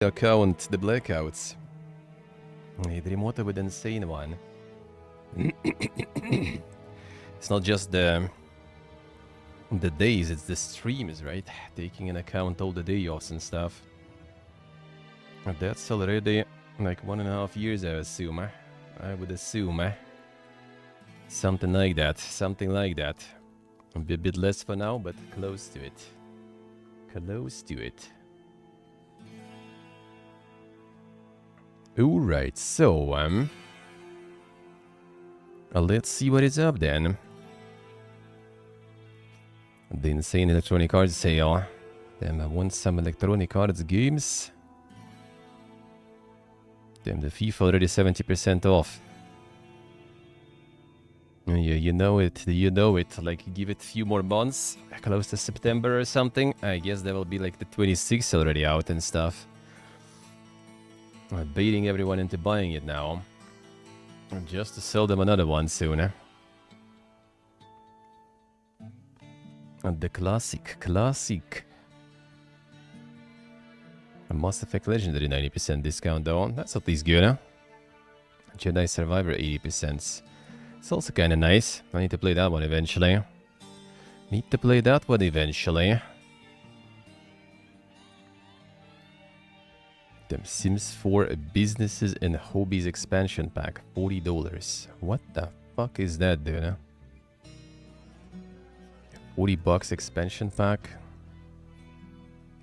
account the blackouts. The remote with insane one. It's not just the days, it's the streams, right? Taking into account all the day offs and stuff. That's already like 1.5 years, I assume. I would assume. Something like that. Something like that. A bit less for now, but close to it. Close to it. Alright, so, let's see what is up then. The insane electronic arts sale. Damn, I want some electronic arts games. Damn, the FIFA already 70% off. Yeah, you know it, you know it. Like, give it a few more months, close to September or something. I guess there will be like the 26 already out and stuff. Baiting everyone into buying it now. Just to sell them another one soon. And the classic. A Mass Effect Legendary 90% discount though. That's at least good, huh? Jedi Survivor 80%. It's also kinda nice. I need to play that one eventually. Damn, Sims 4 Businesses and Hobbies expansion pack. $40. What the fuck is that, dude? $40 expansion pack?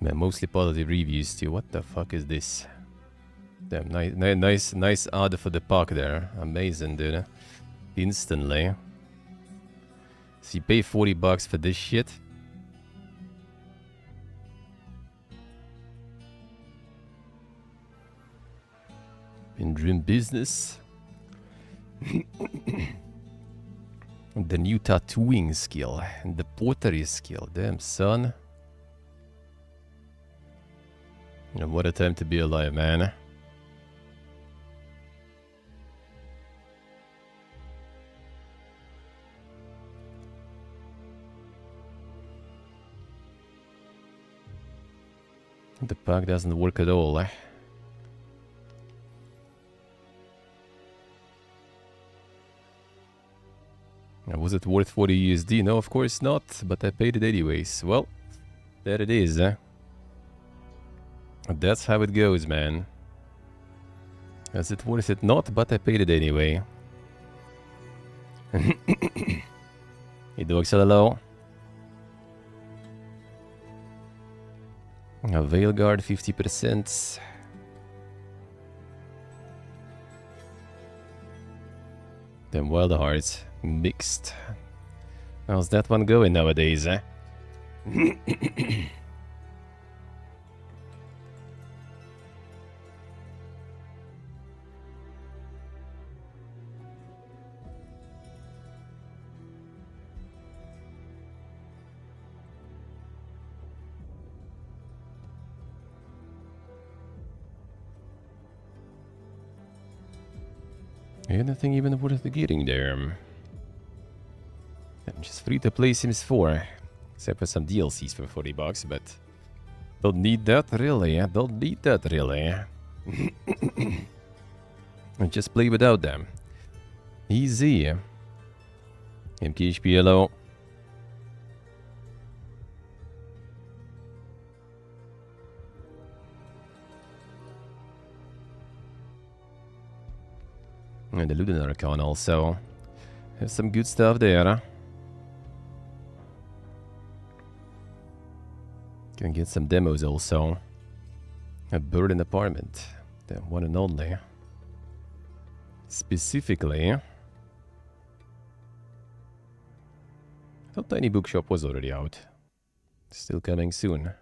Man, mostly positive reviews too. What the fuck is this? Damn, nice ad for the pack there. Amazing, dude. Instantly. So you pay $40 for this shit? In dream business. The new tattooing skill and the pottery skill. Damn, son. What a time to be alive, man. The pack doesn't work at all. Was it worth 40 USD? No, of course not, but I paid it anyways. Well, there it is. That's how it goes, man. Is it worth it? Not, but I paid it anyway. Hey, dog, hello. A Veilguard 50%. Then Wild Hearts mixed. How's that one going nowadays, eh? Anything even worth getting there? Just free to play Sims 4. Except for some DLCs for $40, but don't need that really. Don't need that really. Just play without them. Easy. MKHP, hello. And the Lunar Archon also. Have some good stuff there. Can get some demos also. A Burden Apartment. The one and only. Specifically. I thought Tiny Bookshop was already out. Still coming soon.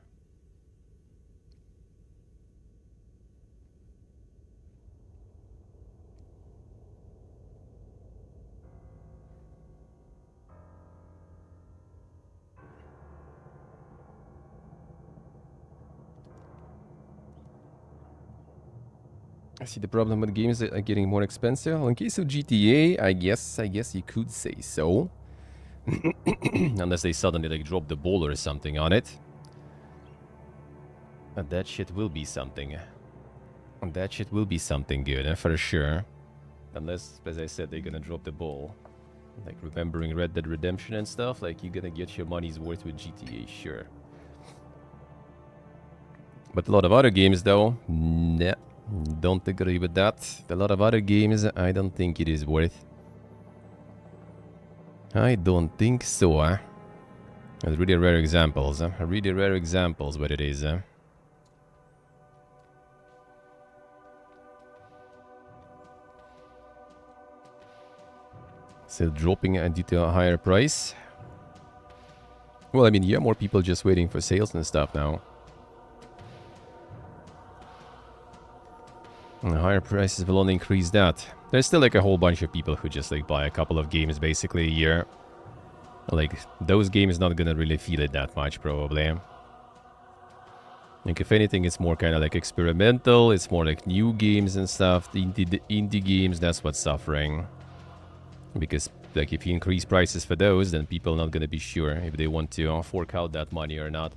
I see the problem with games that are getting more expensive. Well, in case of GTA, I guess you could say so. Unless they suddenly like drop the ball or something on it. But that shit will be something. That shit will be something good, for sure. Unless, as I said, they're gonna drop the ball. Like, remembering Red Dead Redemption and stuff, like, you're gonna get your money's worth with GTA, sure. But a lot of other games, though, nah, don't agree with that. A lot of other games, I don't think it is worth. I don't think so, There's really rare examples, really rare examples, but it is, Still dropping due to a higher price. Well, I mean, yeah, more people just waiting for sales and stuff now. And higher prices will only increase that. There's still like a whole bunch of people who just like buy a couple of games basically a year. Like, those games not gonna really feel it that much, probably. Like, if anything, it's more kind of like experimental. It's more like new games and stuff. The indie games, that's what's suffering. Because, like, if you increase prices for those, then people not gonna be sure if they want to fork out that money or not.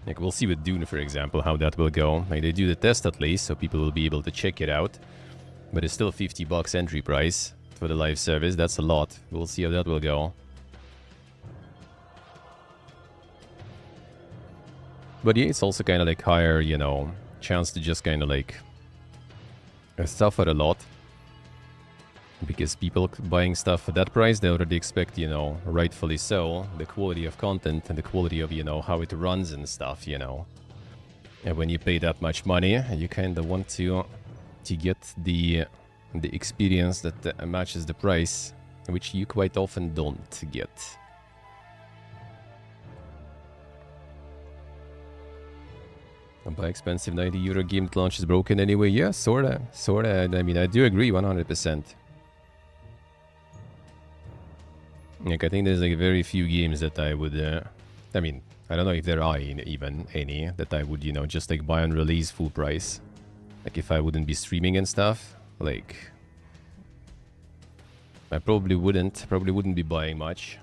Like, we'll see with Dune, for example, how that will go. Like, they do the test at least, so people will be able to check it out. But it's still $50 entry price for the live service. That's a lot. We'll see how that will go. But yeah, it's also kind of like higher, you know, chance to just kind of like suffer a lot. Because people buying stuff for that price, they already expect, you know, rightfully so, the quality of content and the quality of, you know, how it runs and stuff, you know. And when you pay that much money, you kind of want to get the experience that matches the price, which you quite often don't get. Buy expensive €90 game that launch is broken anyway. Yeah, sorta. I mean, I do agree 100%. Like, I think there's like very few games that I would, I mean, I don't know if there are even any that I would, you know, just like buy on release full price. Like, if I wouldn't be streaming and stuff, like, I probably wouldn't be buying much.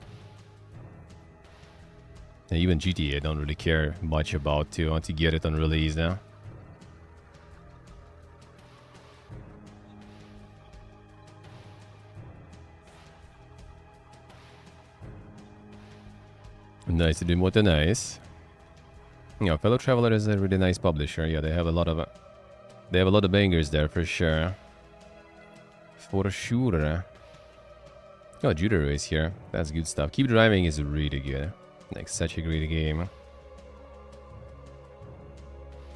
And even GTA, I don't really care much about to get it on release now. Nice to do more than nice. Yeah, Fellow Traveler is a really nice publisher. Yeah, they have a lot of bangers there for sure. For sure. Oh, Judaro is here. That's good stuff. Keep Driving is really good. Like, such a great game.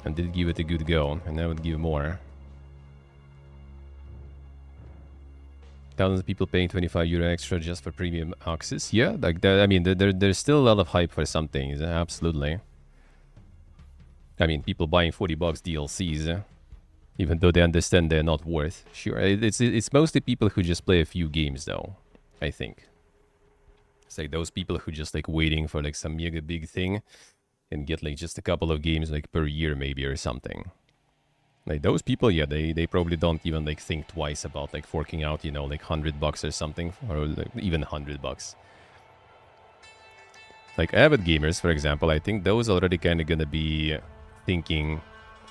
And did give it a good go, and I would give more. Thousands of people paying €25 extra just for premium access. Yeah, like that. I mean, there's still a lot of hype for some things. Absolutely. I mean, people buying $40 DLCs, even though they understand they're not worth. Sure, it's mostly people who just play a few games, though. I think. It's like those people who just like waiting for like some mega big thing and get like just a couple of games like per year maybe or something. Like those people, yeah, they probably don't even like think twice about like forking out, you know, like $100 or something, or like even $100. Like avid gamers, for example, I think those already kind of gonna be thinking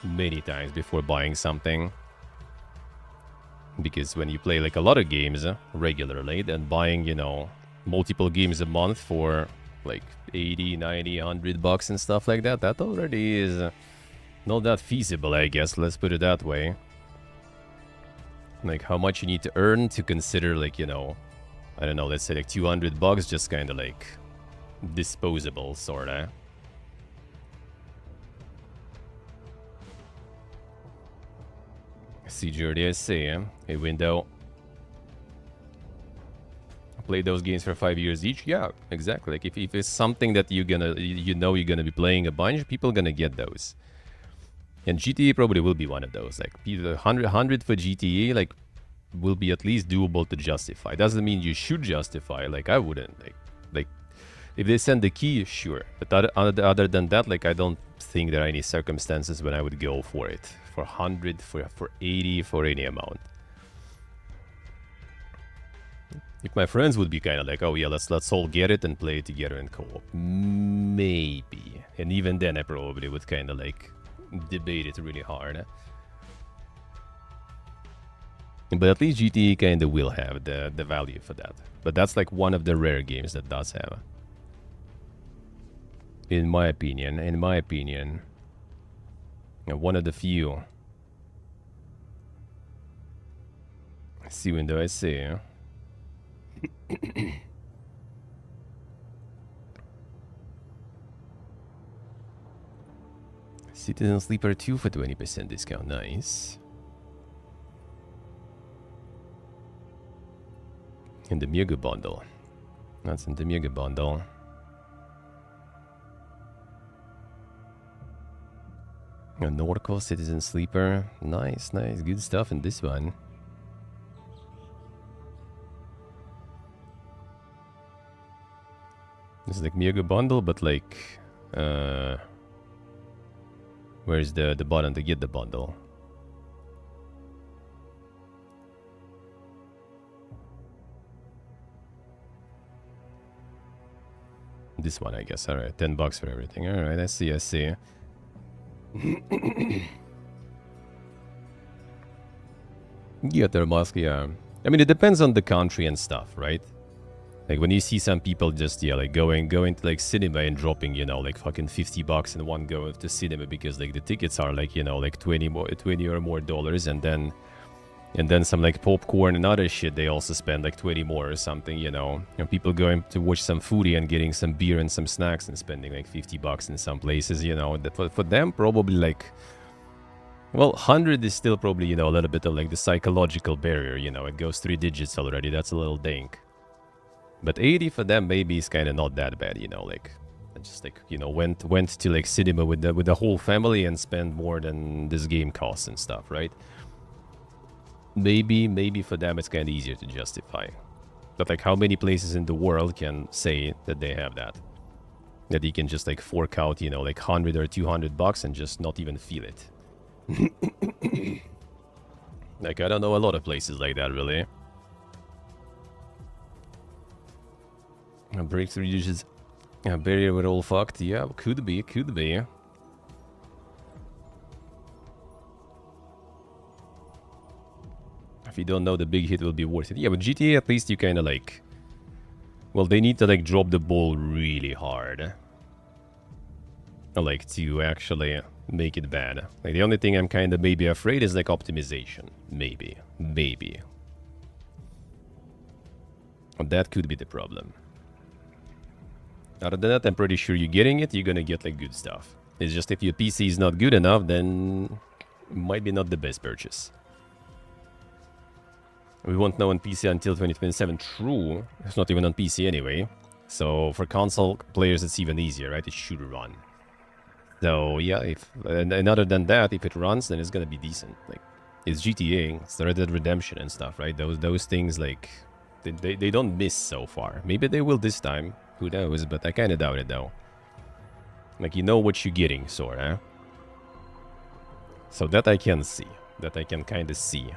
many times before buying something. Because when you play like a lot of games regularly, then buying, you know, multiple games a month for like 80, 90, $100 and stuff like that, that already is not that feasible, I guess. Let's put it that way. Like how much you need to earn to consider like, you know, I don't know, let's say like $200 just kind of like disposable, sorta. CGRDSC, a window. Play those games for 5 years each. Yeah, exactly. Like if it's something that you're gonna be playing a bunch, people gonna get those. And GTA probably will be one of those. Like 100 for GTA, like will be at least doable to justify. Doesn't mean you should justify. Like I wouldn't. Like if they send the key, sure. But other than that, like I don't think there are any circumstances when I would go for it. For 100, for 80, for any amount. If my friends would be kind of like, oh yeah, let's all get it and play it together in co-op, maybe. And even then, I probably would kind of like debate it really hard. But at least GTA kinda will have the value for that. But that's like one of the rare games that does have. In my opinion. One of the few. See window, I see. Citizen Sleeper 2 for 20% discount, nice. In the Mega Bundle. That's in the Mega Bundle. A Norco Citizen Sleeper. Nice, nice. Good stuff in this one. This is like Mega Bundle, but like... where's the button to get the bundle? This one, I guess. Alright, $10 for everything. Alright, I see, I see. Yeah, Thermask, yeah. I mean, it depends on the country and stuff, right? Like, when you see some people just, yeah, like, going to, like, cinema and dropping, you know, like, fucking $50 in one go to cinema because, like, the tickets are, like, you know, like, 20 or more dollars, and then some, like, popcorn and other shit, they also spend, like, 20 more or something, you know. And people going to watch some foodie and getting some beer and some snacks and spending, like, $50 in some places, you know. That for them, probably, like... Well, 100 is still probably, you know, a little bit of, like, the psychological barrier, you know. It goes 3 digits already, that's a little dank. But 80 for them maybe is kind of not that bad, you know, like... Just, like, you know, went to, like, cinema with the whole family and spent more than this game costs and stuff, right? Maybe for them it's kind of easier to justify. But, like, how many places in the world can say that they have that? That you can just, like, fork out, you know, like, 100 or $200 and just not even feel it. Like, I don't know a lot of places like that, really. A breakthrough uses a barrier with all fucked. Yeah, could be. If you don't know, the big hit will be worth it. Yeah, but GTA, at least you kind of like... Well, they need to, like, drop the ball really hard. Like, to actually make it bad. Like, the only thing I'm kind of maybe afraid is, like, optimization. Maybe. That could be the problem. Other than that, I'm pretty sure you're getting it, you're gonna get, like, good stuff. It's just if your PC is not good enough, then... Might be not the best purchase. We won't know on PC until 2027. True. It's not even on PC anyway. So for console players, it's even easier, right? It should run. So yeah, and other than that, if it runs, then it's gonna be decent. Like, it's GTA, it's Red Dead Redemption and stuff, right? Those things, like, they don't miss so far. Maybe they will this time. Who knows? But I kind of doubt it, though. Like, you know what you're getting, sorta. So that I can see. That I can kind of see.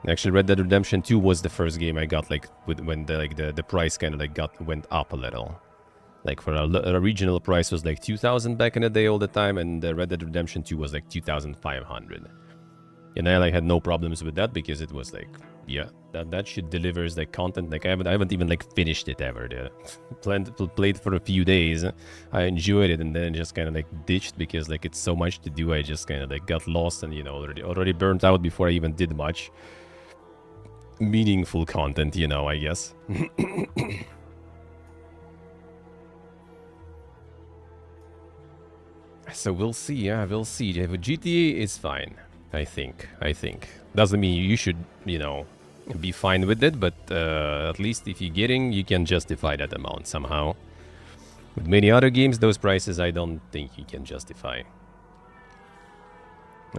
Actually, Red Dead Redemption 2 was the first game I got, like, when the price kind of, like, went up a little. Like, for a regional price was, like, 2,000 back in the day all the time, and Red Dead Redemption 2 was, like, 2,500. And I, like, had no problems with that, because it was, like, yeah, that shit delivers, like, content. Like, I haven't even, like, finished it ever. Played for a few days. I enjoyed it, and then just kind of, like, ditched, because, like, it's so much to do. I just kind of, like, got lost and, you know, already burnt out before I even did much meaningful content, you know, I guess. So we'll see, yeah, we'll see. GTA is fine, I think. Doesn't mean you should, you know, be fine with it, but at least if you're getting, you can justify that amount somehow. With many other games, those prices I don't think you can justify.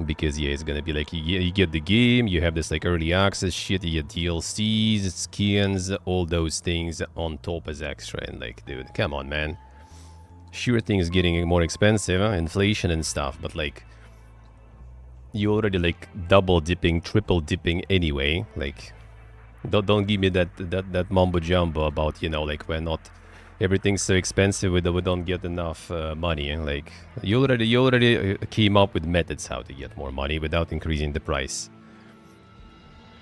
Because, yeah, it's gonna be like, you get the game, you have this, like, early access shit, you get DLCs, skins, all those things on top as extra, and, like, dude, come on, man. Sure, things getting more expensive, inflation and stuff, but, like, you already, like, double dipping, triple dipping anyway. Like, don't give me that mumbo jumbo about, you know, like, we're not... Everything's so expensive, we don't get enough money. Like, you already came up with methods how to get more money without increasing the price.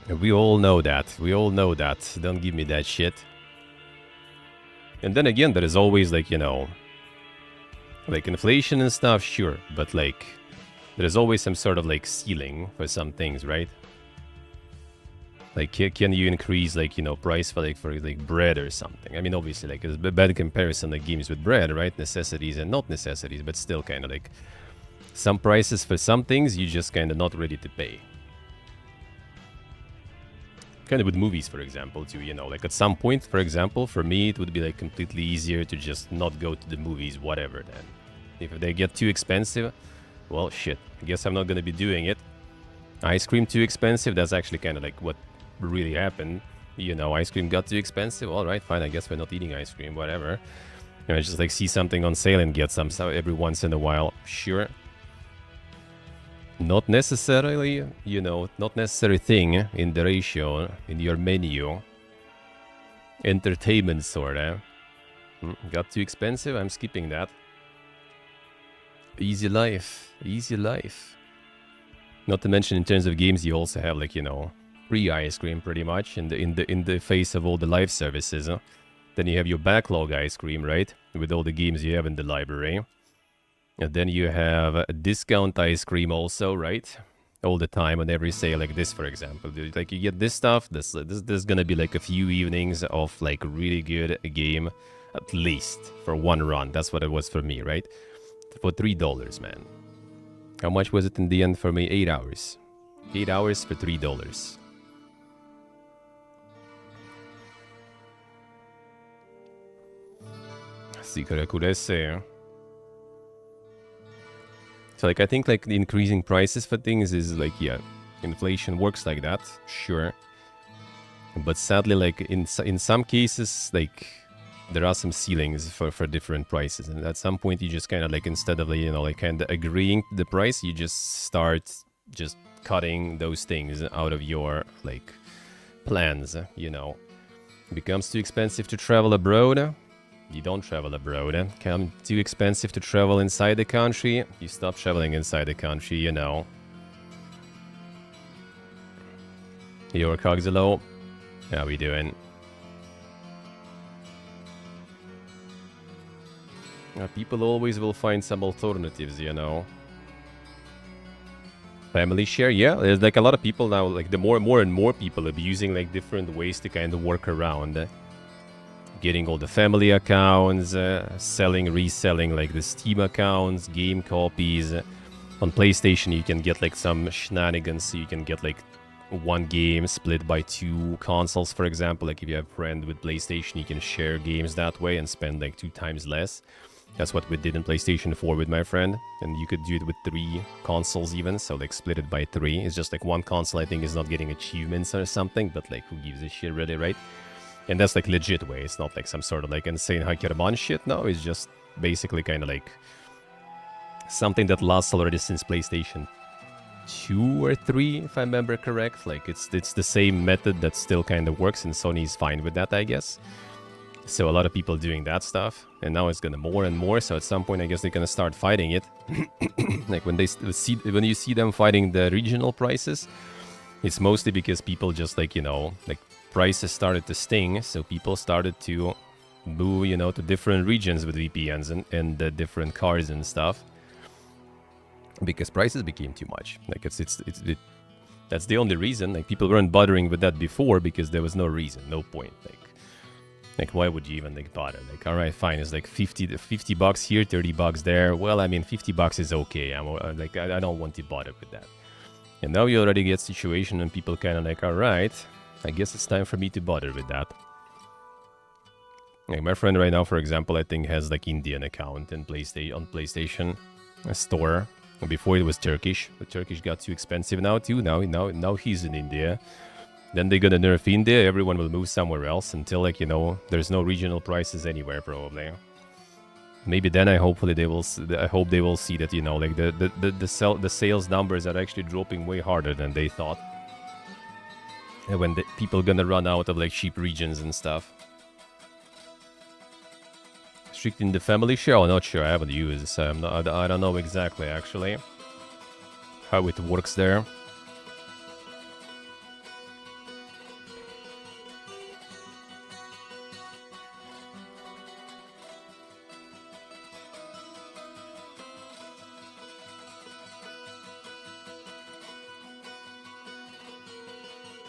We all know that. We all know that. Don't give me that shit. And then again, there is always like, you know, like inflation and stuff, sure. But like, there is always some sort of like ceiling for some things, right? Like, can you increase like, you know, price for like bread or something? I mean, obviously, like it's a bad comparison like games with bread, right? Necessities and not necessities, but still kind of like some prices for some things you just kind of not ready to pay. Kind of with movies, for example, too, you know, like at some point, for example, for me, it would be like completely easier to just not go to the movies, whatever then. If they get too expensive, well, shit, I guess I'm not going to be doing it. Ice cream too expensive, that's actually kind of like what really happened. You know, ice cream got too expensive, all right, fine, I guess we're not eating ice cream, whatever. You know, just like see something on sale and get some every once in a while, sure. Not necessarily, you know, not necessary thing in the ratio, in your menu. Entertainment, sorta. Got too expensive? I'm skipping that. Easy life. Easy life. Not to mention, in terms of games, you also have, like, you know, free ice cream, pretty much, in the face of all the live services. Huh? Then you have your backlog ice cream, right? With all the games you have in the library. And then you have a discount ice cream also, right? All the time on every sale, like this, for example. Like, you get this stuff, there's gonna be like a few evenings of like really good game, at least for one run. That's what it was for me, right? For $3, man. How much was it in the end for me? 8 hours. 8 hours for $3. Sí, creo. So, like, I think, like, the increasing prices for things is, like, yeah, inflation works like that, sure. But sadly, like, in some cases, like, there are some ceilings for different prices. And at some point, you just kind of, like, instead of, like, you know, like, kind of agreeing the price, you just start just cutting those things out of your, like, plans, you know. It becomes too expensive to travel abroad. You don't travel abroad. Come too expensive to travel inside the country. You stop traveling inside the country, you know. Your Cogzillo. How we doing? People always will find some alternatives, you know. Family share, yeah. There's like a lot of people now, like the more and more people abusing like different ways to kind of work around. Getting all the family accounts, selling, reselling like the Steam accounts, game copies. On PlayStation, you can get like some shenanigans. So you can get like one game split by 2 consoles, for example. Like if you have a friend with PlayStation, you can share games that way and spend like 2 times less. That's what we did in PlayStation 4 with my friend. And you could do it with 3 consoles even. So like split it by 3. It's just like one console I think is not getting achievements or something. But like who gives a shit really, right? And that's like legit way. It's not like some sort of like insane Hakeraman shit. No, it's just basically kind of like something that lasts already since PlayStation 2 or 3, if I remember correct. Like it's the same method that still kind of works, and Sony's fine with that, I guess. So a lot of people doing that stuff, and now it's gonna more and more. So at some point, I guess they're gonna start fighting it. Like when you see them fighting the regional prices, it's mostly because people just like, you know, like prices started to sting, so people started to move, you know, to different regions with VPNs and the different cards and stuff, because prices became too much. Like that's the only reason. Like people weren't bothering with that before because there was no reason, no point. Like why would you even like bother? Like, all right, fine, it's like 50 bucks here, 30 bucks there. Well, I mean, 50 bucks is okay. I don't want to bother with that. And now you already get situation and people kind of like, all right, I guess it's time for me to bother with that. Like my friend right now, for example, I think has like Indian account and PlayStation store. Before it was Turkish. The Turkish got too expensive now too. Now he's in India. Then they're gonna nerf India. Everyone will move somewhere else until, like, you know, there's no regional prices anywhere probably. Maybe then I hope they will see that, you know, like the sales numbers are actually dropping way harder than they thought. And when the people gonna run out of like cheap regions and stuff. Strict in the family share? I'm not sure. I haven't used, so I don't know exactly actually how it works there.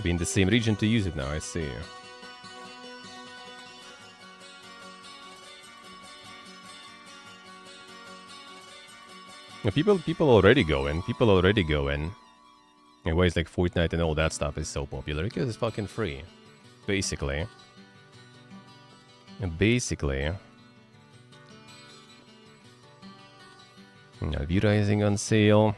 Be in the same region to use it now, I see. Yeah, people already go in. People already go in. And ways like Fortnite and all that stuff is so popular because it's fucking free. Basically. Basically. Now, View Rising on sale.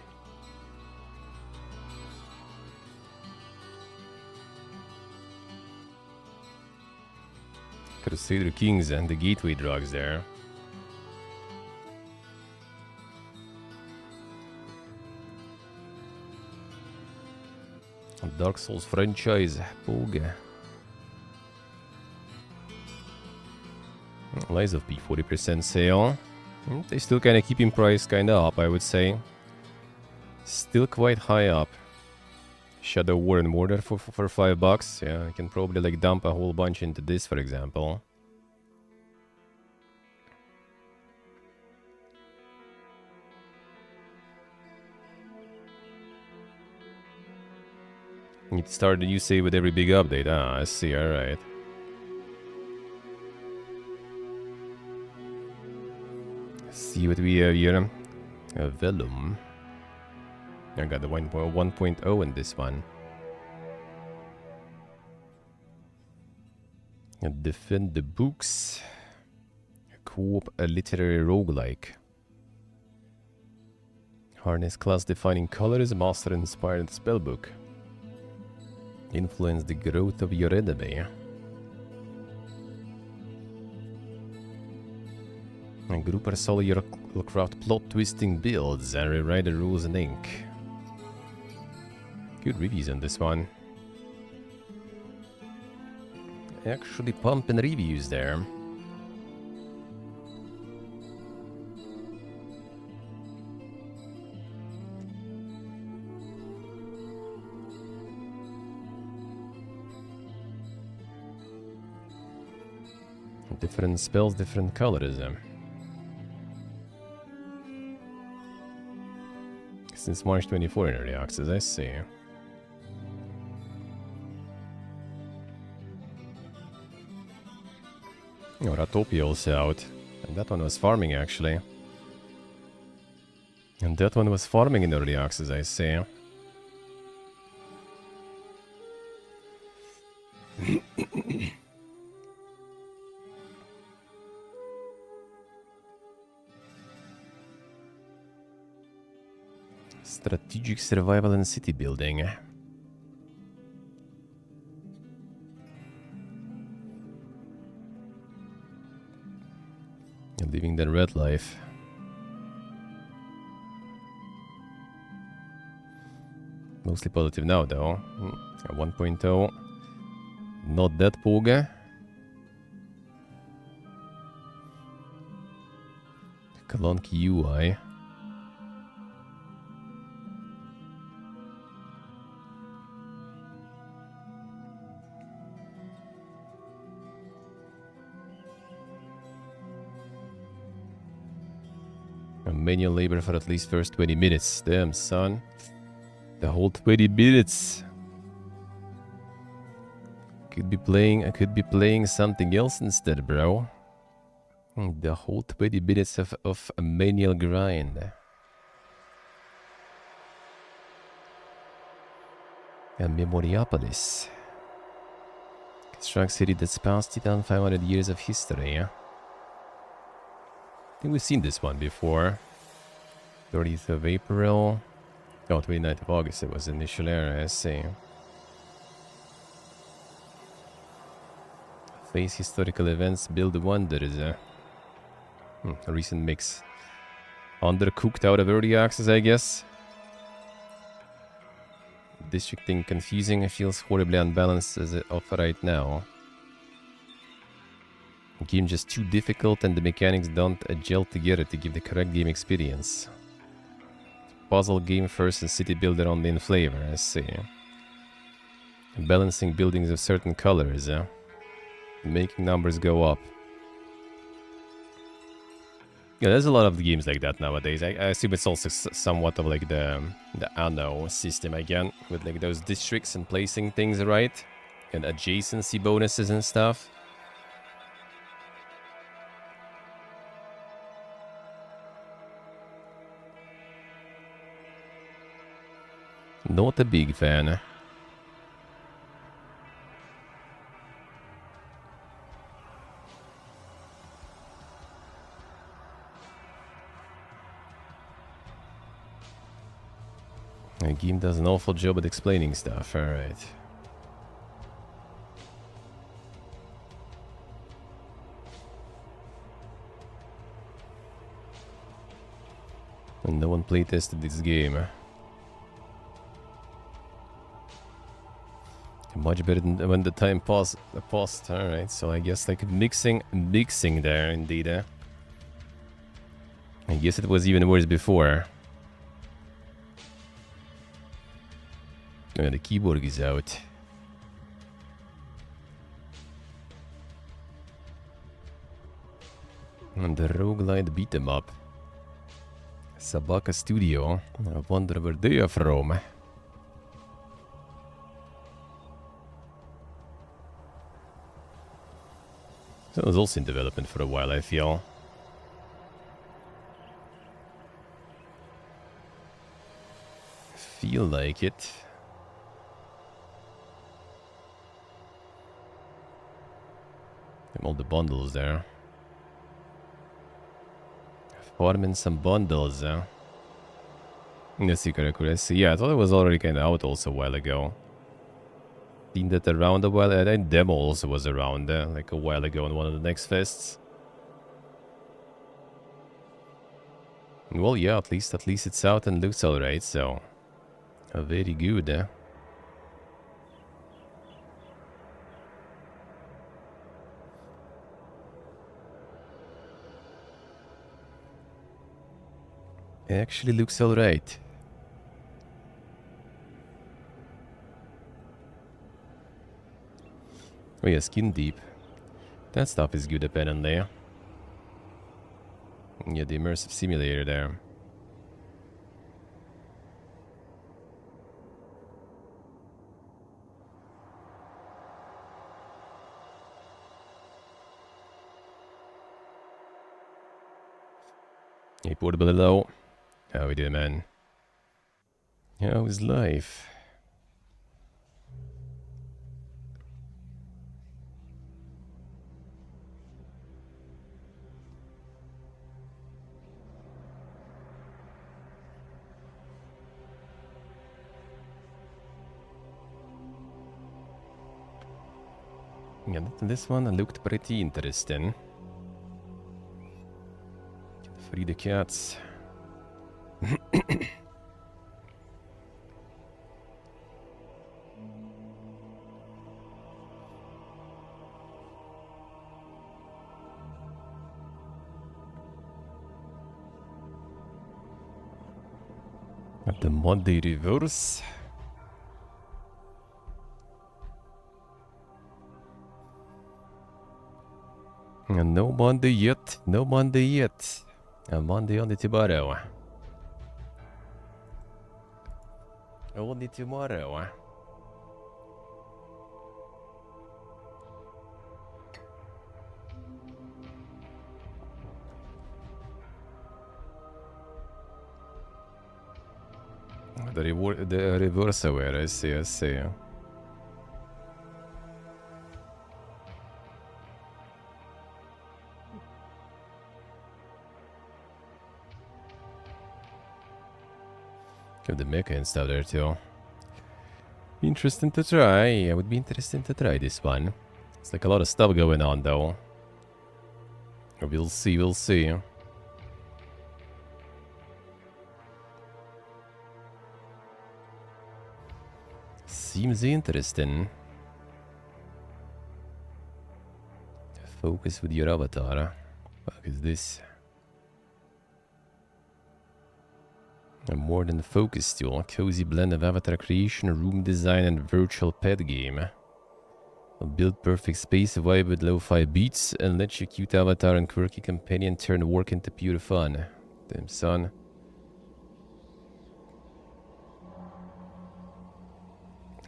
Crusader Kings and the Gateway drugs there. Dark Souls franchise. Boga. Lies of P 40% sale. They still kind of keeping price kind of up, I would say. Still quite high up. Shadow War and Murder for $5. Yeah, I can probably like dump a whole bunch into this, for example. It started, you say, with every big update. Ah, I see, alright. See what we have here. Vellum. I got the 1.0 in this one. Defend the Books. Co-op, a literary roguelike. Harness class defining colors, master inspired spellbook. Influence the growth of your enemy. And group or solo your craft plot twisting builds and rewrite the rules in ink. Good reviews on this one. Actually pumping reviews there. Different spells, different colors. Since March 24 in early access, I see. Oh, Ratopia also out. And that one was farming, actually. And that one was farming in early access, I see. Strategic survival and city building. Living the red life. Mostly positive now, though. 1.0. Not that poga. Clunky UI. Manual labor for at least first 20 minutes. Damn, son. The whole 20 minutes. I could be playing something else instead, bro. The whole 20 minutes of a manual grind. And Memoriopolis. Construct city that's past 2,500 years of history. I think we've seen this one before. 30th of April. Oh, 29th of August it was initial era, I see. Face historical events, build wonders. A recent mix. Undercooked out of early access, I guess. District thing confusing, feels horribly unbalanced as of right now. Game just too difficult and the mechanics don't gel together to give the correct game experience. Puzzle game first and city builder only in flavor, I see. Balancing buildings of certain colors, making numbers go up. Yeah, there's a lot of games like that nowadays. I assume it's also somewhat of like the Anno system again, with like those districts and placing things right, and adjacency bonuses and stuff. Not a big fan. The game does an awful job at explaining stuff, alright. And no one playtested this game. Much better than when the time passed. Alright, so I guess like mixing there indeed. I guess it was even worse before. Oh, the keyboard is out. And the roguelite beat 'em up. Sabaka Studio. I wonder where they are from. That was also in development for a while, I feel. Feel like it. All the bundles there. Farming some bundles, The Secret Accuracy. Yeah, I thought it was already kind of out also a while ago. Seen that around a while. I think demo also was around like a while ago on one of the next fests. Well, yeah, at least it's out and looks alright, so very good. Actually looks alright. Oh yeah, skin deep. That stuff is good apparently. Yeah, the immersive simulator there. Hey, Portable, hello. How we doing, man? How is life? Yeah, this one looked pretty interesting. Free the cats. At the Monday reverse. And no Monday yet. No Monday yet. A Monday only tomorrow. Only tomorrow. The reverse aware, I see. Got the mecha and stuff there too. Interesting to try. I would be interested to try this one. It's like a lot of stuff going on though. We'll see. Seems interesting. Focus with your avatar. What is this? A more than focus tool. Cozy blend of avatar creation, room design, and virtual pet game. Build perfect space, vibe with lo-fi beats, and let your cute avatar and quirky companion turn work into pure fun. Damn, son.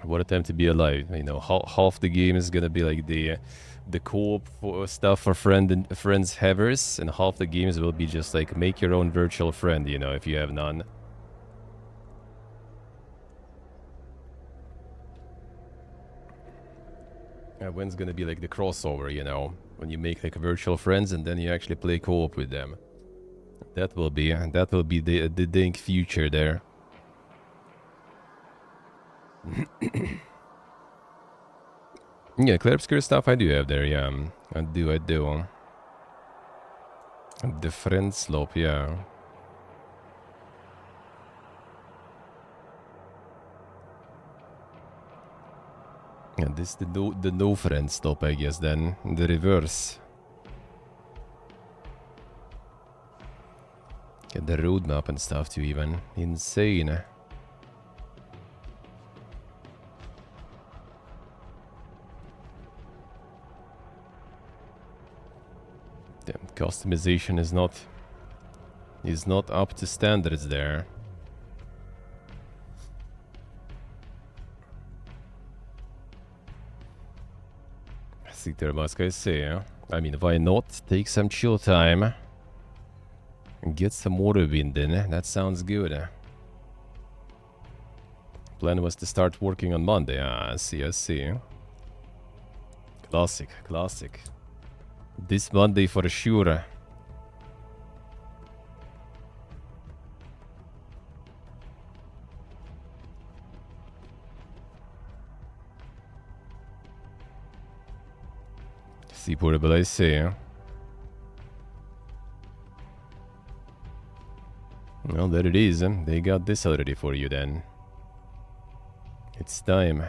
What a time to be alive. You know, half the game is gonna be like the co-op stuff for friends havers, and half the games will be just like make your own virtual friend, you know, if you have none. When's gonna be like the crossover, you know, when you make like virtual friends and then you actually play co-op with them. That will be the dank future there. Yeah, Clarabscure stuff I do have there, yeah. I do. The friend slope, yeah. And this the no friend stop, I guess, then. The reverse. Get the roadmap and stuff too, even. Insane. Damn, customization is not up to standards there. Sit there, what can I say? Huh? I mean, why not take some chill time and get some water wind in? That sounds good. Plan was to start working on Monday. Ah, I see. Classic. This Monday for sure. See, portable, I see. Well, there it is. They got this already for you then. It's time.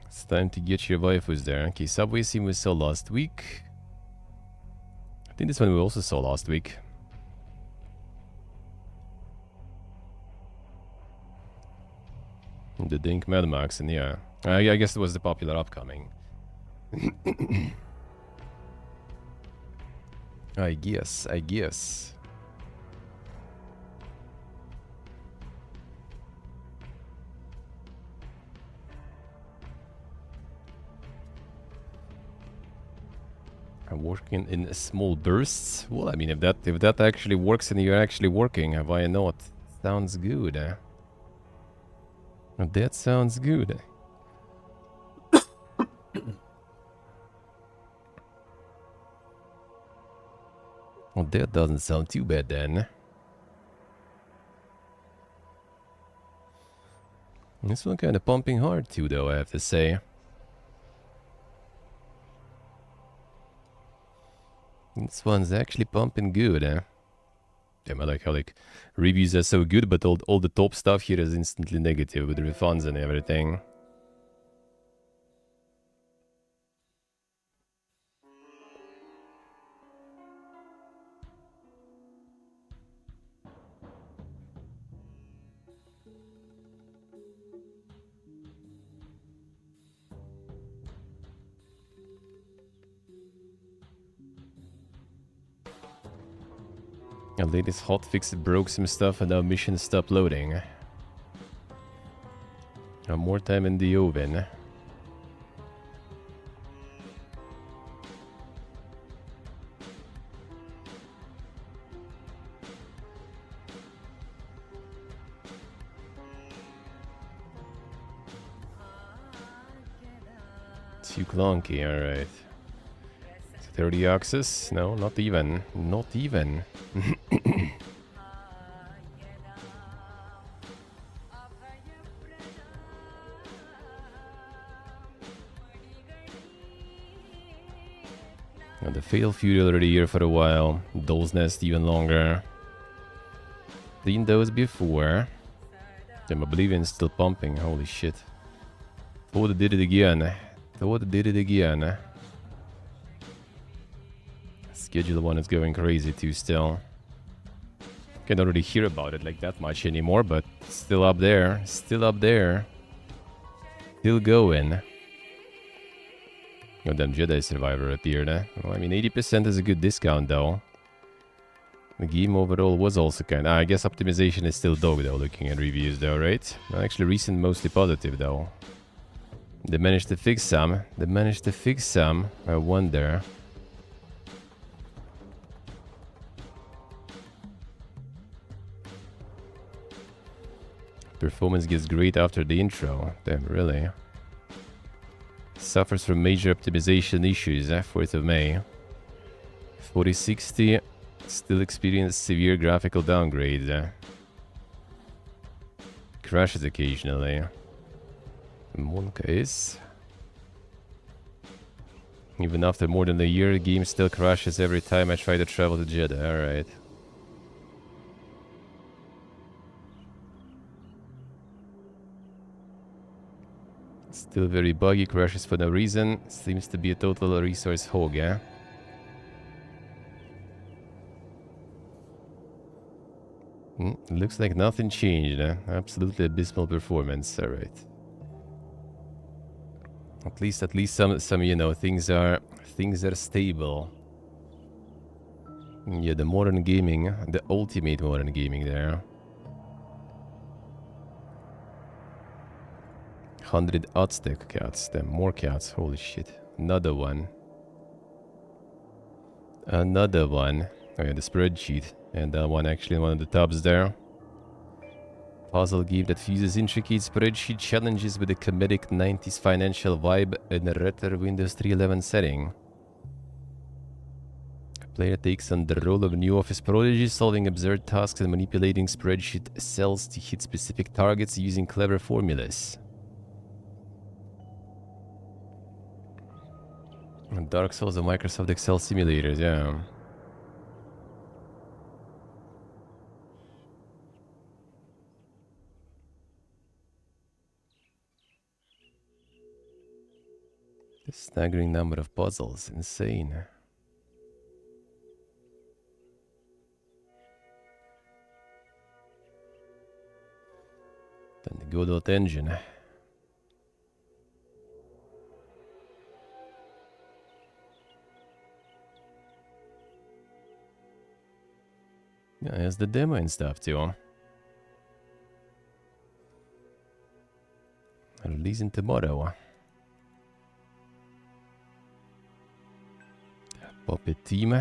It's time to get your waifus there. Okay, Subway Sim we saw last week. I think this one we also saw last week. The Dink Mad Max, and yeah. I guess it was the popular upcoming. I guess. I'm working in small bursts. Well, I mean, if that actually works and you're actually working, why not? Sounds good. That sounds good. Well, that doesn't sound too bad then. This one kind of pumping hard too, though, I have to say. This one's actually pumping good. Damn, I like how like reviews are so good, but all the top stuff here is instantly negative with refunds and everything. The latest hotfix broke some stuff and now mission stopped loading. More time in the oven. Too clunky, alright. 30 axis? No, not even. Not even. And the Fatal Fury already here for a while. Doll's Nest even longer. Seen those before. Damn, Oblivion's still pumping. Holy shit. Thought it did it again. Schedule 1 is going crazy too still. Can't already hear about it like that much anymore, but still up there. Still going. Oh, damn Jedi Survivor appeared. Well, I mean, 80% is a good discount, though. The game overall was also kind of... I guess optimization is still dog, though, looking at reviews, though, right? Well, actually, recent mostly positive, though. They managed to fix some. I wonder. Performance gets great after the intro. Damn, really? Suffers from major optimization issues, 4th of May. 4060 still experience severe graphical downgrades. Crashes occasionally. Monka is... Even after more than a year, the game still crashes every time I try to travel to Jeddah. Alright. Still very buggy, crashes for no reason. Seems to be a total resource hog, yeah? Looks like nothing changed, Absolutely abysmal performance, alright. At least some, you know, things are stable. Yeah, the modern gaming, the ultimate modern gaming there. 100 Aztec cats, then more cats, holy shit. Another one. Oh yeah, the spreadsheet. And that one actually in one of the tabs there. Puzzle game that fuses intricate spreadsheet challenges with a comedic 90s financial vibe in a retro Windows 3.11 setting. Player takes on the role of a new office prodigy, solving absurd tasks and manipulating spreadsheet cells to hit specific targets using clever formulas. And Dark Souls and Microsoft Excel simulators, yeah. The staggering number of puzzles, insane. Then the Godot engine. Yeah, there's the demo and stuff too. Releasing tomorrow. Puppet team.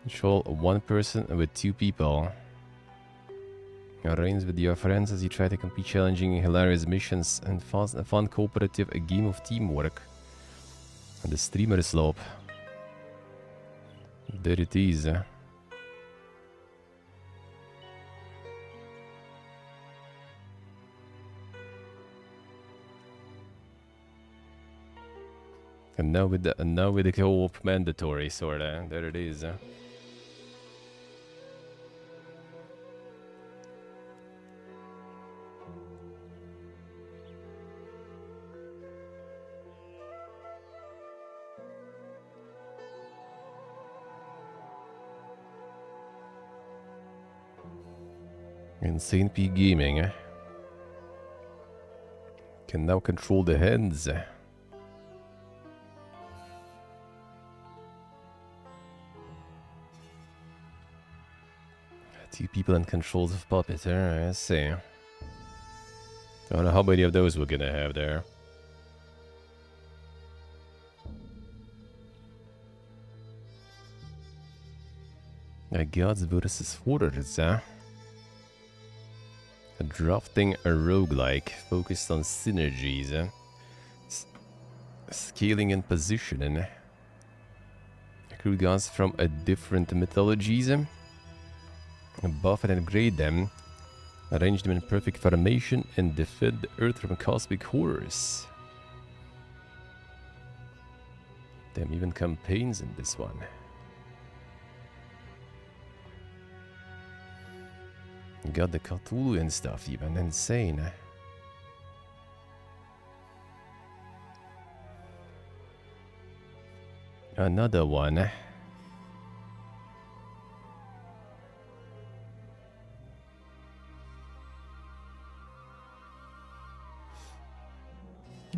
Control one person with 2 people. Arrange with your friends as you try to complete challenging and hilarious missions and fun cooperative a game of teamwork. And the streamer slope. There it is. And now with the co-op mandatory sorta. There it is. Insane P Gaming can now control the hands. 2 people and controls of puppet. Alright, let's see. I don't know how many of those we're gonna have there. Gods versus Warriors, A drafting a roguelike focused on synergies, scaling and positioning. Recruit gods from a different mythologies, buff and upgrade them, arrange them in perfect formation, and defend the Earth from cosmic horrors. Damn, even campaigns in this one. Got the Cthulhu and stuff even, insane. Another one.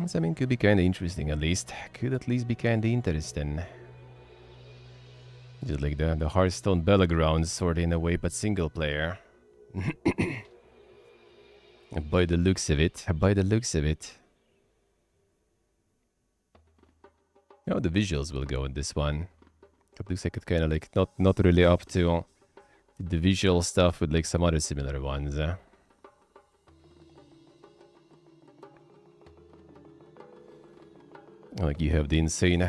So, I mean, could be kind of interesting at least. Could at least be kind of interesting. Just like the Hearthstone Battlegrounds, sort of in a way, but single player. By the looks of it. By the looks of it. Oh, the visuals will go in this one. It looks like it's kind of like not really up to the visual stuff with like some other similar ones. Like you have the insane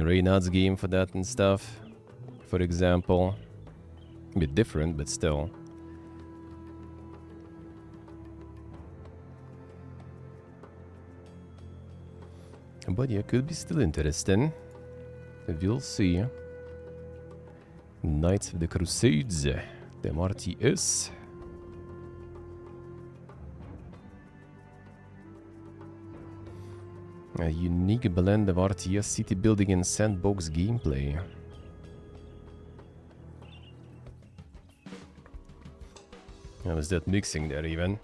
Reynard's game for that and stuff, for example. A bit different, but still. But yeah, could be still interesting. We'll see. Knights of the Crusades, the RTS. A unique blend of RTS, city building, and sandbox gameplay. How is that mixing there even?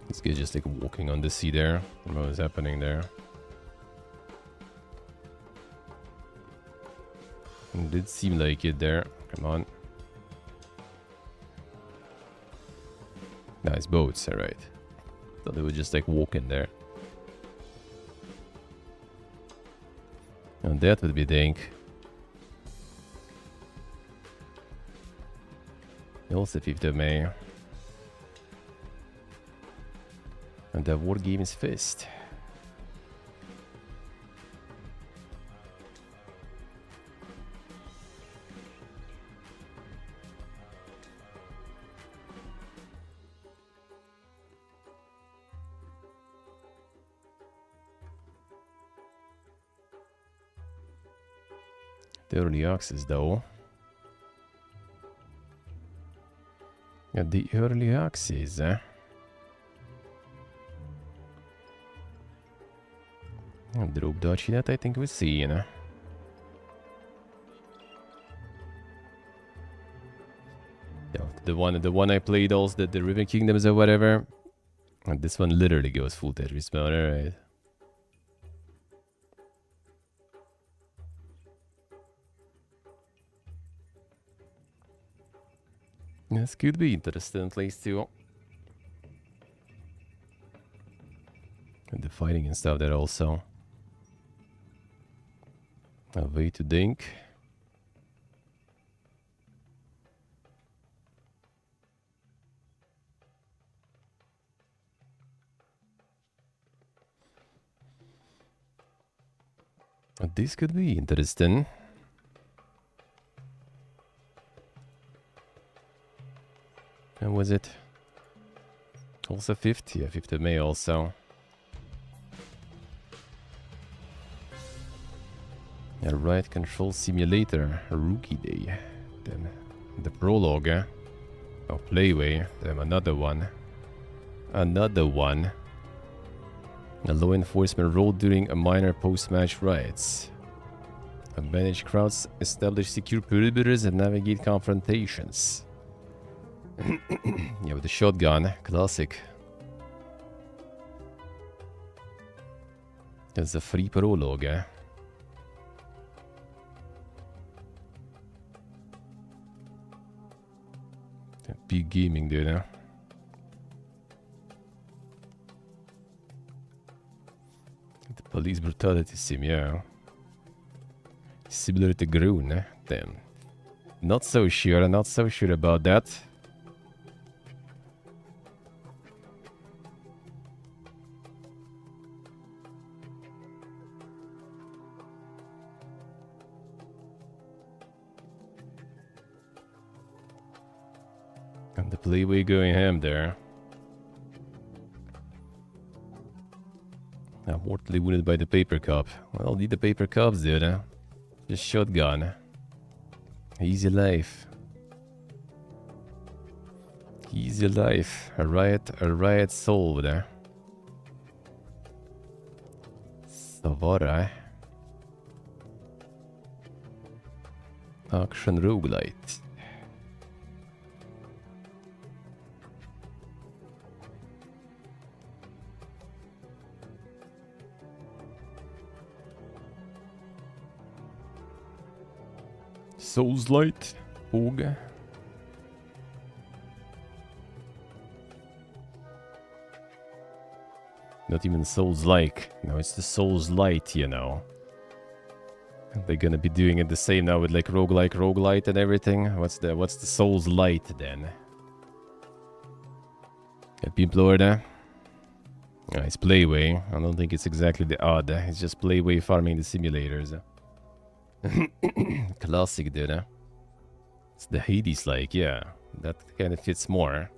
This guy's just like walking on the sea there. What is happening there? It did seem like it there. Come on. Nice boats, alright. Thought they were just like walking there. And that would be dank. Also 5th of May. And the war game is fist. The early access though. Yeah, the early access, Drop dodge that I think we see, you know. Yeah, the one I played also, the Riven Kingdoms or whatever. And this one literally goes full Tetris mode, alright. This could be interesting at least too. And the fighting and stuff there also. A way to think. This could be interesting. And was it also 5th? Yeah, 5th of May also. A Riot Control Simulator, Rookie Day. Then the prologue, oh, Playway, then another one. Another one. A law enforcement role during a minor post-match riots. Manage crowds, establish secure perimeters, and navigate confrontations. Yeah, with the shotgun, classic. That's a free prologue, Big gaming, dude, The police brutality sim, yeah. Similar to Groon, Damn. Not so sure about that. And the Playway going ham there. I'm mortally wounded by the paper cup. Well, need the paper cups, dude, Just shotgun. Easy life. Easy life. A riot solved. Savara. Action roguelite. Souls-light. Pog. Not even Souls-like. No, it's the Souls-light, you know. They're gonna be doing it the same now with like roguelike, roguelite and everything. What's the Souls-light then? People over there. It's Playway. I don't think it's exactly the odd. It's just Playway farming the simulators. Classic, dude. It's the Hades-like, yeah. That kind of fits more.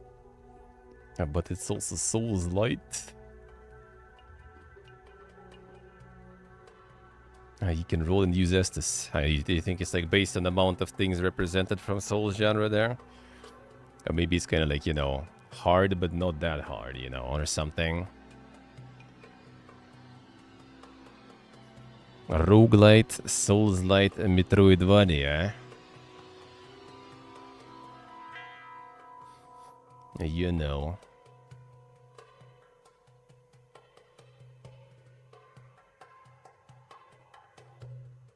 But it's also Souls-light. You can roll and use Estus. Do you think it's like based on the amount of things represented from Souls genre there? Or maybe it's kind of like, you know, hard but not that hard, you know, or something. Roguelite, Souls-light, and Metroidvania. You know.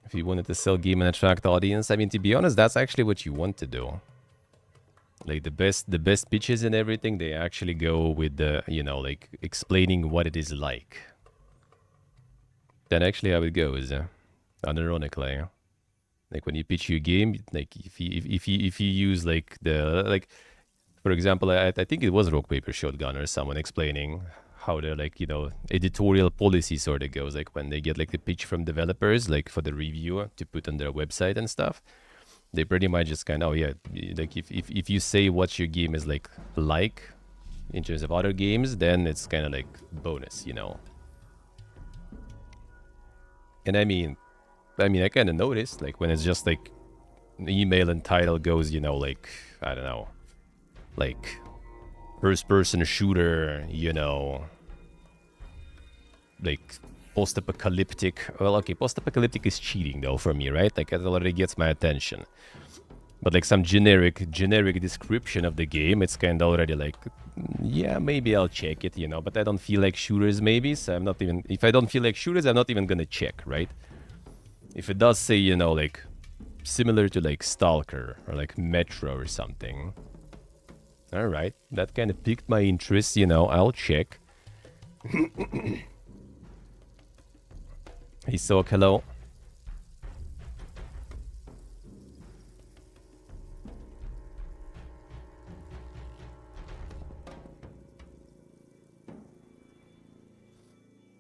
If you wanted to sell game and attract audience, I mean, to be honest, that's actually what you want to do. Like the best pitches and everything, they actually go with the, you know, like explaining what it is like. That's actually how it goes, unironically. Like when you pitch your game, like if you use like for example, I think it was Rock Paper Shotgun or someone explaining how the like, you know, editorial policy sort of goes, like when they get like the pitch from developers, like for the reviewer to put on their website and stuff. They pretty much just kind of, oh yeah, like if you say what your game is like in terms of other games, then it's kind of like bonus, you know. And I mean, I kind of noticed, like when it's just like email and title goes, you know, like, I don't know, like first-person shooter, you know, like post-apocalyptic. Well, okay, post-apocalyptic is cheating though for me, right? Like it already gets my attention. But like some generic description of the game, it's kind of already like, yeah, maybe I'll check it, you know. But I don't feel like shooters, maybe. So I'm not even. If I don't feel like shooters, I'm not even gonna check, right? If it does say, you know, like similar to like Stalker or like Metro or something. All right, that kind of piqued my interest, you know. I'll check. Hey, Soak, hello.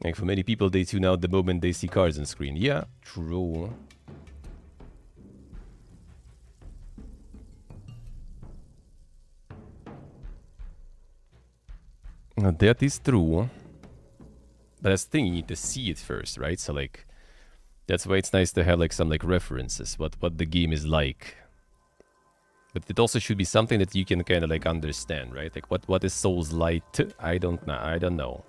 Like for many people, they tune out the moment they see cars on screen. Yeah, true. That is true. But that's the thing, you need to see it first, right? So like, that's why it's nice to have like some like references, what the game is like. But it also should be something that you can kind of like understand, right? Like what is Souls-light? I don't know.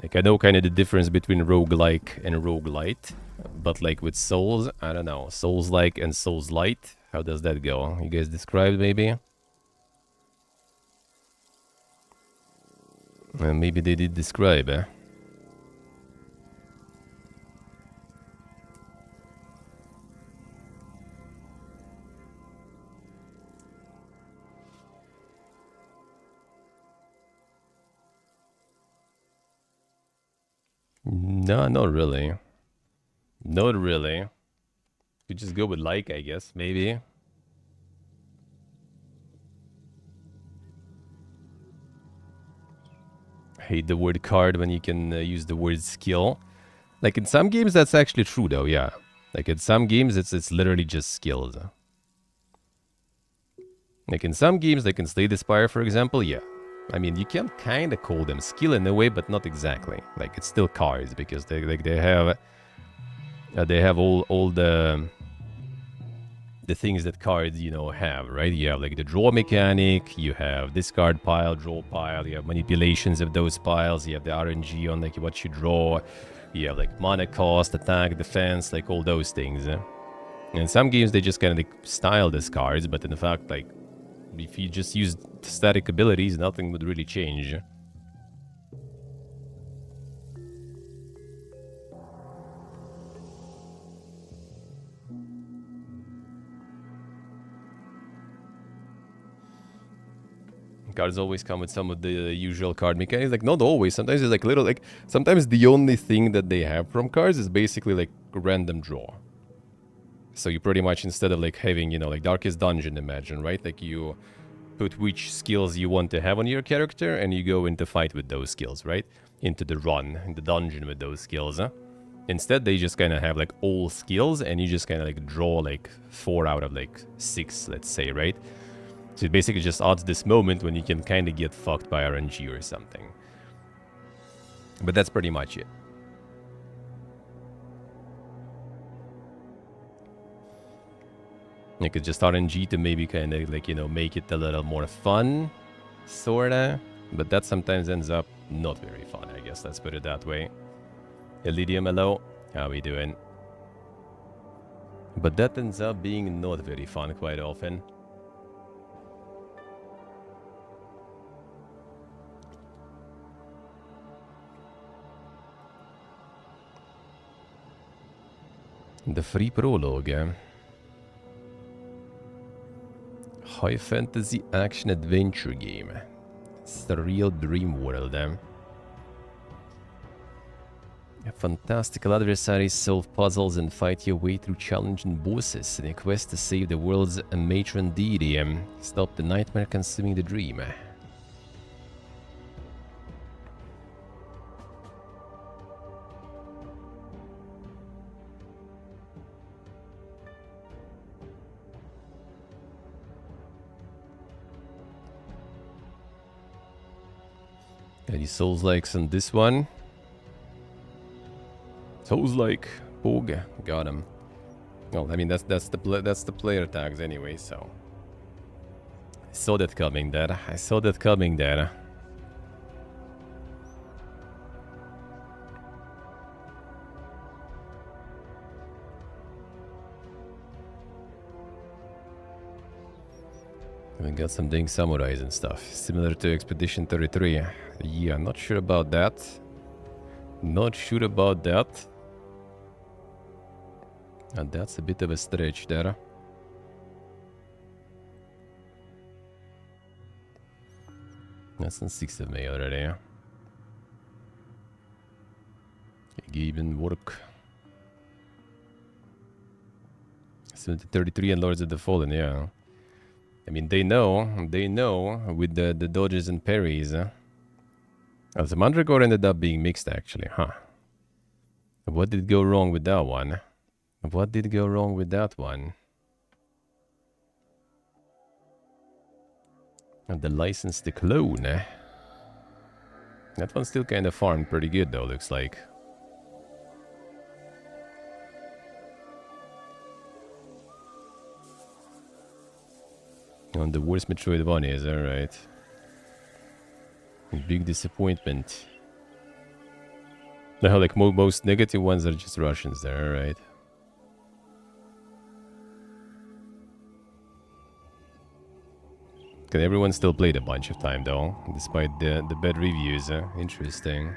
Like I know kind of the difference between roguelike and roguelite, but like with Souls, I don't know. Souls-like and Souls-light, how does that go? You guys describe maybe? Maybe they did describe, eh? No, not really. Not really. You just go with like, I guess, maybe. I hate the word card when you can use the word skill. Like in some games, that's actually true, though. Yeah, like in some games, it's literally just skills. Like in some games, like in Slay the Spire, for example, yeah. I mean, you can kind of call them skill in a way, but not exactly. Like it's still cards because they have all the things that cards, you know, have, right? You have like the draw mechanic, you have discard pile, draw pile, you have manipulations of those piles, you have the RNG on like what you draw, you have like mana cost, attack, defense, like all those things. In some games they just kind of like style these cards, but in fact, like if you just use static abilities, nothing would really change. Cards always come with some of the usual card mechanics. Like, not always. Sometimes it's like little, like, sometimes the only thing that they have from cards is basically like random draw. So you pretty much, instead of like having, you know, like Darkest Dungeon, imagine, right? Like you put which skills you want to have on your character and you go into fight with those skills, right? Into the run, in the dungeon with those skills, huh? Instead, they just kind of have like all skills and you just kind of like draw like 4 out of like 6, let's say, right? So it basically just adds this moment when you can kind of get fucked by RNG or something. But that's pretty much it. You could just RNG to maybe kind of like, you know, make it a little more fun, sorta. But that sometimes ends up not very fun, I guess. Let's put it that way. Elydium, hello. How we doing? But that ends up being not very fun quite often. The free prologue. High fantasy action adventure game. It's the real dream world. Fantastical adversaries solve puzzles and fight your way through challenging bosses in a quest to save the world's matron deity and stop the nightmare consuming the dream. Any Souls-likes on this one? Souls-like, Pogue, got him. Well, I mean that's the player tags anyway, so I saw that coming there. I saw that coming there. We got some dang samurais and stuff, similar to Expedition 33. Yeah, not sure about that. Not sure about that. And that's a bit of a stretch there. That's on 6th of May already, yeah. Given work. 33 and Lords of the Fallen, yeah. I mean, they know with the dodges and parries. Oh, the Mandragore ended up being mixed, actually, huh? What did go wrong with that one? What did go wrong with that one? And the license to clone. That one still kind of farmed pretty good, though, looks like. On the worst Metroid is, alright. Big disappointment. No, like most negative ones are just Russians there, alright. Can everyone still played a bunch of time though, despite the bad reviews, interesting.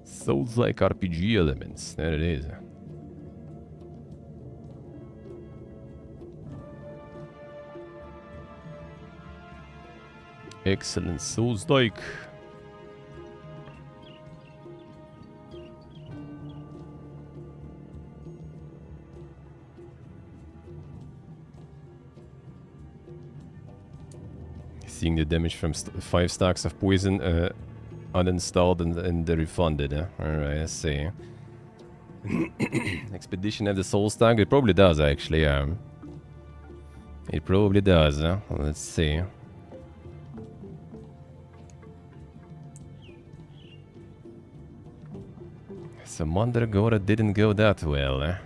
Souls-like RPG elements, there it is. Excellent Souls-like. Seeing the damage from 5 stacks of poison uninstalled and refunded. Alright, let's see. Expedition have the soul stack? It probably does, actually. It probably does. Let's see. So Mandragora didn't go that well.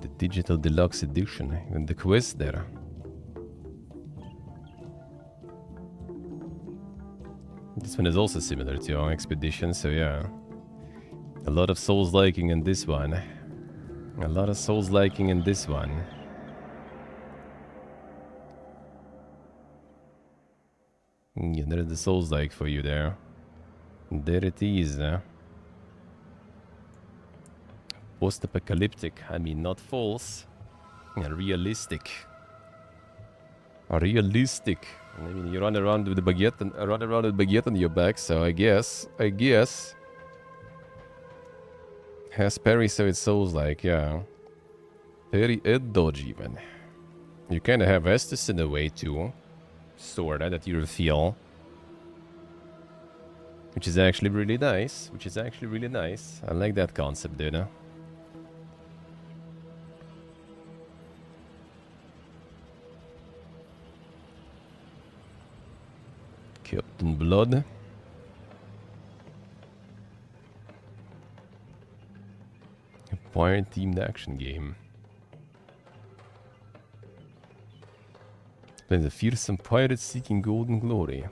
The digital deluxe edition and the quest there. This one is also similar to our Expedition, so yeah. A lot of Souls liking in this one. A lot of Souls liking in this one. Yeah, there's the Souls-like for you there. There it is. Post-apocalyptic. I mean, not false. Realistic. Realistic. I mean, you run around with the baguette and run around with baguette on your back. So I guess. Has parry, so it Souls-like. Yeah. Parry and dodge even. You kind of have Estus in a way too. Sorta, that you feel. Which is actually really nice. I like that concept, dude. Captain Blood. A pirate-themed action game. There's a fearsome pirate seeking golden glory.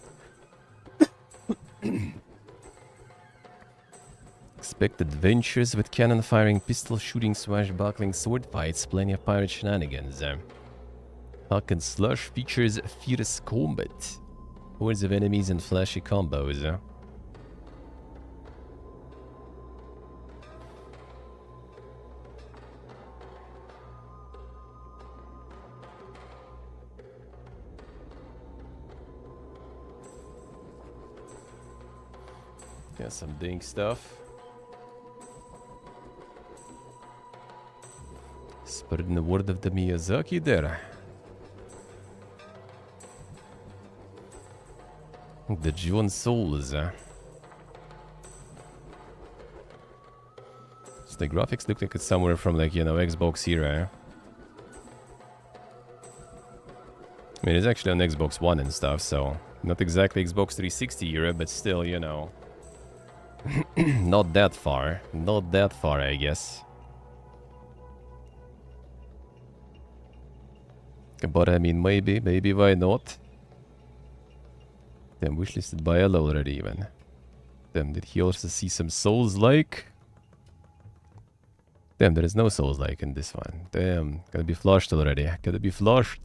Expect adventures with cannon firing, pistol shooting, swashbuckling, sword fights, plenty of pirate shenanigans. Hack and Slush features fierce combat, hordes of enemies and flashy combos. Yeah, some dink stuff. Spreading the word of the Miyazaki there. The John Souls. So the graphics look like it's somewhere from, like, you know, Xbox era. I mean, it's actually on Xbox One and stuff, so not exactly Xbox 360 era, but still, you know. Not that far. Not that far, I guess. But I mean, maybe why not? Damn, wishlisted by L already even. Damn, did he also see some Souls-like? Damn, there is no Souls-like in this one. Damn, gotta be flushed already. Gotta be flushed.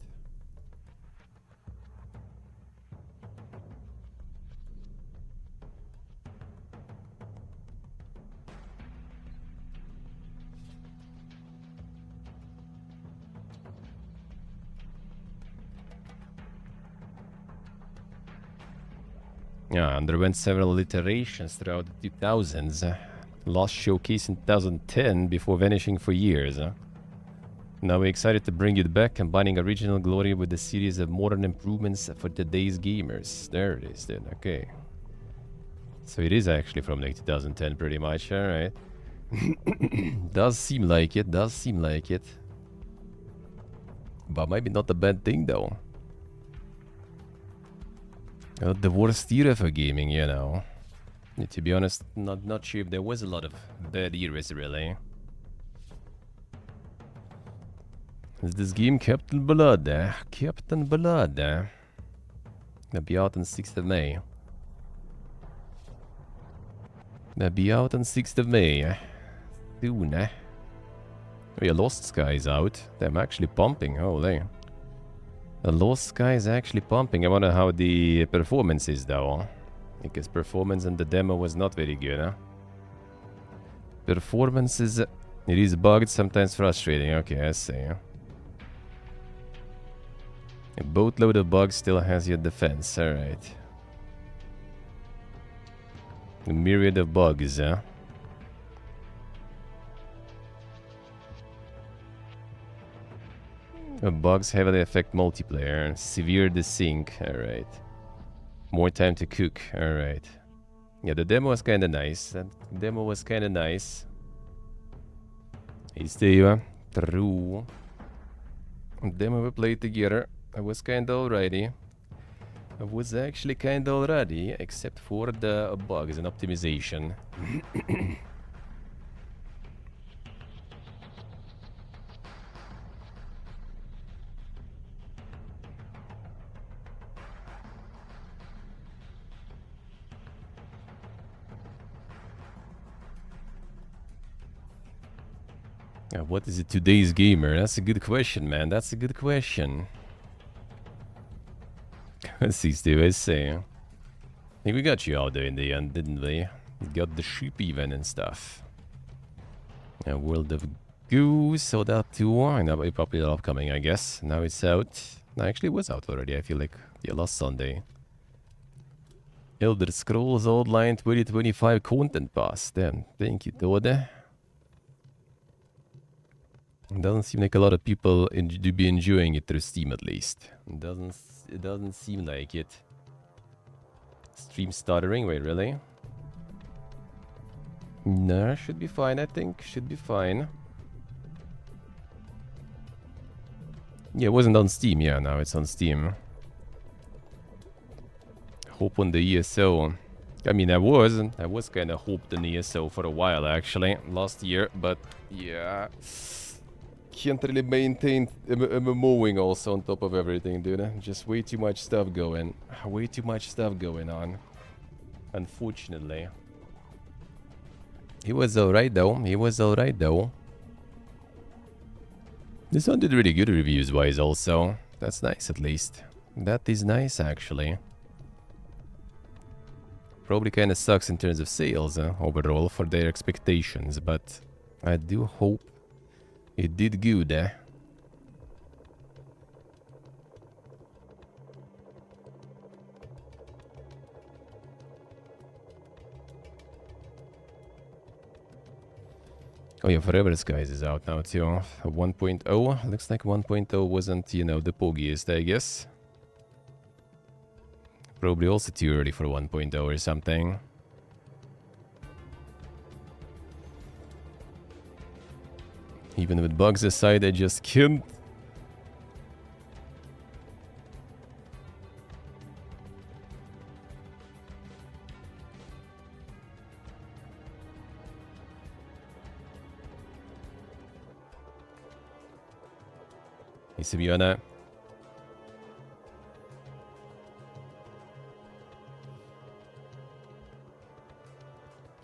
Yeah, underwent several iterations throughout the 2000s. Last showcase in 2010 before vanishing for years. Now we're excited to bring it back, combining original glory with a series of modern improvements for today's gamers. There it is then, okay. So it is actually from like 2010 pretty much, alright. Does seem like it, But maybe not a bad thing though. The worst era for gaming, you know. Yeah, to be honest, not sure if there was a lot of bad eras, really. Is this game Captain Blood? Captain Blood. That'll be out on 6th of May. Soon, Oh yeah, Lost Sky is out. I'm actually pumping, holy. The Lost Sky is actually pumping. I wonder how the performance is though. Because performance in the demo was not very good, huh? Performance is... It is bugged, sometimes frustrating. Okay, I see. A boatload of bugs still has your defense, alright. A myriad of bugs, huh? Bugs heavily affect multiplayer. Severe desync, alright. More time to cook, alright. Yeah, the demo was kinda nice. Hey Steve, true. Demo we played together. I was kinda alrighty. I was actually kinda alrighty, except for the bugs and optimization. What is it today's gamer? That's a good question, man. That's a good question. Let's see, Steve, I say. think we got you out there in the end, didn't we? We got the sheep even and stuff. A World of Goose, so that too. And that'll be probably upcoming, I guess. Now it's out. No, actually it was out already, I feel like. Yeah, last Sunday. Elder Scrolls Online 2025 Content Pass. Damn, thank you, Tode. Doesn't seem like a lot of people do be enjoying it through Steam, at least. It doesn't seem like it. Stream stuttering? Wait, really? No, should be fine, I think. Should be fine. Yeah, it wasn't on Steam. Yeah, now it's on Steam. Hope on the ESO. I mean, I was kind of hoped on ESO for a while, actually, last year. But, yeah... Can't really maintain MMOing also on top of everything, dude. Just way too much stuff going. Way too much stuff going on. Unfortunately. He was alright though. He was alright though. This one did really good reviews wise also. That's nice at least. That is nice actually. Probably kind of sucks in terms of sales overall for their expectations, but I do hope it did good, eh? Oh yeah, Forever Skies is out now too. 1.0. Looks like 1.0 wasn't, you know, the pogiest, I guess. Probably also too early for 1.0 or something. Even with bugs aside, I just can't. Hey, Sibiana.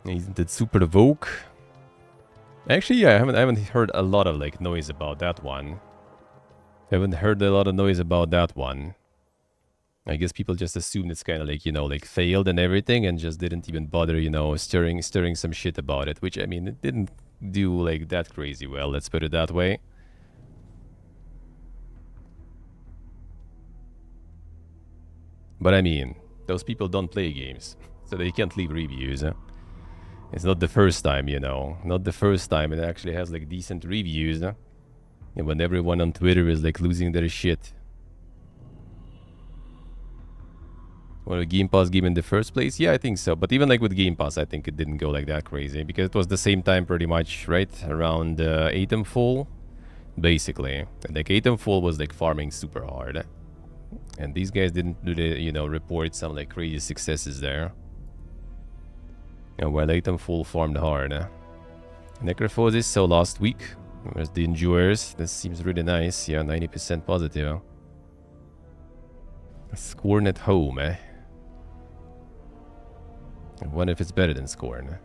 Isn't it super Vogue? Actually, yeah, I haven't heard a lot of like noise about that one. Haven't heard a lot of noise about that one. I guess people just assumed it's kind of like, you know, like failed and everything, and just didn't even bother, you know, stirring some shit about it. Which I mean, it didn't do like that crazy well. Let's put it that way. But I mean, those people don't play games, so they can't leave reviews. It's not the first time, you know. Not the first time it actually has like decent reviews. And when everyone on Twitter is like losing their shit. Well, a Game Pass game in the first place? Yeah, I think so. But even like with Game Pass, I think it didn't go like that crazy. Because it was the same time pretty much, right? Around Atomfall. Basically. And like Atomfall was like farming super hard. And these guys didn't do the, you know, report some like crazy successes there. And while Atomfall farmed hard. Necrophosis, so last week. Where's the Endurers? This seems really nice. Yeah, 90% positive. Scorn at home, eh? I wonder if it's better than Scorn.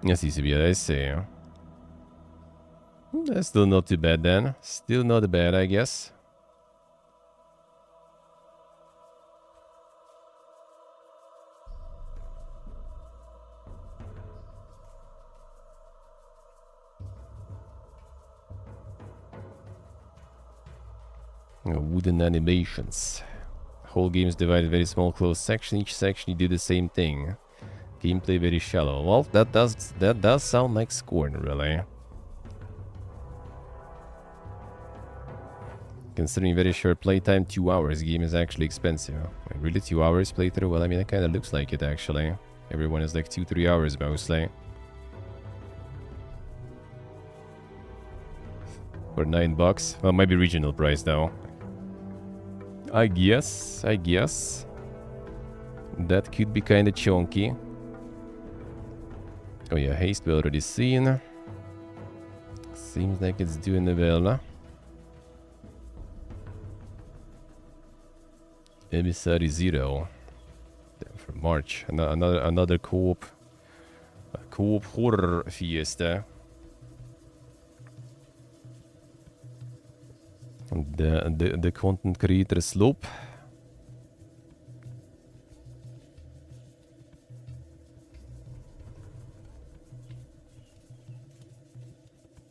Yes, I see. That's still not too bad then. Still not bad, I guess. Wooden animations. Whole game is divided very small closed section. Each section you do the same thing. Gameplay very shallow. Well, that does sound like Scorn, really. Considering very short playtime, 2 hours. Game is actually expensive. Like, really, 2 hours playthrough? Well, I mean, it kind of looks like it actually. Everyone is like 2-3 hours mostly. For $9. Well, might be regional price though. I guess. That could be kind of chunky. Oh yeah, haste we already seen. Seems like it's doing well. Emissary Zero. From March. Another co-op. Co-op horror fiesta. The content creator slope.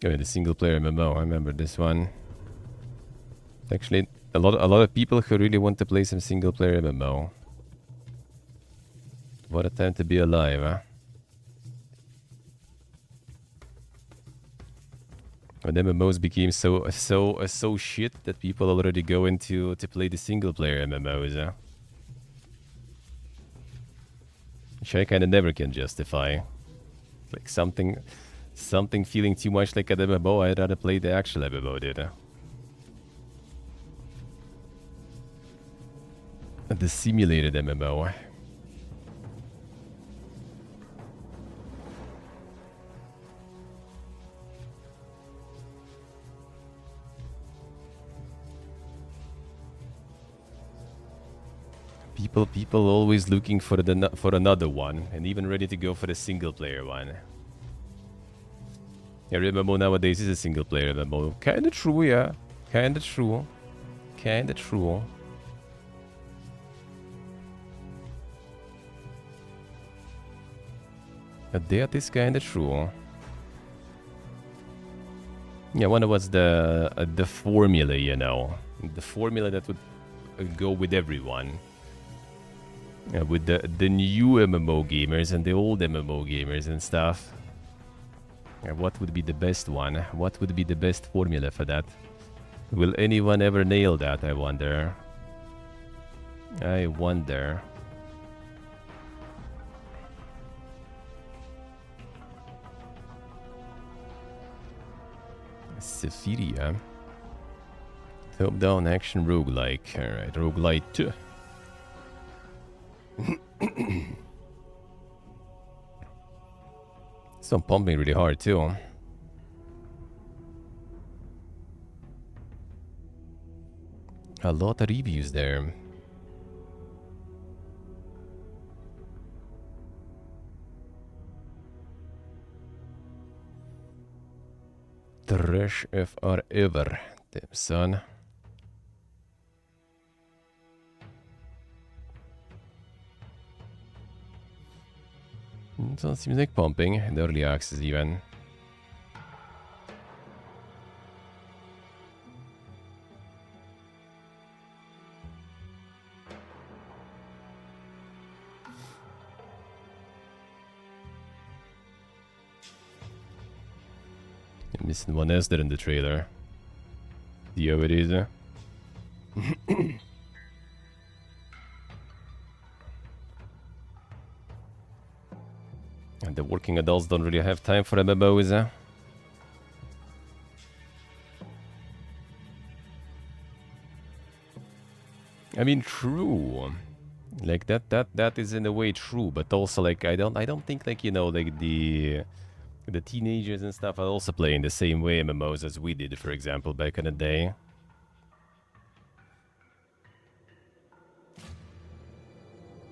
Oh, the single player MMO. I remember this one. Actually, a lot of people who really want to play some single player MMO. What a time to be alive, huh? When MMOs became so shit that people already go into to play the single player MMOs, huh? Which I kind of never can justify. Like something feeling too much like an MMO, I'd rather play the actual MMO, dude. The simulated MMO. People always looking for another one, and even ready to go for the single player one. Every MMO nowadays is a single player MMO. Kinda true, yeah. Kinda true. Kinda true. That is kinda true. Yeah, I wonder what's the formula, you know. The formula that would go with everyone. With the new MMO gamers and the old MMO gamers and stuff. What would be the best one? What would be the best formula for that? Will anyone ever nail that, I wonder? I wonder. Sephiria. Top-down action roguelike. Alright, roguelite 2. So I'm pumping really hard too. A lot of reviews there. Trash FR ever. Damn son. So it seems like pumping in the early access even. I'm missing one else there in the trailer. The it is. And the working adults don't really have time for MMOs. I mean, true. Like that is in a way true, but also like I don't think like, you know, like the teenagers and stuff are also playing the same way MMOs as we did, for example, back in the day.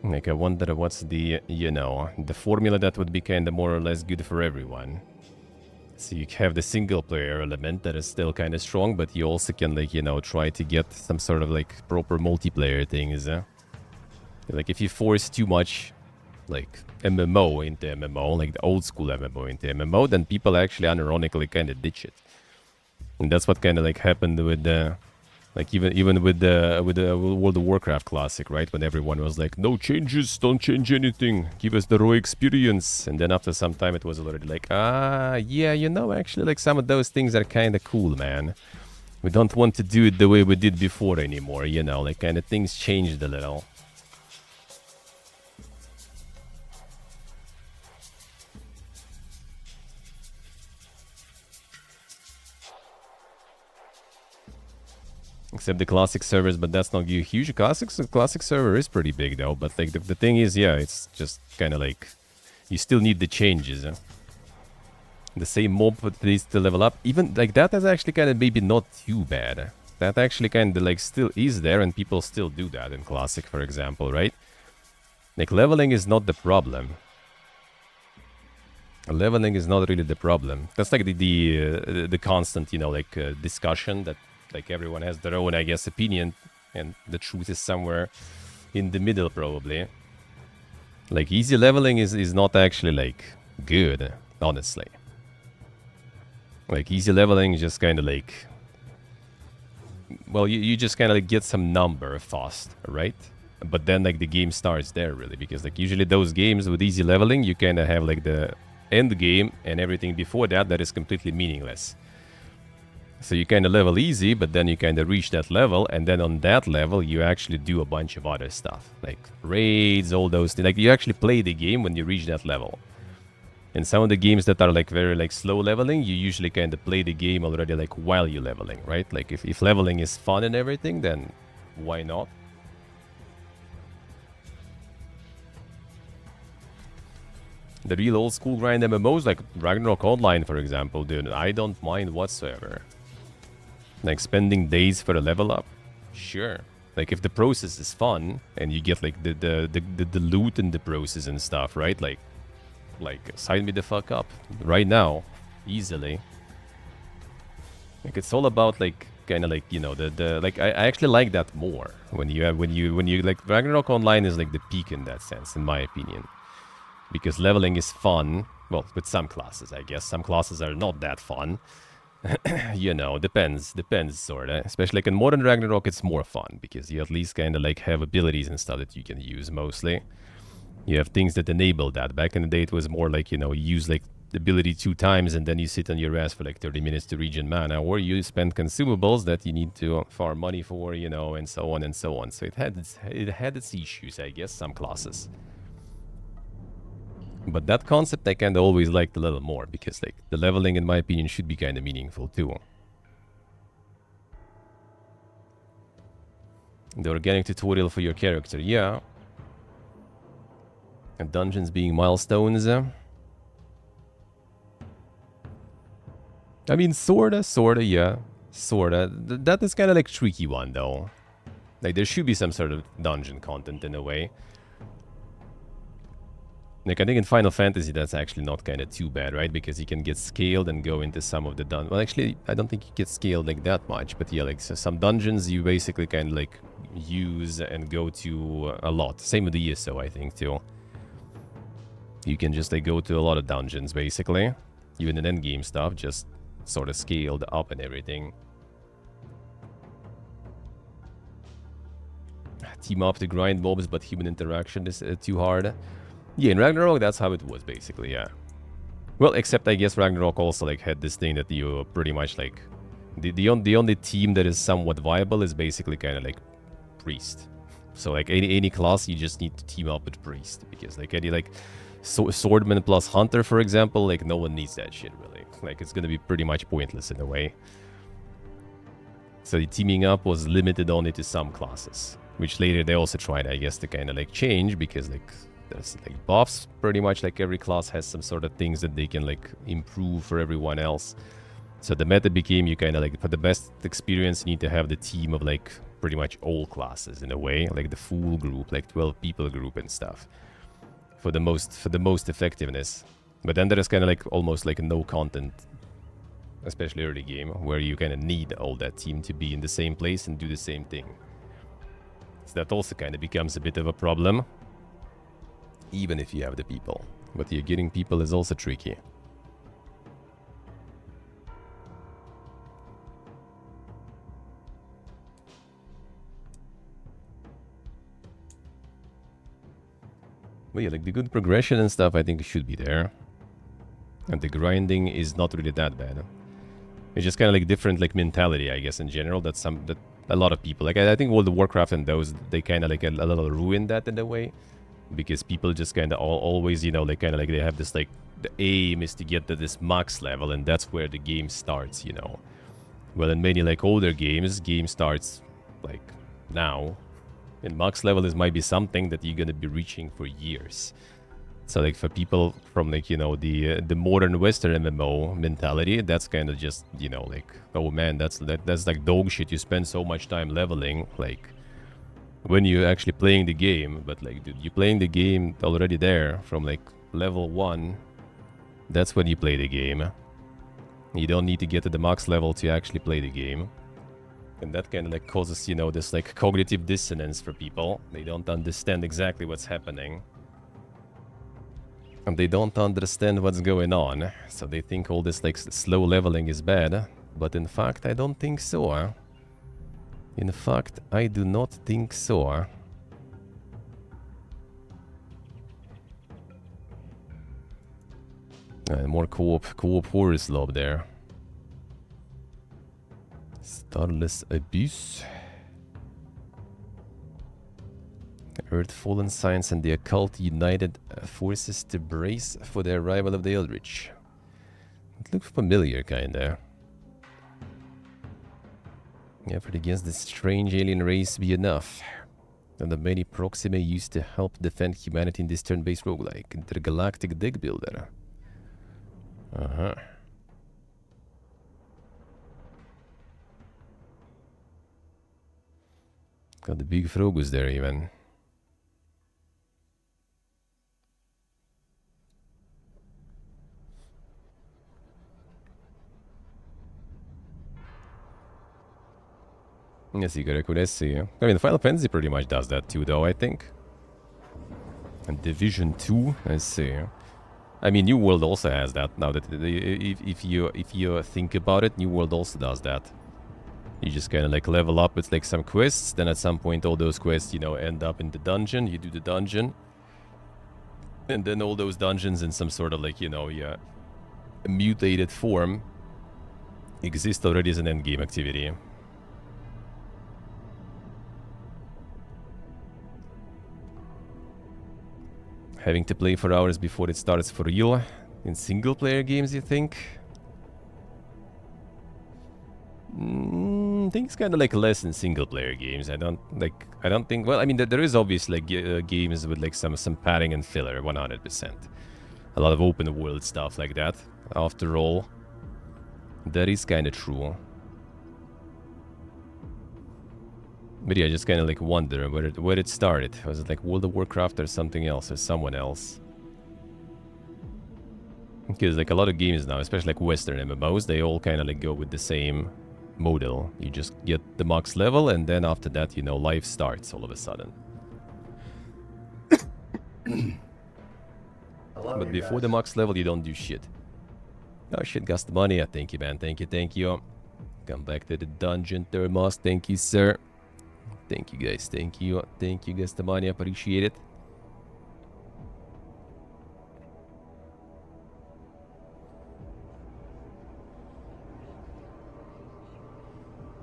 Like, I wonder what's the, you know, the formula that would be kind of more or less good for everyone. So you have the single player element that is still kind of strong, but you also can, like, you know, try to get some sort of, like, proper multiplayer things. Like, if you force too much, like, MMO into MMO, like the old school MMO into MMO, then people actually unironically kind of ditch it. And that's what kind of, like, happened with the... Like even with the World of Warcraft Classic, right? When everyone was like, no changes, don't change anything, give us the raw experience. And then after some time it was already like, yeah, you know, actually like some of those things are kind of cool, man. We don't want to do it the way we did before anymore, you know, like kind of things changed a little. Except the classic servers, but that's not huge. Classic server is pretty big though, but like the thing is, yeah, it's just kind of like you still need the changes. The same mob needs to level up. Even like that is actually kind of maybe not too bad. That actually kind of like still is there, and people still do that in Classic, for example, right? Like, leveling is not the problem. Leveling is not really the problem. That's like the constant, you know, like discussion that like everyone has their own, I guess, opinion, and the truth is somewhere in the middle, probably. Like, easy leveling is not actually like good, honestly. Like, easy leveling is just kind of like, well, you just kind of like get some number fast, right? But then like the game starts there, really, because like usually those games with easy leveling, you kind of have like the end game and everything before that that is completely meaningless. So you kind of level easy, but then you kind of reach that level, and then on that level you actually do a bunch of other stuff, like raids, all those things. Like, you actually play the game when you reach that level. And some of the games that are like very like slow leveling, you usually kind of play the game already like while you're leveling, right? Like, if leveling is fun and everything, then why not? The real old school grind MMOs like Ragnarok Online, for example, dude, I don't mind whatsoever. Like, spending days for a level up, sure. Like, if the process is fun and you get like the loot in the process and stuff, right? Like sign me the fuck up right now, easily. Like, it's all about like kind of like, you know, the like I actually like that more when you like Ragnarok Online is like the peak in that sense, in my opinion. Because leveling is fun. Well, with some classes, I guess. Some classes are not that fun. You know, depends, sorta. Especially like in Modern Ragnarok, it's more fun. Because you at least kind of like have abilities and stuff that you can use, mostly. You have things that enable that. Back in the day, it was more like, you know, you use like the ability 2 times and then you sit on your ass for like 30 minutes to regen mana. Or you spend consumables that you need to farm money for, you know, and so on and so on. So it had its issues, I guess, some classes. But that concept I kind of always liked a little more, because like the leveling, in my opinion, should be kind of meaningful too. The organic tutorial for your character, yeah. And dungeons being milestones. I mean, sorta, yeah. Sorta. That is kind of like tricky one, though. Like, there should be some sort of dungeon content in a way. Like, I think in Final Fantasy, that's actually not kind of too bad, right? Because you can get scaled and go into some of the dungeons. Well, actually, I don't think you get scaled like that much. But yeah, like, so some dungeons you basically kind of like use and go to a lot. Same with the ESO, I think, too. You can just like go to a lot of dungeons, basically. Even in endgame stuff, just sort of scaled up and everything. Team up to grind mobs, but human interaction is too hard. Yeah, in Ragnarok, that's how it was, basically, yeah. Well, except I guess Ragnarok also, like, had this thing that you pretty much, like... The only team that is somewhat viable is basically kind of, like, Priest. So, like, any class, you just need to team up with Priest. Because, like, any, like, Swordman plus Hunter, for example, like, no one needs that shit, really. Like, it's gonna be pretty much pointless in a way. So the teaming up was limited only to some classes. Which later they also tried, I guess, to kind of, like, change, because, like... There's like buffs, pretty much like every class has some sort of things that they can like improve for everyone else. So the meta became, you kind of like, for the best experience, you need to have the team of like pretty much all classes in a way, like the full group, like 12 people group and stuff, for the most effectiveness. But then there is kind of like almost like no content, especially early game, where you kind of need all that team to be in the same place and do the same thing. So that also kind of becomes a bit of a problem. Even if you have the people. But yeah, getting people is also tricky. But yeah, like the good progression and stuff I think should be there. And the grinding is not really that bad. It's just kind of like different like mentality, I guess, in general. That a lot of people, like I think World of Warcraft and those, they kind of like a little ruin that in a way. Because people just kind of always, you know, like kind of like they have this like, the aim is to get to this max level and that's where the game starts, you know. Well, in many like older games, game starts like now. And max level might be something that you're going to be reaching for years. So like for people from like, you know, the modern Western MMO mentality, that's kind of just, you know, like, oh man, that's like dog shit. You spend so much time leveling, like when you're actually playing the game. But like, dude, you're playing the game already there from like level 1. That's when you play the game. You don't need to get to the max level to actually play the game. And that kind of like causes, you know, this like cognitive dissonance for people. They don't understand exactly what's happening. And they don't understand what's going on, so they think all this like slow leveling is bad. But in fact, I don't think so. In fact, I do not think so. More co-op Horus love there. Starless Abyss. Earth Fallen Science and the Occult united forces to brace for the arrival of the Eldritch. It looks familiar, kinda. Effort against this strange alien race be enough. And the many Proxima used to help defend humanity in this turn-based roguelike. Intergalactic deck builder. Uh-huh. Got the big Frogus there, even. Yes, you gotta could see. I mean, Final Fantasy pretty much does that too, though, I think. And Division 2, I see. I mean, New World also has that. Now that if you think about it, New World also does that. You just kind of like level up with like some quests. Then at some point, all those quests, you know, end up in the dungeon. You do the dungeon, and then all those dungeons in some sort of like, you know, yeah, mutated form exist already as an endgame activity. Having to play for hours before it starts for real in single-player games, you think? I think it's kind of like less in single-player games. I don't think. Well, I mean, there is obviously like, games with like some padding and filler, 100%. A lot of open-world stuff like that. After all, that is kind of true. But yeah, I just kind of like wonder where it started. Was it like World of Warcraft or something else or someone else? Because like a lot of games now, especially like Western MMOs, they all kind of like go with the same model. You just get the max level, and then after that, you know, life starts all of a sudden. But before the max level, you don't do shit. Oh shit, got the money. Thank you, man. Thank you. Come back to the dungeon, Thermos. Thank you, sir. Thank you, guys. Thank you, guys. The money, appreciate it.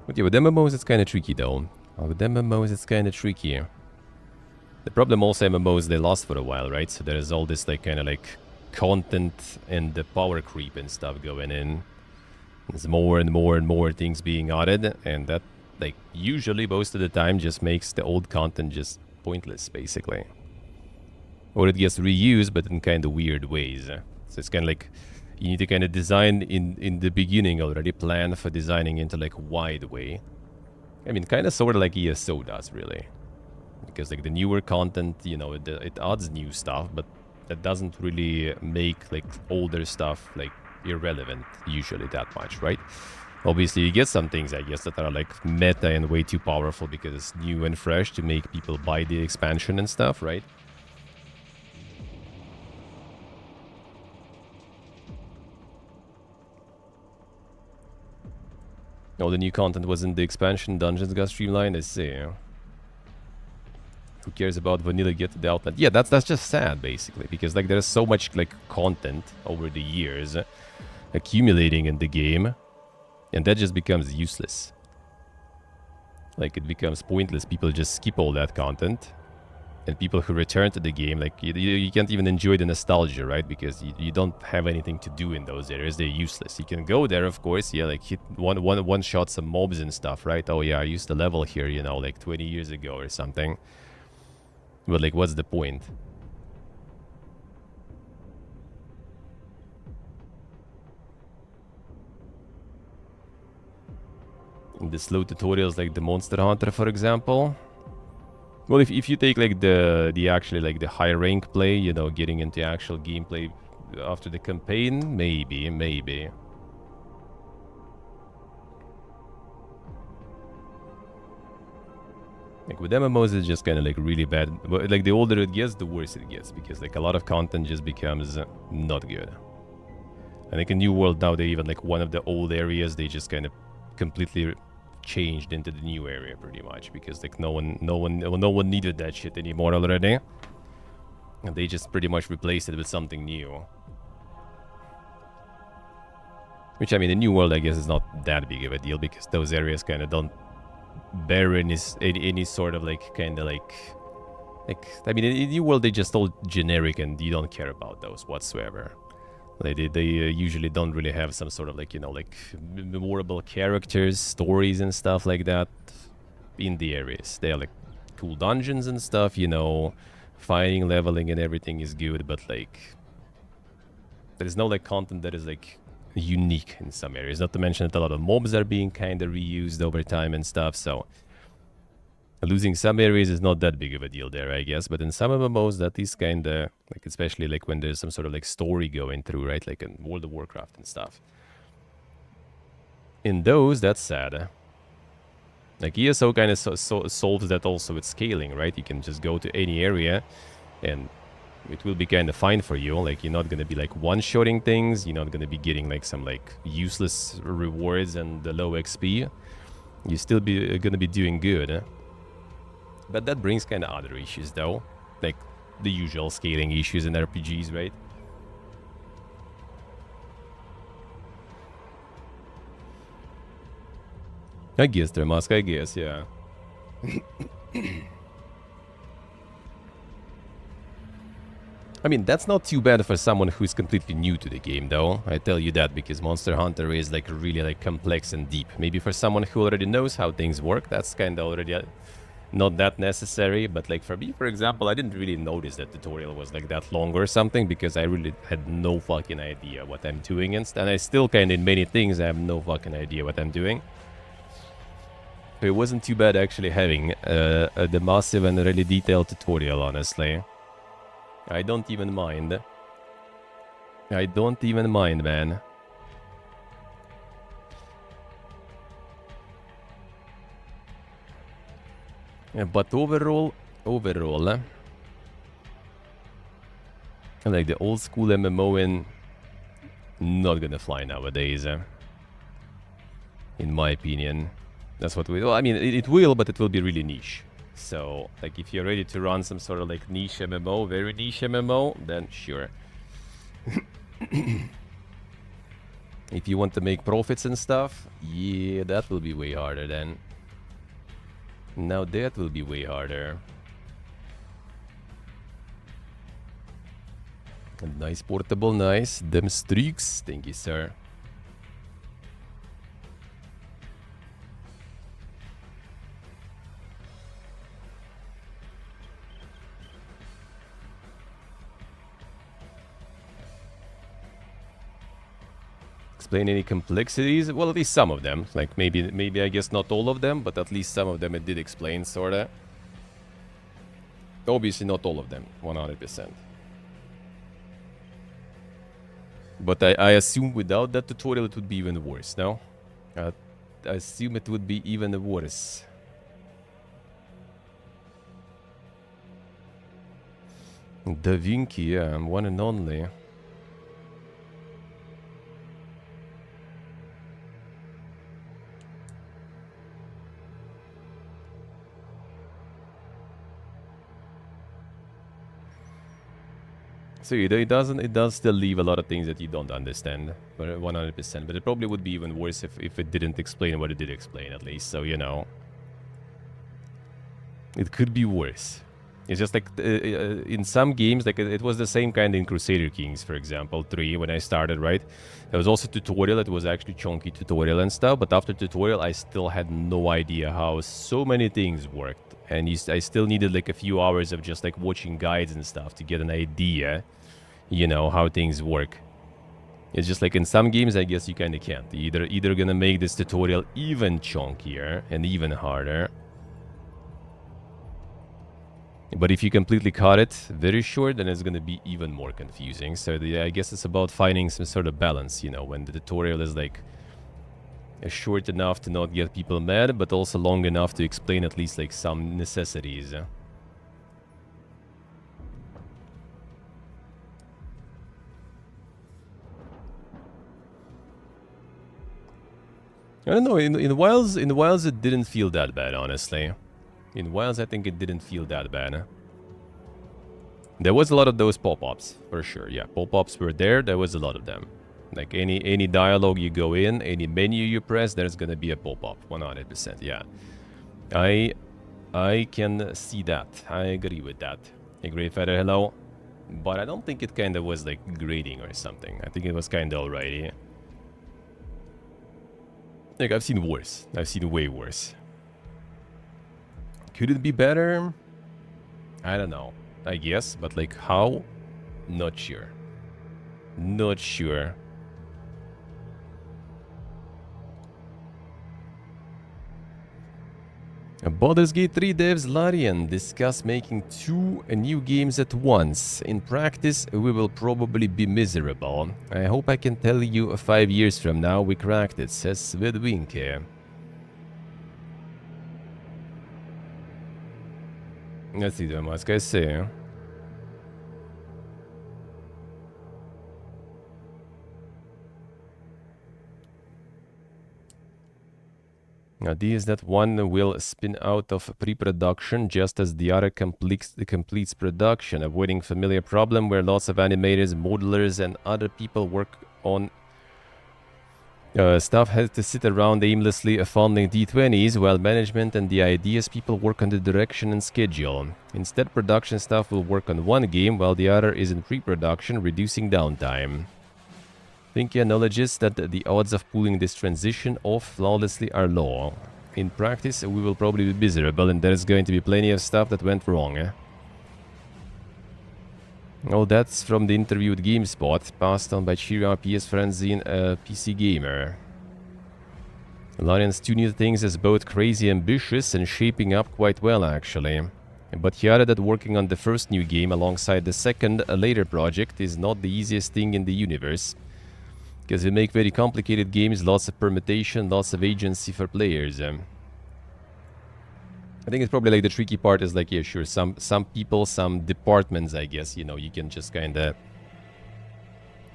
But yeah, with MMOs, it's kind of tricky, though. With MMOs, it's kind of tricky. The problem also, MMOs, they last for a while, right? So there is all this, like, kind of, like, content and the power creep and stuff going in. There's more and more and more things being added, and that, like, usually, most of the time, just makes the old content just pointless, basically. Or it gets reused, but in kind of weird ways. So it's kind of like, you need to kind of design in the beginning already, plan for designing into like wide way. I mean, kind of sort of like ESO does, really. Because like the newer content, you know, it adds new stuff, but that doesn't really make like older stuff like irrelevant usually that much, right? Obviously, you get some things, I guess, that are like meta and way too powerful because it's new and fresh to make people buy the expansion and stuff, right? Oh, the new content was in the expansion. Dungeons got streamlined. I see. Who cares about vanilla? Get to the outlet. Yeah, that's just sad, basically, because like there's so much like content over the years accumulating in the game, and that just becomes useless. Like it becomes pointless. People just skip all that content. And people who return to the game, like, you can't even enjoy the nostalgia, right? Because you don't have anything to do in those areas. They're useless. You can go there, of course, yeah, like hit one shot some mobs and stuff, right? Oh yeah, I used to level here, you know, like 20 years ago or something. But like, what's the point? the slow tutorials like the Monster Hunter, for example. Well, if you take like the actually like the high rank play, you know, getting into actual gameplay after the campaign, maybe. Like with MMOs, it's just kind of like really bad. But like the older it gets, the worse it gets, because like a lot of content just becomes not good. I think in New World now, they even like one of the old areas, they just kind of completely changed into the new area pretty much, because like no one needed that shit anymore already, and they just pretty much replaced it with something new. Which, I mean, in New World, I guess is not that big of a deal, because those areas kind of don't bear any sort of like kind of like I mean, in New World they just all generic and you don't care about those whatsoever. They usually don't really have some sort of like, you know, like memorable characters, stories and stuff like that in the areas. They are like cool dungeons and stuff, you know, fighting, leveling and everything is good, but like there's no like content that is like unique in some areas. Not to mention that a lot of mobs are being kind of reused over time and stuff, so losing some areas is not that big of a deal there, I guess. But in some MMOs, that is kind of like, especially like when there's some sort of like story going through, right? Like in World of Warcraft and stuff. In those, that's sad. Like ESO kind of solves that also with scaling, right? You can just go to any area and it will be kind of fine for you. Like, you're not going to be like one-shotting things. You're not going to be getting like some like useless rewards and the low XP. You're still going to be doing good. But that brings kind of other issues though. Like the usual scaling issues in RPGs, right? I guess there must, I guess, yeah. I mean, that's not too bad for someone who's completely new to the game, though. I tell you that, because Monster Hunter is like really like complex and deep. Maybe for someone who already knows how things work, that's kind of already not that necessary. But like for me, for example, I didn't really notice that tutorial was like that long or something, because I really had no fucking idea what I'm doing, and I still kind of in many things I have no fucking idea what I'm doing. So it wasn't too bad actually having the massive and really detailed tutorial, honestly. I don't even mind. I don't even mind, man. Yeah, but overall, like the old school MMO in not gonna fly nowadays, in my opinion. That's what we. Well, I mean, it will, but it will be really niche. So, like, if you're ready to run some sort of like niche MMO, very niche MMO, then sure. If you want to make profits and stuff, yeah, that will be way harder then. Now that will be way harder. Nice portable, nice. Them streaks, thank you, sir. Explain any complexities? Well, at least some of them. Like maybe I guess not all of them, but at least some of them it did explain, sorta. Obviously not all of them, 100%. But I assume without that tutorial it would be even worse, no? I assume it would be even worse. Da Vinci, yeah, one and only. So it does still leave a lot of things that you don't understand, but 100%. But it probably would be even worse if it didn't explain what it did explain, at least. So, you know, it could be worse. It's just like in some games, like it was the same kind in Crusader Kings, for example, 3 when I started, right? There was also tutorial. It was actually chunky tutorial and stuff. But after tutorial, I still had no idea how so many things worked. And I still needed like a few hours of just like watching guides and stuff to get an idea, you know, how things work. It's just like in some games, I guess you kind of can't. You're either gonna make this tutorial even chunkier and even harder. But if you completely cut it very short, then it's gonna be even more confusing. So I guess it's about finding some sort of balance, you know, when the tutorial is like short enough to not get people mad, but also long enough to explain at least like some necessities. I don't know, in Wilds it didn't feel that bad, honestly. In Wilds I think it didn't feel that bad. There was a lot of those pop-ups, for sure, yeah. Pop-ups were there was a lot of them. Like any dialogue you go in, any menu you press, there's gonna be a pop-up, 100%, yeah. I can see that, I agree with that. Hey Greyfeather, hello. But I don't think it kinda was like grading or something. I think it was kinda alrighty. Like, I've seen worse. I've seen way worse. Could it be better? I don't know. I guess, but like how? Not sure. Not sure. Baldur's Gate 3 devs Larian discuss making 2 new games at once. In practice, we will probably be miserable. I hope I can tell you 5 years from now we cracked it, says Svedwinke. Let's see what else guys say. Idea is that one will spin out of pre-production just as the other completes production, avoiding familiar problem where lots of animators, modelers, and other people work on staff has to sit around aimlessly funding D20s while management and the ideas people work on the direction and schedule. Instead, production staff will work on one game while the other is in pre-production, reducing downtime. Pinky acknowledges that the odds of pulling this transition off flawlessly are low. In practice, we will probably be miserable and there's going to be plenty of stuff that went wrong. Oh, that's from the interview with GameSpot, passed on by Chira PS Franzine, PC Gamer. Larian's 2 new things is both crazy ambitious and shaping up quite well, actually. But he added that working on the first new game alongside the second, a later project, is not the easiest thing in the universe. Because we make very complicated games, lots of permutation, lots of agency for players. I think it's probably like the tricky part is like, yeah, sure, some people, some departments, I guess, you know, you can just kind of...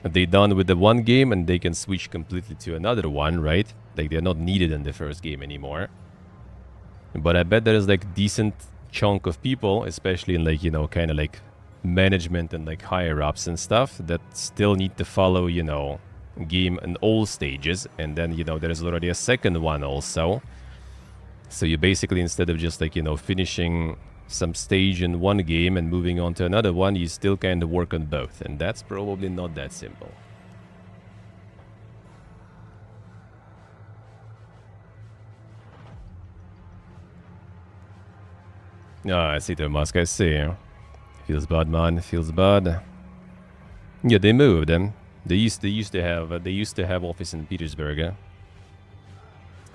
They're done with the one game and they can switch completely to another one, right? Like they're not needed in the first game anymore. But I bet there is like decent chunk of people, especially in like, you know, kind of like management and like higher ups and stuff that still need to follow, you know, game in all stages, and then, you know, there's already a second one also. So you basically, instead of just like, you know, finishing some stage in one game and moving on to another one, you still kind of work on both, and that's probably not that simple. Ah, I see the mask, I see. Feels bad, man, feels bad. Yeah, they moved them. They used to have office in Petersburg.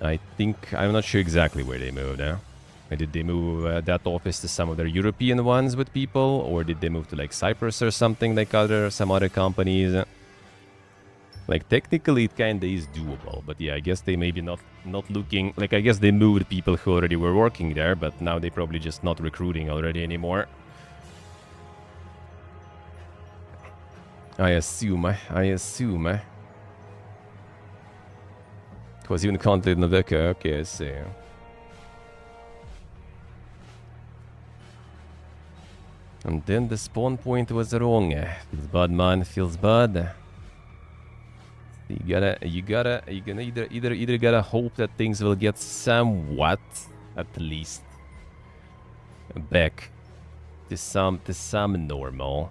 I think I'm not sure exactly where they moved. Did they move that office to some of their European ones with people, or did they move to like Cyprus or something like some other companies? Like technically it kinda is doable, but yeah, I guess they maybe not looking like, I guess they moved people who already were working there, but now they probably just not recruiting already anymore. I assume. It was even content in the Vecca, okay, I see. And then the spawn point was wrong. Feels bad, man, feels bad. You gonna either gotta hope that things will get somewhat, at least, back to some normal.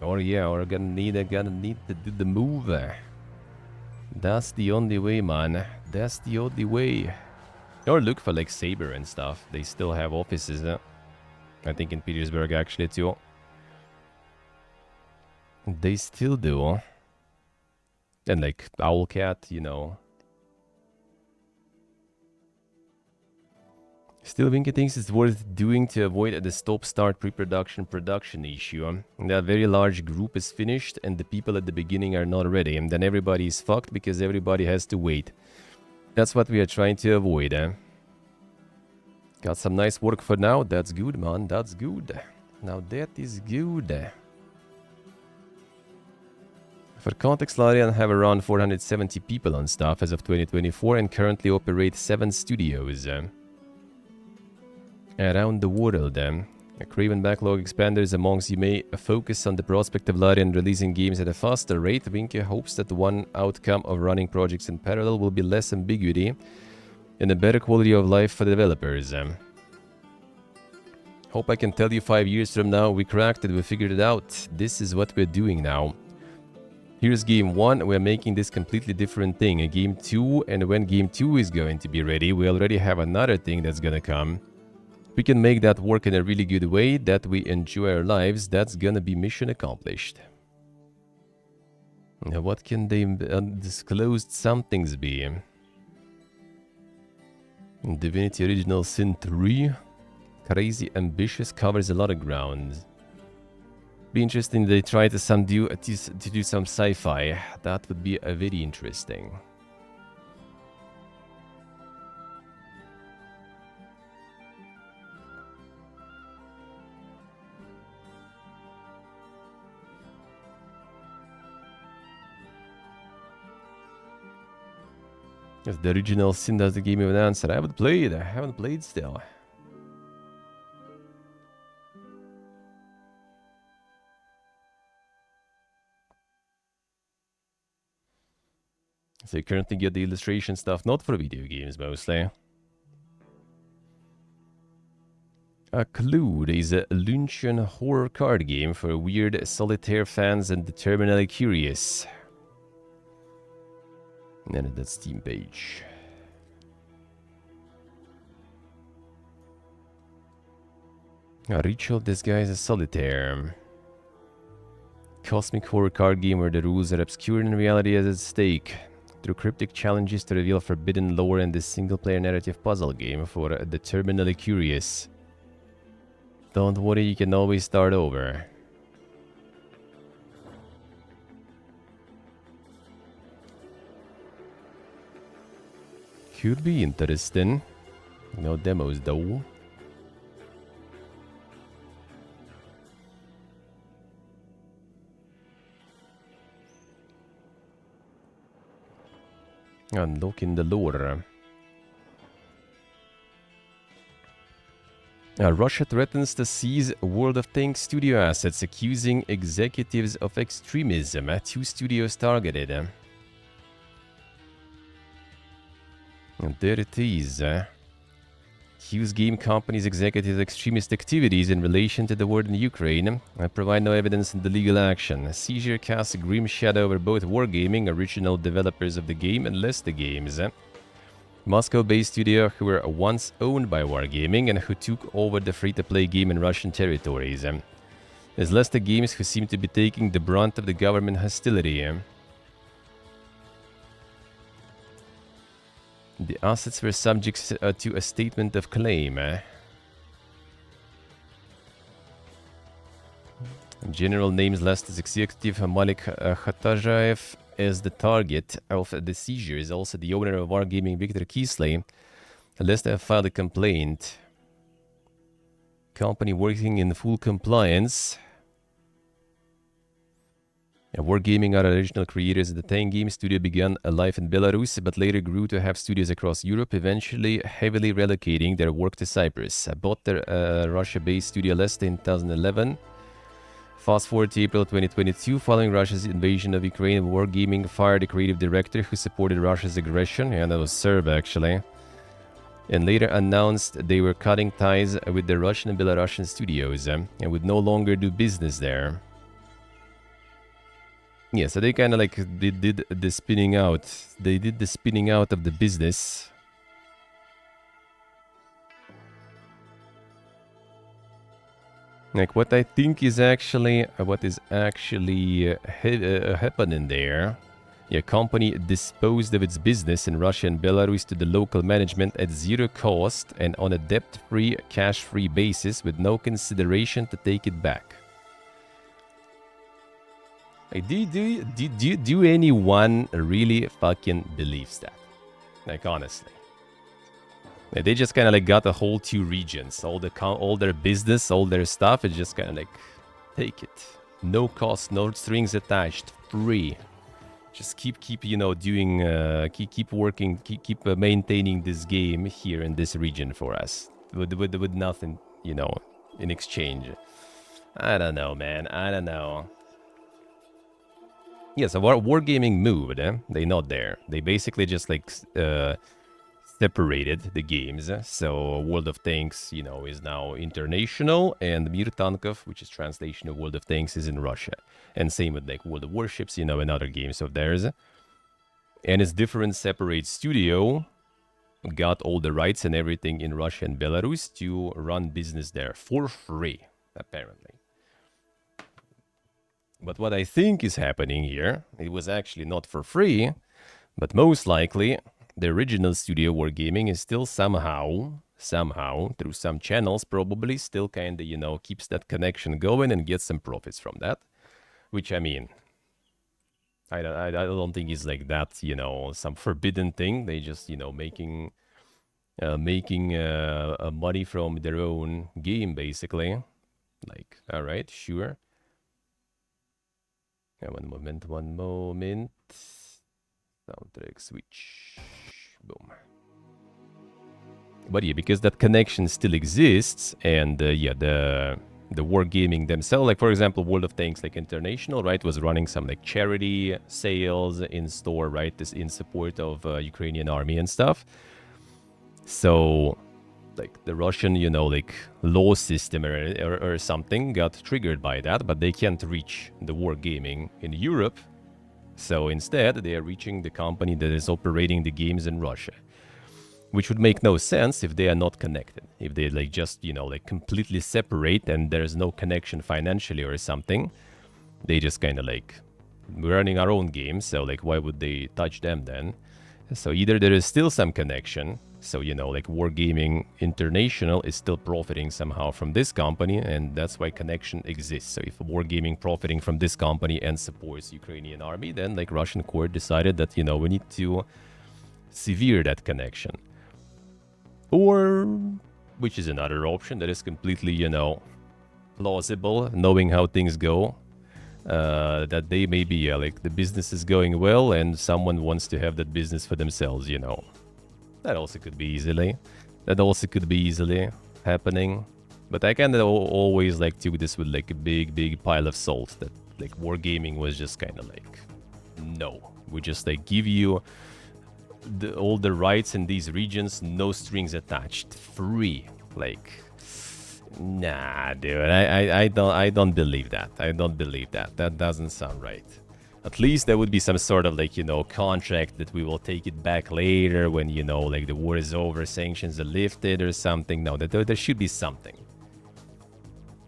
Or yeah, or gonna need to do the move. That's the only way, man. That's the only way. Or look for like Saber and stuff. They still have offices. I think in Petersburg actually too. They still do. And like Owlcat, you know. Still, Vinky thinks it's worth doing to avoid the stop-start pre-production production issue. And that very large group is finished and the people at the beginning are not ready. And then everybody is fucked because everybody has to wait. That's what we are trying to avoid. Got some nice work for now. That's good, man. That's good. Now that is good. For context, Larian have around 470 people on staff as of 2024 and currently operate 7 studios around the world. A Craven Backlog Expanders amongst you may focus on the prospect of Larian releasing games at a faster rate. Vinke hopes that one outcome of running projects in parallel will be less ambiguity and a better quality of life for the developers. Hope I can tell you 5 years from now, we cracked it, we figured it out. This is what we're doing now. Here's game 1, we're making this completely different thing. Game 2, and when game 2 is going to be ready, we already have another thing that's gonna come. We can make that work in a really good way, that we enjoy our lives, that's gonna be mission accomplished. Now what can the undisclosed somethings be? Divinity Original Sin 3. Crazy ambitious, covers a lot of ground. Be interesting they try to do some sci-fi. That would be very interesting. If the original Sin doesn't give me an answer, I haven't played still. So you currently get the illustration stuff, not for video games mostly. Clue is a Luncheon horror card game for weird solitaire fans and the terminally curious. And that Steam page. A ritual disguised as solitaire. Cosmic horror card game where the rules are obscure and reality is at stake. Through cryptic challenges to reveal forbidden lore and this single-player narrative puzzle game for the terminally curious. Don't worry, you can always start over. Could be interesting. No demos though. Unlocking the lore. Russia threatens to seize World of Tanks studio assets, accusing executives of extremism. 2 studios targeted. And there it is. Accuse game companies' executives of extremist activities in relation to the war in Ukraine. Provide no evidence in the legal action. Seizure casts a grim shadow over both Wargaming, original developers of the game, and Lesta Games. Moscow-based studio who were once owned by Wargaming and who took over the free-to-play game in Russian territories. As Lesta Games who seem to be taking the brunt of the government hostility. The assets were subject to a statement of claim. General names Lesta's executive Malik Khatajaev as the target of the seizure is also the owner of Wargaming Viktor Kisley. Lesta have filed a complaint. Company working in full compliance. Wargaming are original creators of the Tank game studio began a life in Belarus, but later grew to have studios across Europe, eventually heavily relocating their work to Cyprus. Bought their Russia-based studio Lesta in 2011. Fast forward to April 2022, following Russia's invasion of Ukraine, Wargaming fired the creative director who supported Russia's aggression, and that was Serb actually, and later announced they were cutting ties with the Russian and Belarusian studios and would no longer do business there. Yeah, so they kind of like they did the spinning out. They did the spinning out of the business. Like what I think is actually happening there A company disposed of its business in Russia and Belarus to the local management at zero cost and on a debt-free, cash-free basis with no consideration to take it back. Like, do anyone really fucking believes that? Like, honestly. Like, they just kind of like got a whole 2 regions. All their business, all their stuff is just kind of like, take it. No cost, no strings attached, free. Just keep you know, doing, keep working, keep maintaining this game here in this region for us. With nothing, you know, in exchange. I don't know, man. I don't know. Yeah, so Wargaming moved, eh? They not there. They basically just like separated the games. So World of Tanks, you know, is now international, and Mir Tankov, which is translation of World of Tanks, is in Russia. And same with like World of Warships, you know, and other games of theirs. And it's different separate studio got all the rights and everything in Russia and Belarus to run business there for free, apparently. But what I think is happening here, it was actually not for free, but most likely the original studio Wargaming is still somehow, through some channels, probably still kind of, you know, keeps that connection going and gets some profits from that. Which, I mean, I don't think it's like that, you know, some forbidden thing. They just, you know, making money from their own game, basically. Like, all right, sure. Yeah, one moment. Soundtrack switch. Boom. But yeah, because that connection still exists, and yeah, the Wargaming themselves, like for example, World of Tanks, like International, right, was running some like charity sales in store, right, this in support of Ukrainian army and stuff. So like the Russian, you know, like law system or something got triggered by that, but they can't reach the Wargaming in Europe. So instead, they are reaching the company that is operating the games in Russia, which would make no sense if they are not connected. If they like just, you know, like completely separate and there's no connection financially or something, they just kind of like, we're running our own games, so like why would they touch them then? So either there is still some connection, so, you know, like Wargaming International is still profiting somehow from this company, and that's why connection exists. So if Wargaming profiting from this company and supports Ukrainian army, then like Russian court decided that, you know, we need to sever that connection. Or, which is another option that is completely, you know, plausible, knowing how things go, that they maybe, like the business is going well and someone wants to have that business for themselves, you know. That also could be easily. Happening. But I kind of always like to do this with like a big pile of salt, that like Wargaming was just kind of like, no, we just like give you all the rights in these regions, no strings attached, free. Like, nah, dude, I don't believe that. That doesn't sound right. At least there would be some sort of like, you know, contract that we will take it back later when, you know, like the war is over, sanctions are lifted or something. No, there should be something.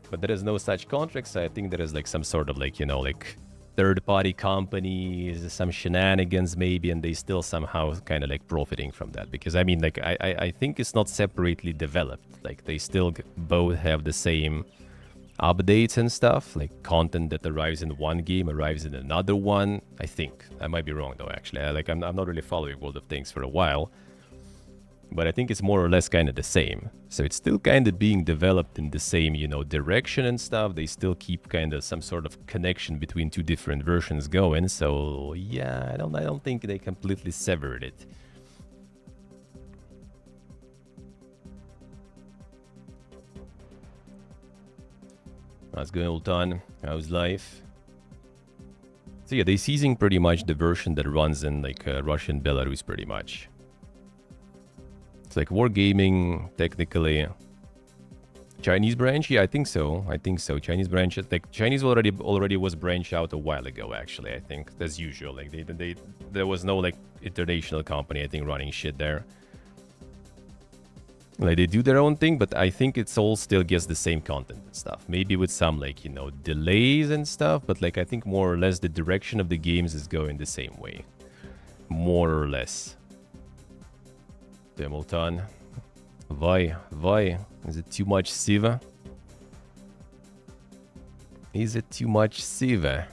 But there is no such contract, so I think there is like some sort of like, you know, like third-party companies, some shenanigans maybe, and they still somehow kind of like profiting from that. Because I mean, like, I think it's not separately developed. Like, they still both have the same updates and stuff, like content that arrives in one game arrives in another one. I think I might be wrong though, actually. I'm not really following World of Tanks for a while, but I think it's more or less kind of the same. So it's still kind of being developed in the same, you know, direction and stuff. They still keep kind of some sort of connection between two different versions going. So yeah, I don't think they completely severed it. How's going, Ultan? How's life? So yeah, they're seizing pretty much the version that runs in like Russia and Belarus pretty much. It's like Wargaming, technically. Chinese branch? Yeah, I think so. Chinese branch, like Chinese already was branched out a while ago, actually, I think. As usual. Like there was no like international company, I think, running shit there. Like, they do their own thing, but I think it's all still gets the same content and stuff. Maybe with some, like, you know, delays and stuff, but, like, I think more or less the direction of the games is going the same way. More or less. Hamilton. Why? Is it too much Siva? Is it too much Siva?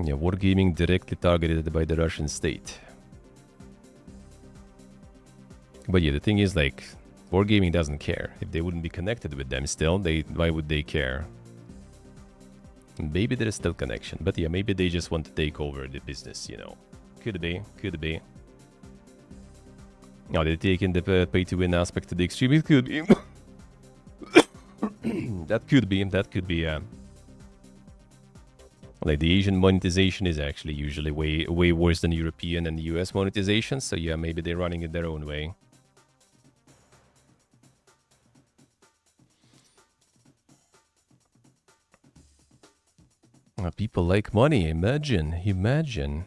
Yeah, wargaming directly targeted by the Russian state. But yeah, the thing is, like, wargaming doesn't care. If they wouldn't be connected with them still, why would they care? Maybe there is still connection, but yeah, maybe they just want to take over the business, you know. Could be. Now, they're taking the pay-to-win aspect to the extreme. It could be. That could be, like, the Asian monetization is actually usually way worse than European and US monetization, so yeah, maybe they're running it their own way. People like money, imagine.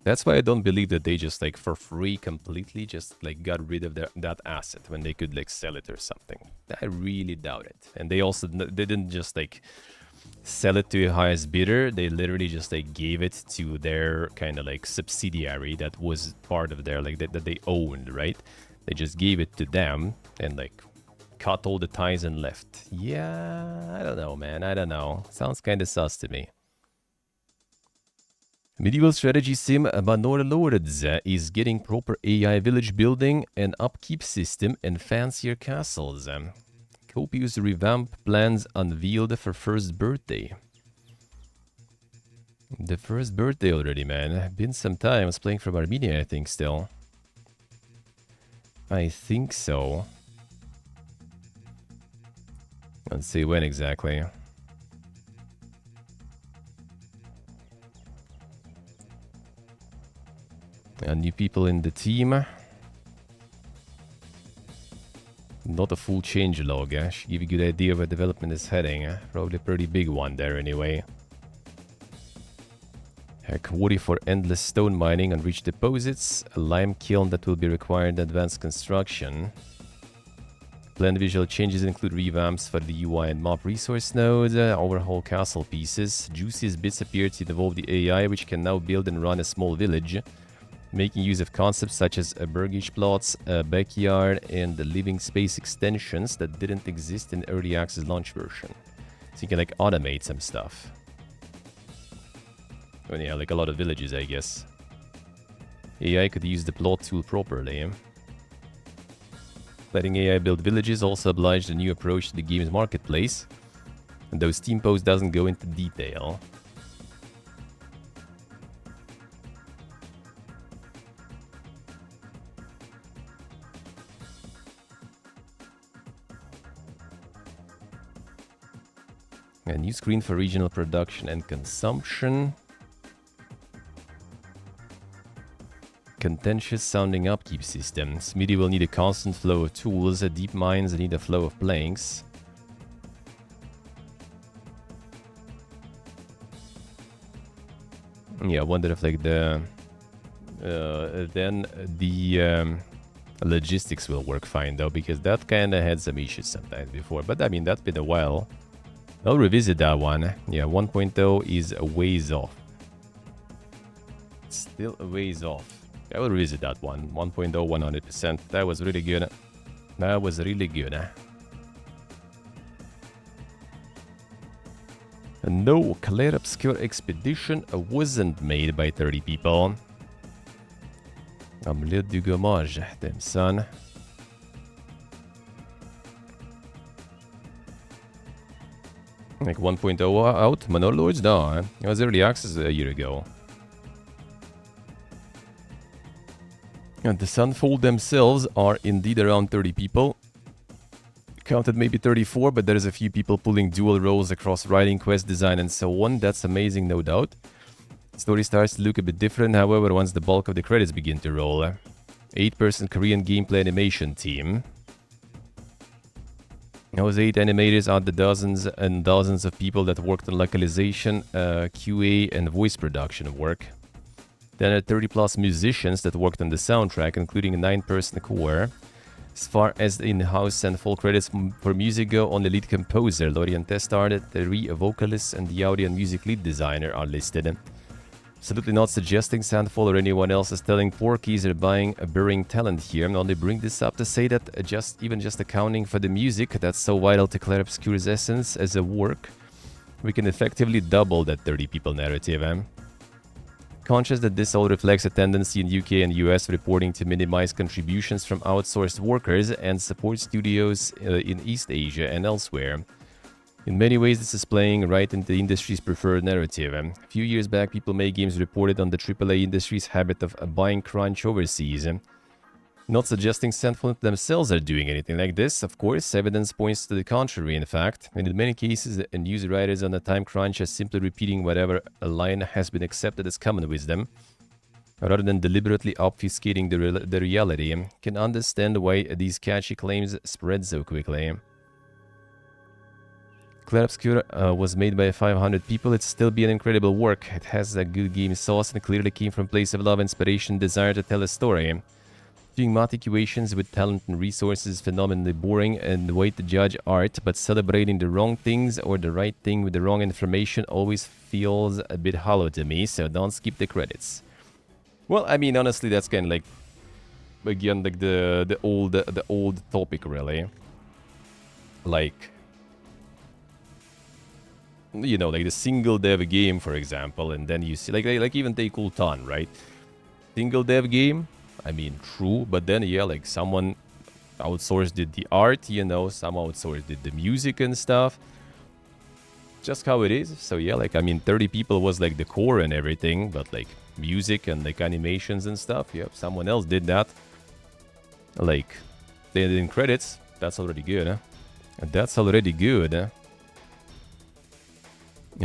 That's why I don't believe that they just, like, for free completely just, like, got rid of that asset when they could, like, sell it or something. I really doubt it. And they also didn't just, like, sell it to the highest bidder. They literally just, like, gave it to their kind of, like, subsidiary that was part of their, like, that they owned, right? They just gave it to them and, like, cut all the ties and left. Yeah, I don't know, man. I don't know. Sounds kind of sus to me. Medieval strategy sim Bannerlords is getting proper AI village building and upkeep system and fancier castles. Copious revamp plans unveiled for first birthday. The first birthday already, man. Been some time. I was playing from Armenia, I think, still. I think so. Let's see when exactly. New people in the team. Not a full change log, should give you a good idea of where development is heading. Probably a pretty big one there anyway. A quarry for endless stone mining on rich deposits. A lime kiln that will be required in advanced construction. Planned visual changes include revamps for the UI and map resource node, overhaul castle pieces. Juiciest bits appear to involve the AI, which can now build and run a small village, making use of concepts such as burgish plots, a backyard, and the living space extensions that didn't exist in early access launch version. So you can, like, automate some stuff. Well, yeah, like a lot of villages, I guess. AI could use the plot tool properly. Letting AI build villages also obliged a new approach to the game's marketplace, and though Steam Post doesn't go into detail. A new screen for regional production and consumption. Contentious sounding upkeep systems. Smithy will need a constant flow of tools. Deep mines need a flow of planks. Yeah, I wonder if, like, the logistics will work fine though, because that kind of had some issues sometimes before. But I mean, that's been a while. I'll revisit that one. Yeah, 1.0 is a ways off. Still a ways off. I will revisit that one. 1.0, 100%. That was really good. That was really good. No, Claire Obscure Expedition wasn't made by 30 people. Amulet du Gommage, damn son. Like 1.0 out? Manor No, it was early access a year ago. And the Sunfold themselves are indeed around 30 people. Counted maybe 34, but there's a few people pulling dual roles across writing, quest design, and so on. That's amazing, no doubt. Story starts to look a bit different, however, once the bulk of the credits begin to roll. 8-person Korean gameplay animation team. Those 8 animators are the dozens and dozens of people that worked on localization, QA, and voice production work. Then there are 30 plus musicians that worked on the soundtrack, including a 9-person core. As far as the in-house and full credits for music go, only lead composer Lorian Testard, 3 vocalists, and the audio and music lead designer are listed. Absolutely not suggesting Sandfall or anyone else is telling Porkies or buying a burying talent here. I only bring this up to say that even just accounting for the music that's so vital to Clair Obscure's essence as a work, we can effectively double that 30 people narrative. Conscious that this all reflects a tendency in UK and US reporting to minimize contributions from outsourced workers and support studios in East Asia and elsewhere. In many ways, this is playing right into the industry's preferred narrative. A few years back, People Make Games reported on the AAA industry's habit of buying crunch overseas. Not suggesting Sandfall themselves are doing anything like this, of course, evidence points to the contrary, in fact. And in many cases, news writers on the time crunch are simply repeating whatever a line has been accepted as common wisdom, rather than deliberately obfuscating the reality. Can understand why these catchy claims spread so quickly. Clair Obscure was made by 500 people. It's still be an incredible work. It has a good game sauce and clearly came from a place of love, inspiration, desire to tell a story. Doing math equations with talent and resources is phenomenally boring and the way to judge art, but celebrating the wrong things or the right thing with the wrong information always feels a bit hollow to me, so don't skip the credits. Well, I mean, honestly, that's kind of like, again, like the old topic, really. Like, you know, like the single dev game, for example, and then you see, like even take Ultan, right? Single dev game, I mean, true, but then, yeah, like someone outsourced did the art, you know, some outsourced did the music and stuff. Just how it is. So, yeah, like, I mean, 30 people was like the core and everything, but like music and like animations and stuff, yeah, someone else did that. Like, they did in credits, that's already good, huh? And that's already good, huh?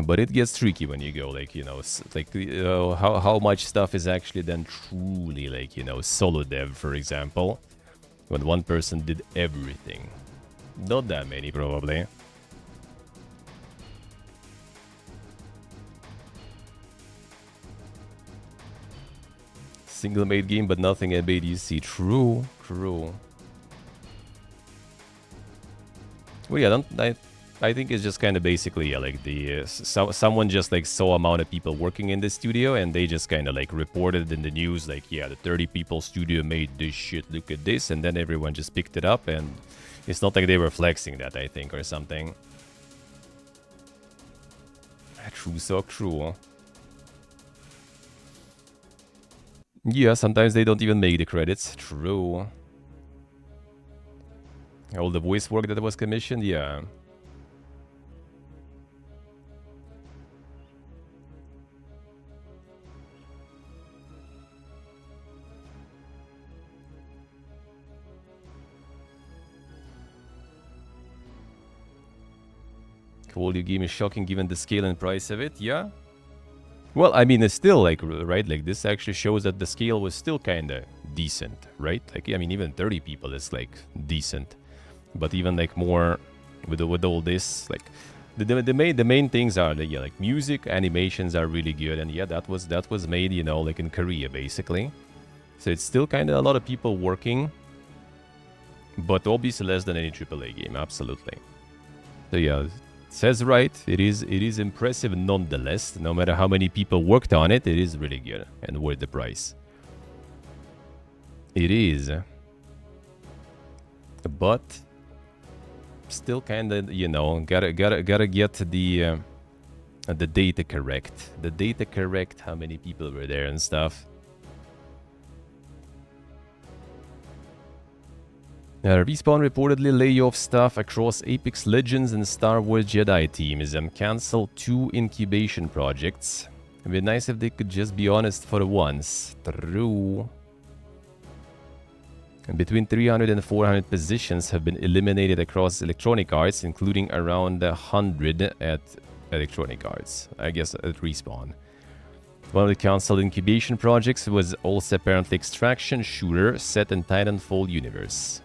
But it gets tricky when you go, like, you know, like, how much stuff is actually then truly, like, you know, solo dev, for example, when one person did everything. Not that many, probably. Single-made game, but nothing made you see. True, true. Well, yeah, I think it's just kind of basically, yeah, like the someone just like saw amount of people working in the studio and they just kind of like reported in the news like, yeah, the 30 people studio made this shit, look at this, and then everyone just picked it up, and it's not like they were flexing that, I think, or something. True, so true. Yeah, sometimes they don't even make the credits. True. All the voice work that was commissioned, yeah. Quality game is shocking given the scale and price of it, yeah? Well, I mean, it's still like, right, like this actually shows that the scale was still kind of decent, right? Like, I mean, even 30 people is like decent. But even like more with all this, like the main things are like, yeah, like music, animations are really good, and yeah, that was made, you know, like in Korea basically. So it's still kind of a lot of people working, but obviously less than any AAA game, absolutely. So yeah, it says right, it is impressive nonetheless. No matter how many people worked on it, it is really good and worth the price. It is, but still kind of, you know, gotta get the data correct. The data correct, how many people were there and stuff. Respawn reportedly lay off staff across Apex Legends and Star Wars Jedi teams and cancel 2 incubation projects. It'd be nice if they could just be honest for once. True. And between 300 and 400 positions have been eliminated across Electronic Arts, including around 100 at Electronic Arts, I guess at Respawn. One of the cancelled incubation projects was also apparently Extraction shooter set in Titanfall universe.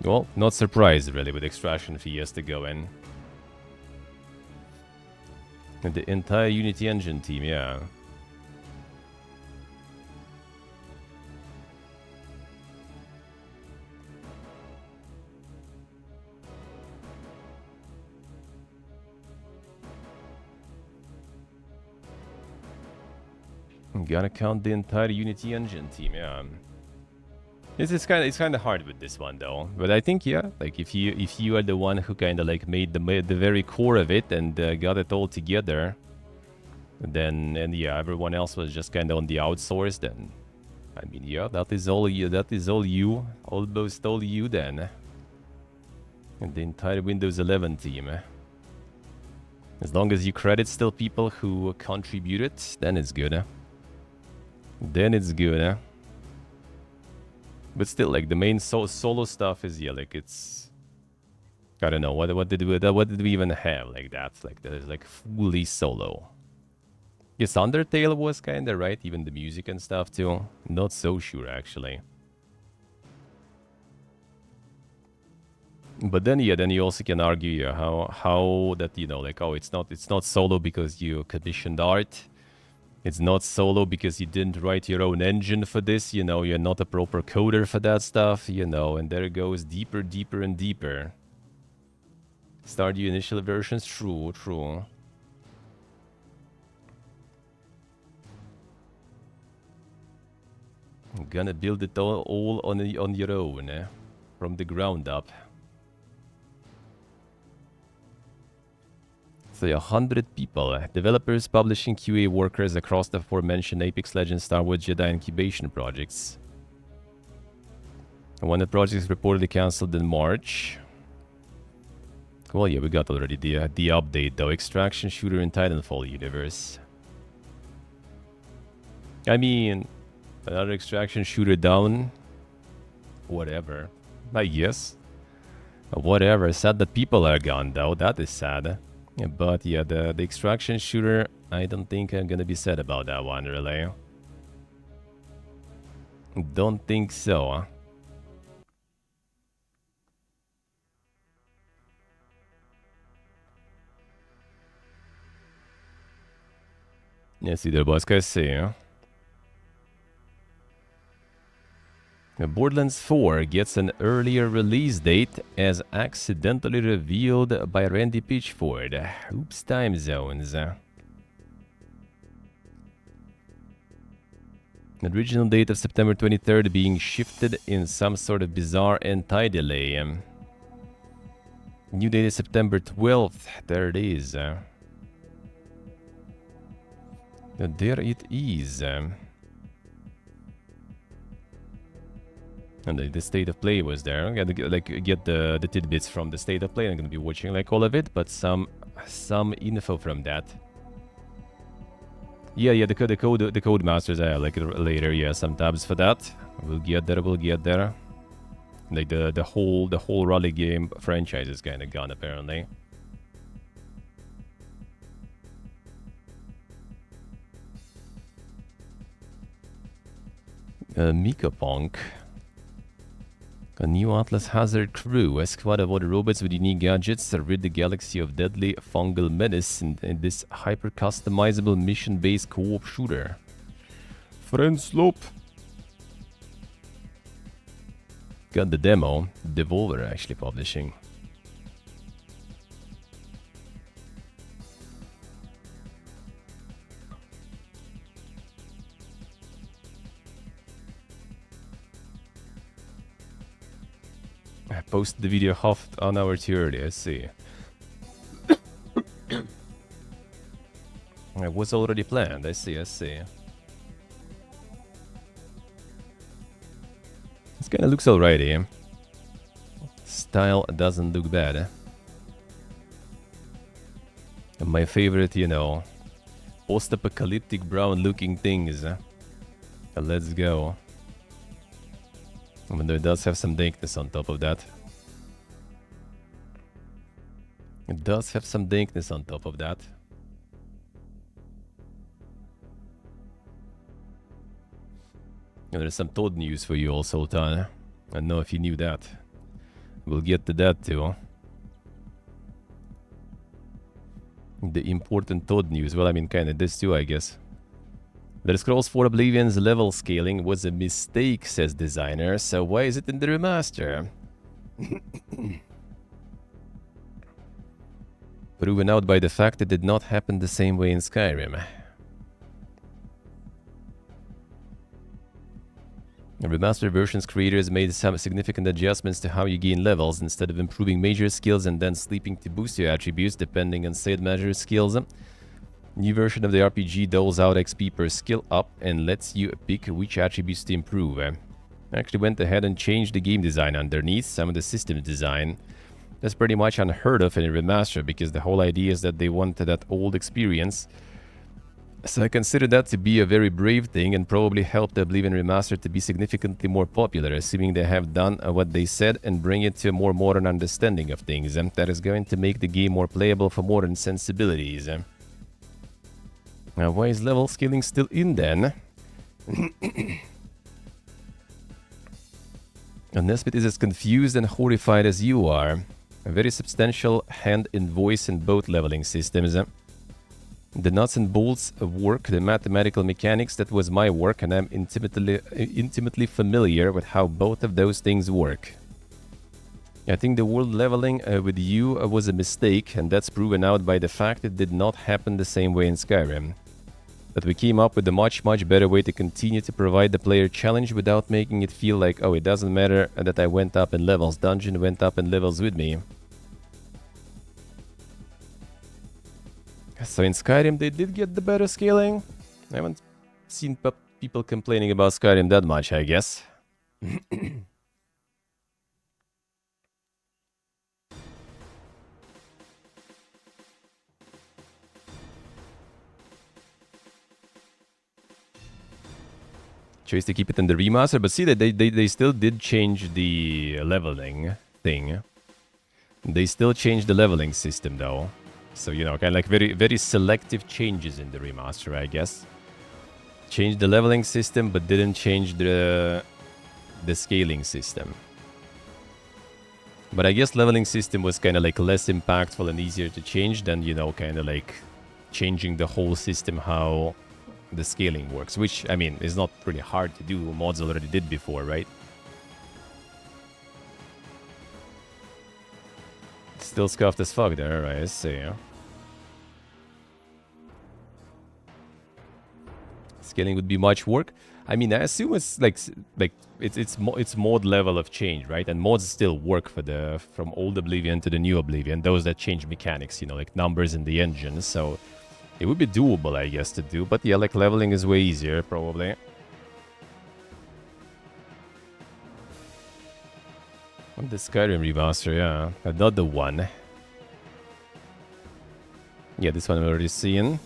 Well, not surprised really with extraction fee has to go in. And the entire Unity Engine team, yeah. Gotta count the entire Unity Engine team, yeah. It's kind of hard with this one though, but I think yeah, like if you are the one who kind of like made the very core of it and got it all together, then and yeah, everyone else was just kind of on the outsource. Then I mean yeah, that is all you. That is all you. Almost all you then. And the entire Windows 11 team. As long as you credit still people who contributed, then it's good. Then it's good. But still, like the main solo stuff is yeah, like it's I don't know what did we even have like that like that is like fully solo. Yes, Undertale was kind of right, even the music and stuff too. Not so sure actually. But then yeah, then you also can argue yeah, how that you know like oh it's not solo because you commissioned art. It's not solo because you didn't write your own engine for this, you know, you're not a proper coder for that stuff, you know, and there it goes deeper, deeper, and deeper. Start your initial versions, true. I'm gonna build it all on your own, from the ground up. So 100 people, developers, publishing, QA workers across the aforementioned Apex Legends, Star Wars Jedi incubation projects. And one of the projects reportedly cancelled in March. Well, yeah, we got already the update though. Extraction shooter in Titanfall universe. I mean, another extraction shooter down. Whatever. I guess. Whatever. Sad that people are gone though. That is sad. Yeah, but yeah, the extraction shooter, I don't think I'm gonna be sad about that one, really. Don't think so. Yes, either boss can see. Borderlands 4 gets an earlier release date as accidentally revealed by Randy Pitchford. Oops, time zones. The original date of September 23rd being shifted in some sort of bizarre anti-delay. New date is September 12th. There it is. There it is. And the state of play was there. I'm gonna get the tidbits from the state of play. I'm gonna be watching like all of it, but some info from that. Yeah, the code masters. I like later. Yeah, some tabs for that. We'll get there. Like the whole rally game franchise is kind of gone apparently. Mikopunk. A new Atlas Hazard crew, a squad of other robots with unique gadgets rid the galaxy of deadly fungal menace in this hyper-customizable mission-based co-op shooter. Friend Slope. Got the demo. Devolver actually publishing. I posted the video half an hour too early, I see. It was already planned, I see. This kinda looks alrighty. Style doesn't look bad. And my favorite, you know, post-apocalyptic brown looking things. Let's go. I mean, it does have some dankness on top of that. It does have some dankness on top of that. And there's some Toad news for you all, Sultan. I don't know if you knew that. We'll get to that too. The important Todd news. Well, I mean, kinda this too, I guess. The Scrolls 4 Oblivion's level scaling was a mistake, says designer, so why is it in the remaster? Proven out by the fact it did not happen the same way in Skyrim. The remastered version's creators made some significant adjustments to how you gain levels instead of improving major skills and then sleeping to boost your attributes depending on said measure skills. New version of the RPG doles out XP per skill up and lets you pick which attributes to improve. Actually went ahead and changed the game design underneath, some of the system design. That's pretty much unheard of in a remaster because the whole idea is that they wanted that old experience. So I consider that to be a very brave thing and probably helped the Oblivion remaster to be significantly more popular, assuming they have done what they said and bring it to a more modern understanding of things. That is going to make the game more playable for modern sensibilities. Now, why is level scaling still in then? Unless it is as confused and horrified as you are. A very substantial hand and voice in both leveling systems. The nuts and bolts of work, the mathematical mechanics, that was my work, and I'm intimately familiar with how both of those things work. I think the world leveling with you was a mistake, and that's proven out by the fact it did not happen the same way in Skyrim. But we came up with a much better way to continue to provide the player challenge without making it feel like, oh, it doesn't matter that I went up in levels, dungeon went up in levels with me. So in Skyrim they did get the better scaling. I haven't seen people complaining about Skyrim that much, I guess. Choice to keep it in the remaster, but see that they still did change the leveling thing. They still changed the leveling system though. So, you know, kind of like very selective changes in the remaster, I guess. Changed the leveling system, but didn't change the scaling system. But I guess leveling system was kind of like less impactful and easier to change than, you know, kind of like changing the whole system how the scaling works. Which, I mean, is not pretty hard to do. Mods already did before, right? Still scuffed as fuck there, right? I see. Scaling would be much work. I mean, I assume it's like it's mod level of change, right? And mods still work for from old Oblivion to the new Oblivion. Those that change mechanics, you know, like numbers in the engine. So it would be doable, I guess, to do. But yeah, like leveling is way easier, probably. The Skyrim remaster, yeah. Another one. Yeah, this one I've already seen.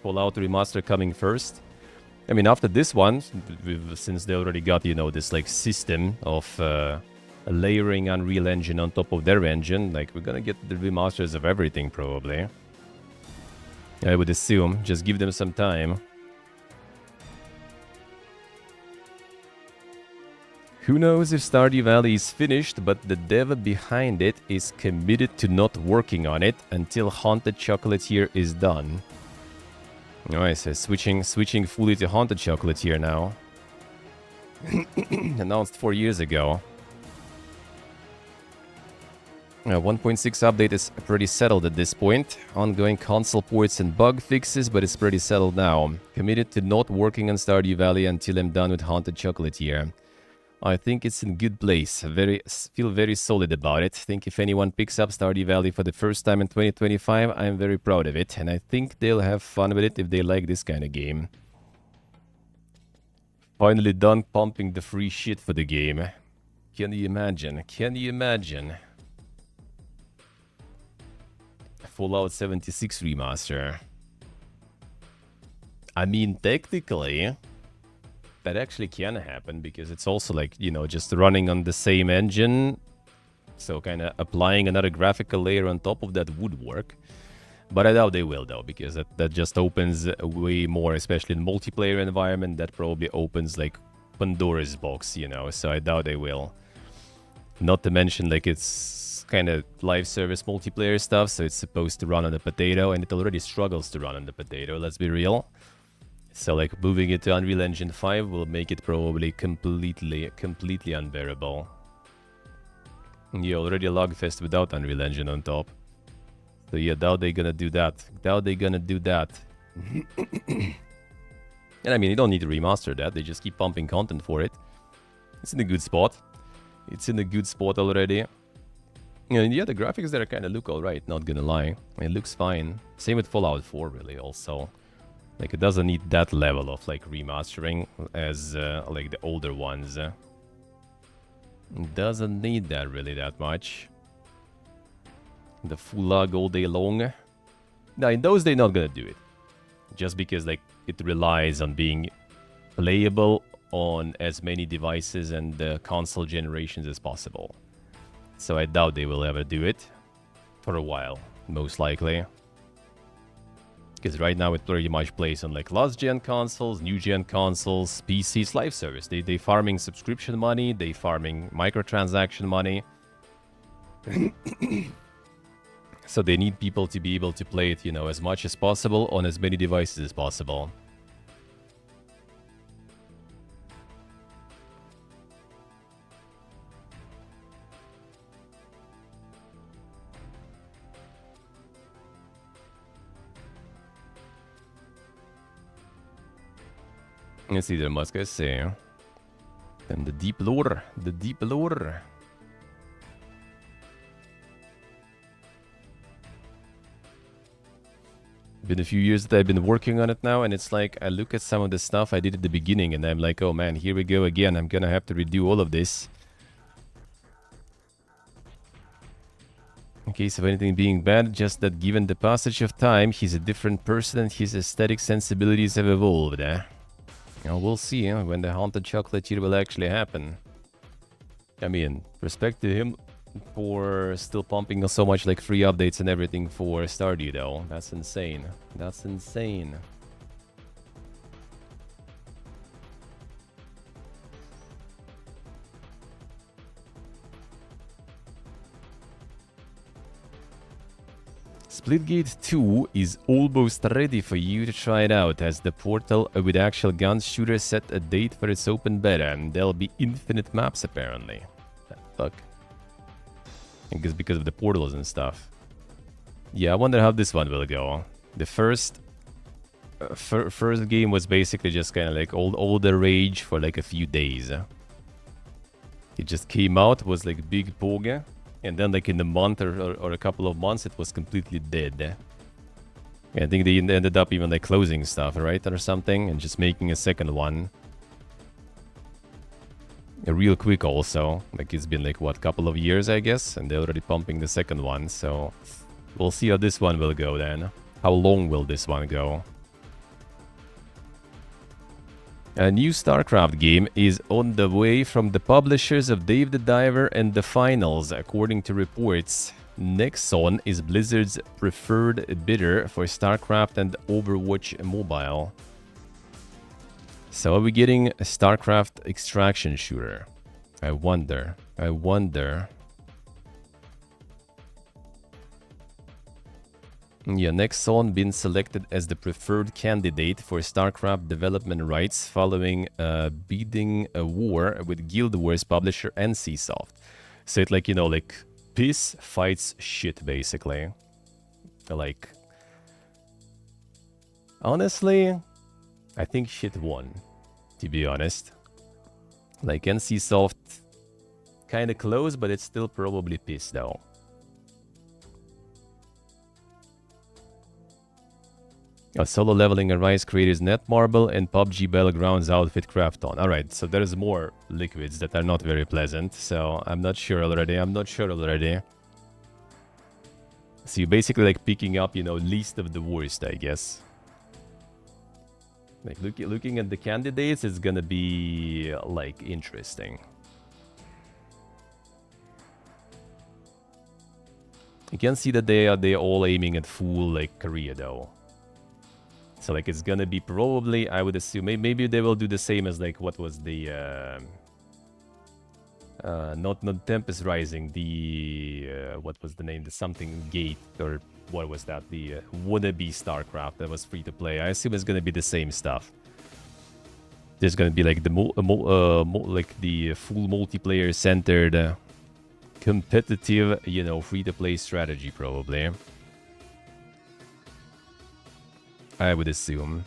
Fallout remaster coming first. I mean, after this one, since they already got, you know, this like system of layering Unreal Engine on top of their engine, like we're gonna get the remasters of everything, probably. I would assume. Just give them some time. Who knows if Stardew Valley is finished, but the dev behind it is committed to not working on it until Haunted Chocolatier is done. Alright, so switching fully to Haunted Chocolatier now. Announced 4 years ago. 1.6 update is pretty settled at this point. Ongoing console ports and bug fixes, but it's pretty settled now. Committed to not working on Stardew Valley until I'm done with Haunted Chocolatier. I think it's in good place. Feel very solid about it. Think if anyone picks up Stardew Valley for the first time in 2025, I'm very proud of it. And I think they'll have fun with it if they like this kind of game. Finally done pumping the free shit for the game. Can you imagine? Can you imagine? Fallout 76 remaster. I mean, technically, that actually can happen because it's also like, you know, just running on the same engine. So kind of applying another graphical layer on top of that would work. But I doubt they will though, because that just opens way more, especially in multiplayer environment. That probably opens like Pandora's box, you know, so I doubt they will. Not to mention, like, it's kind of live service multiplayer stuff, so it's supposed to run on the potato, and it already struggles to run on the potato, let's be real. So, like, moving it to Unreal Engine 5 will make it probably completely unbearable. Yeah, already a logfest without Unreal Engine on top. So yeah, doubt they gonna do that. Doubt they gonna do that. And I mean, you don't need to remaster that. They just keep pumping content for it. It's in a good spot. It's in a good spot already. And yeah, the graphics there kind of look alright, not gonna lie. It looks fine. Same with Fallout 4, really, also. Like, it doesn't need that level of, like, remastering as, like, the older ones. It doesn't need that really that much. The full log all day long. Now, in those, they're not gonna do it. Just because, like, it relies on being playable on as many devices and console generations as possible. So I doubt they will ever do it. For a while, most likely. Because right now it pretty much plays on, like, last-gen consoles, new-gen consoles, PCs, live service. They farming subscription money, they farming microtransaction money. So they need people to be able to play it, you know, as much as possible on as many devices as possible. Let's see, there must I say. And the deep lore, the deep lore. Been a few years that I've been working on it now, and it's like, I look at some of the stuff I did at the beginning, and I'm like, oh man, here we go again, I'm gonna have to redo all of this. In case of anything being bad, just that given the passage of time, he's a different person and his aesthetic sensibilities have evolved. Well, we'll see when the Haunted Chocolatier will actually happen. I mean, respect to him for still pumping so much, like, free updates and everything for Stardew, though. That's insane. That's insane. Splitgate 2 is almost ready for you to try it out, as the portal with actual gun shooter set a date for its open beta, and there'll be infinite maps apparently. The fuck? I guess because of the portals and stuff. Yeah, I wonder how this one will go. The first game was basically just kind of like all the rage for like a few days. It just came out, was like big poga. And then, like, in a month or a couple of months, it was completely dead. I think they ended up even, like, closing stuff, right? Or something, and just making a second one. Real quick, also. Like, it's been, like, what, couple of years, I guess? And they're already pumping the second one, so... We'll see how this one will go, then. How long will this one go? A new StarCraft game is on the way from the publishers of Dave the Diver and The Finals, according to reports. Nexon is Blizzard's preferred bidder for StarCraft and Overwatch Mobile. So are we getting a StarCraft extraction shooter? I wonder. Yeah, Nexon been selected as the preferred candidate for StarCraft development rights following bidding a war with Guild Wars publisher NCSoft. So it, like, you know, like, piss fights shit, basically. Like, honestly, I think shit won, to be honest. Like, NCSoft kind of close, but it's still probably piss, though. A solo leveling Arise creators Netmarble and PUBG Battlegrounds outfit Crafton. Alright, so there's more liquids that are not very pleasant, so I'm not sure already. So you're basically, like, picking up, you know, least of the worst, I guess. Like, looking at the candidates, it's gonna be, like, interesting. You can see that they're all aiming at full, like, Korea, though. So, like, it's gonna be probably, I would assume, maybe they will do the same as, like, what was the Not Tempest Rising, the what was the name? The something Gate, or what was that? The wannabe StarCraft that was free to play. I assume it's gonna be the same stuff. There's gonna be like the like the full multiplayer centered, competitive, you know, free to play strategy probably. I would assume.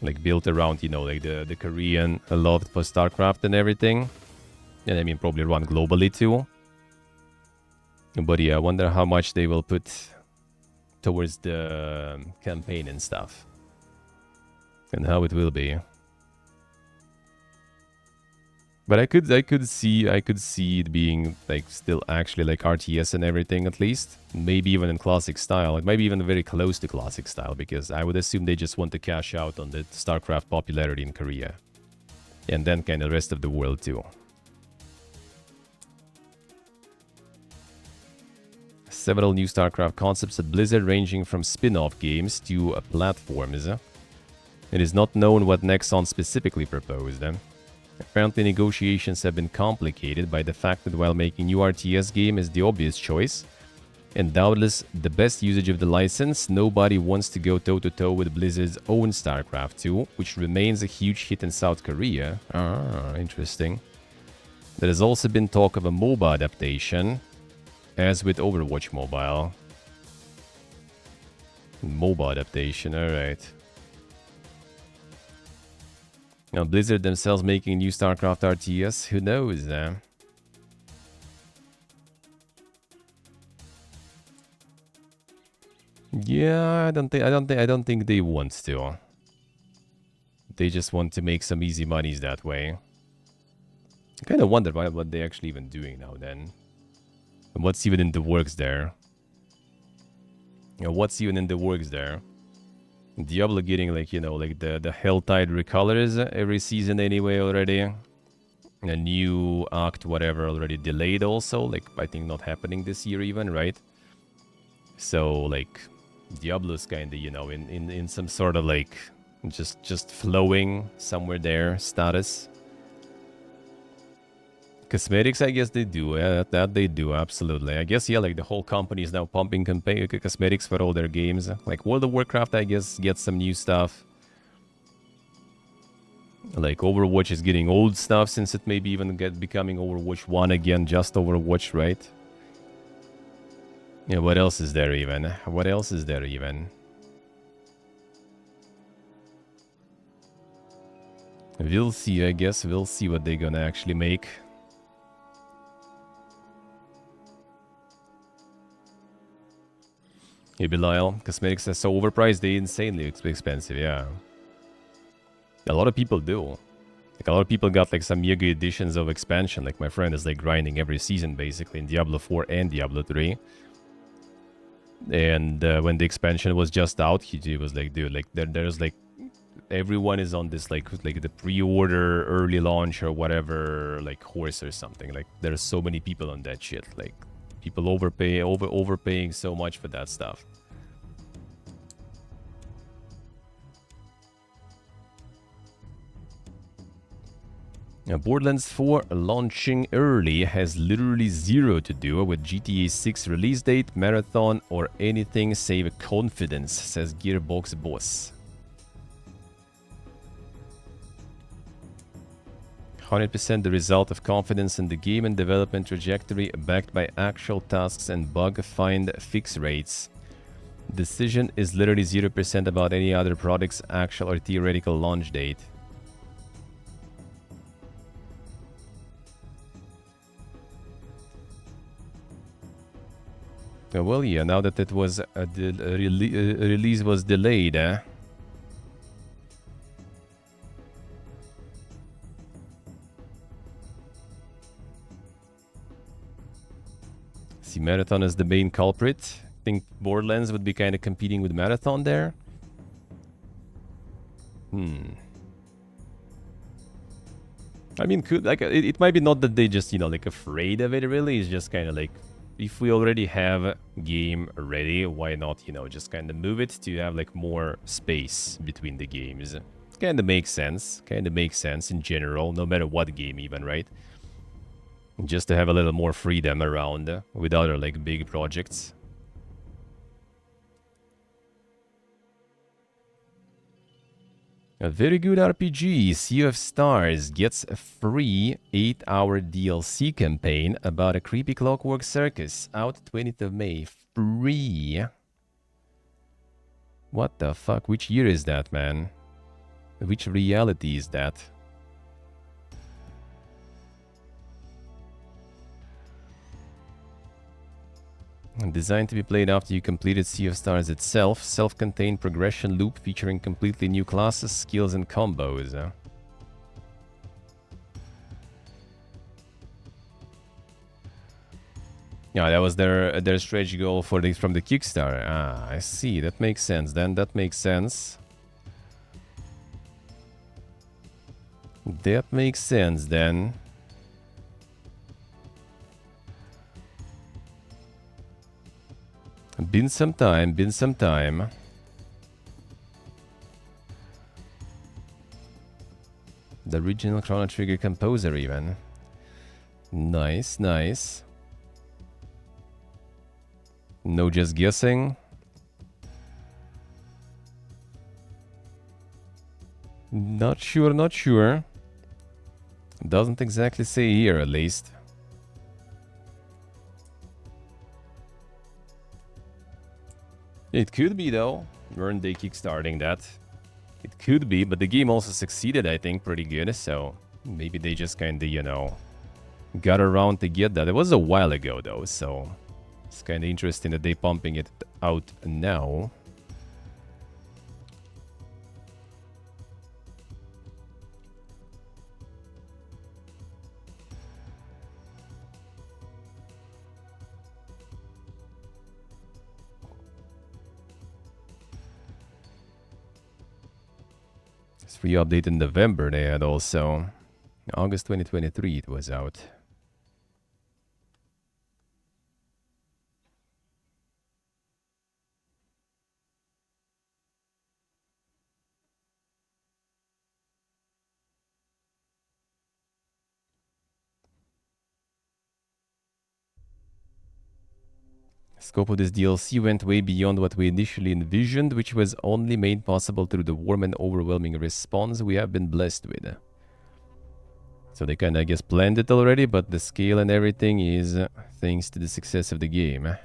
Like built around, you know, like the Korean love for StarCraft and everything. And I mean, probably run globally too. But yeah, I wonder how much they will put towards the campaign and stuff. And how it will be. But I could see it being like still actually like RTS and everything at least. Maybe even in classic style. It might be even very close to classic style, because I would assume they just want to cash out on the StarCraft popularity in Korea. And then kind of the rest of the world too. Several new StarCraft concepts at Blizzard, ranging from spin-off games to platforms. It is not known what Nexon specifically proposed. Apparently negotiations have been complicated by the fact that while making new RTS game is the obvious choice, and doubtless the best usage of the license, nobody wants to go toe-to-toe with Blizzard's own StarCraft 2, which remains a huge hit in South Korea. Ah, interesting. There has also been talk of a MOBA adaptation, as with Overwatch Mobile. MOBA adaptation, alright. Now Blizzard themselves making new StarCraft RTS, who knows? Yeah, I don't think they want to. They just want to make some easy monies that way. I kind of wonder what they're actually even doing now then. And what's even in the works there? You know, what's even in the works there? Diablo getting like, you know, like the Helltide recolors every season anyway already. A new act, whatever, already delayed also. Like, I think not happening this year even, right? So, like, Diablo's kind of, you know, in some sort of like just flowing somewhere there status. Cosmetics, I guess they do. Yeah, that they do, absolutely. I guess, yeah, like the whole company is now pumping cosmetics for all their games. Like World of Warcraft, I guess, gets some new stuff. Like Overwatch is getting old stuff, since it may be even becoming Overwatch 1 again, just Overwatch, right? Yeah, what else is there even? What else is there even? We'll see, I guess. We'll see what they're gonna actually make. Hey, Belial, cosmetics are so overpriced, they're insanely expensive, yeah. A lot of people do. Like, a lot of people got, like, some mega editions of expansion. Like, my friend is, like, grinding every season, basically, in Diablo 4 and Diablo 3. And when the expansion was just out, he was like, dude, like, there's, like, everyone is on this, like the pre-order, early launch, or whatever, like, horse or something. Like, there's so many people on that shit, like... People overpaying so much for that stuff. Now, Borderlands 4 launching early has literally zero to do with GTA 6 release date, marathon, or anything save confidence, says Gearbox boss. 100% the result of confidence in the game and development trajectory, backed by actual tasks and bug find fix rates. Decision is literally 0% about any other product's actual or theoretical launch date. Well, yeah, now that it was release was delayed, See, Marathon is the main culprit. I think Borderlands would be kind of competing with Marathon there. I mean, could like it might be not that they just, you know, like afraid of it really. It's just kind of like, if we already have a game ready, why not, you know, just kind of move it to have like more space between the games. Kind of makes sense. Kind of makes sense in general, no matter what game even, right? Just to have a little more freedom around with other like big projects. A very good RPG, Sea of Stars, gets a free 8-hour DLC campaign about a creepy clockwork circus, out 20th of May. Free. What the fuck? Which year is that, man? Which reality is that? Designed to be played after you completed Sea of Stars itself, self-contained progression loop featuring completely new classes, skills and combos. Yeah, that was their stretch goal for from the Kickstarter. Ah, I see. That makes sense then. That makes sense. That makes sense then. Been some time, been some time. The original Chrono Trigger composer even. Nice, nice. No just guessing. Not sure, not sure. Doesn't exactly say here, at least. It could be, though. Weren't they kickstarting that? It could be, but the game also succeeded, I think, pretty good. So maybe they just kind of, you know, got around to get that. It was a while ago, though, so it's kind of interesting that they're pumping it out now. Free update in November they had also. August 2023 it was out. The scope of this DLC went way beyond what we initially envisioned, which was only made possible through the warm and overwhelming response we have been blessed with. So they kinda, I guess, planned it already, but the scale and everything is thanks to the success of the game.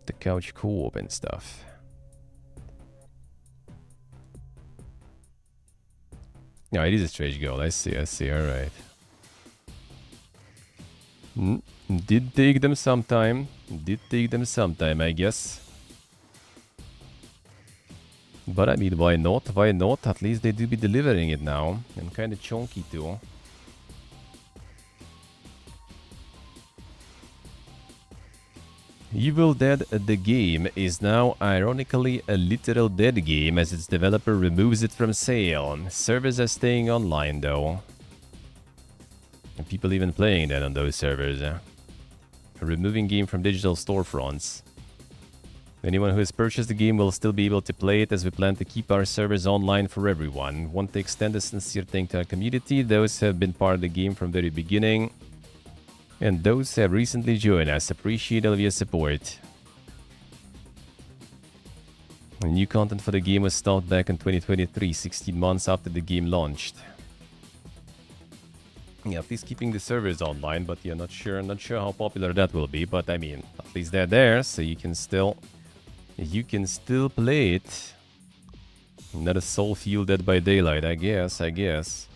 The couch co-op and stuff. Yeah, it is a stretch goal. I see, alright. Did take them some time. I guess. But I mean, why not? Why not? At least they do be delivering it now. And kinda chunky too. Evil Dead the game is now ironically a literal dead game as its developer removes it from sale. Servers are staying online though. And people even playing that on those servers. Removing game from digital storefronts. Anyone who has purchased the game will still be able to play it as we plan to keep our servers online for everyone. Want to extend a sincere thank to our community, those who have been part of the game from the very beginning. And those who have recently joined us, appreciate all of your support. New content for the game was stalled back in 2023, 16 months after the game launched. Yeah, at least keeping the servers online, but yeah, not sure how popular that will be. But I mean, at least they're there, so you can still play it. Not a soul fuel Dead by Daylight, I guess.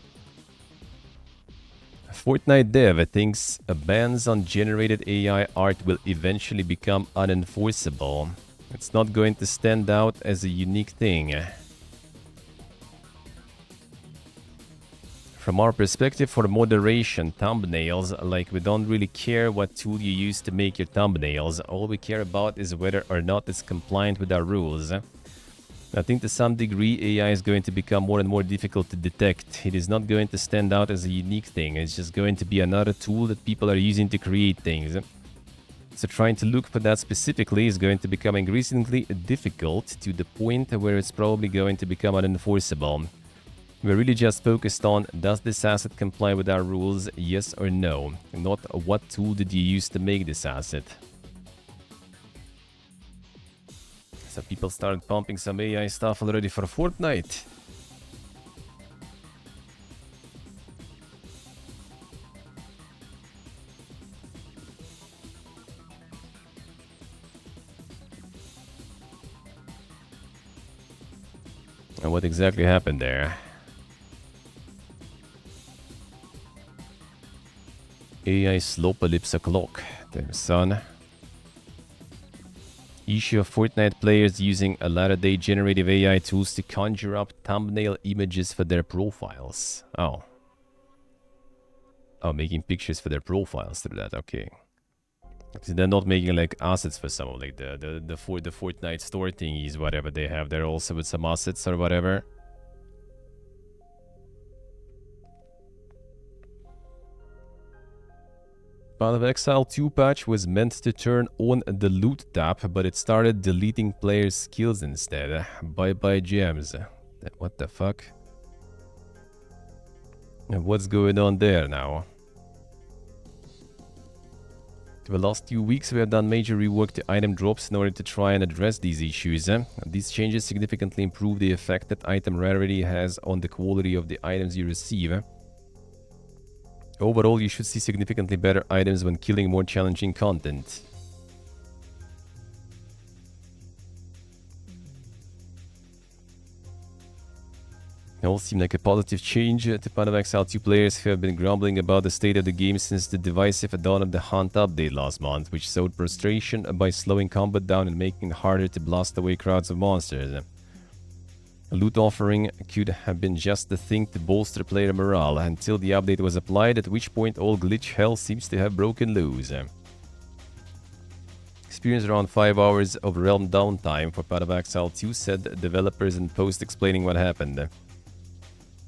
Fortnite dev thinks bans on generated AI art will eventually become unenforceable. It's not going to stand out as a unique thing. From our perspective, for moderation, thumbnails, like we don't really care what tool you use to make your thumbnails. All we care about is whether or not it's compliant with our rules. I think to some degree AI is going to become more and more difficult to detect. It is not going to stand out as a unique thing. It's just going to be another tool that people are using to create things. So trying to look for that specifically is going to become increasingly difficult to the point where it's probably going to become unenforceable. We're really just focused on, does this asset comply with our rules, yes or no? Not what tool did you use to make this asset. So people started pumping some AI stuff already for Fortnite. And what exactly happened there? AI Slopalypse o'clock. Damn son. Issue of Fortnite players using a latter-day generative AI tools to conjure up thumbnail images for their profiles. Oh. Oh, making pictures for their profiles through that, okay. So they're not making like assets for some of like the Fortnite store thingies, whatever they have there also with some assets or whatever. Path of Exile 2 patch was meant to turn on the loot tab, but it started deleting players' skills instead. Bye bye gems. What the fuck? And what's going on there now? For the last 2 weeks, we have done major rework to item drops in order to try and address these issues. These changes significantly improve the effect that item rarity has on the quality of the items you receive. Overall, you should see significantly better items when killing more challenging content. It all seemed like a positive change to Path of Exile 2 players who have been grumbling about the state of the game since the divisive Dawn of the Hunt update last month, which sowed frustration by slowing combat down and making it harder to blast away crowds of monsters. A loot offering could have been just the thing to bolster player morale until the update was applied, at which point all glitch hell seems to have broken loose. Experienced around 5 hours of realm downtime for Path of Exile 2, said developers in post explaining what happened.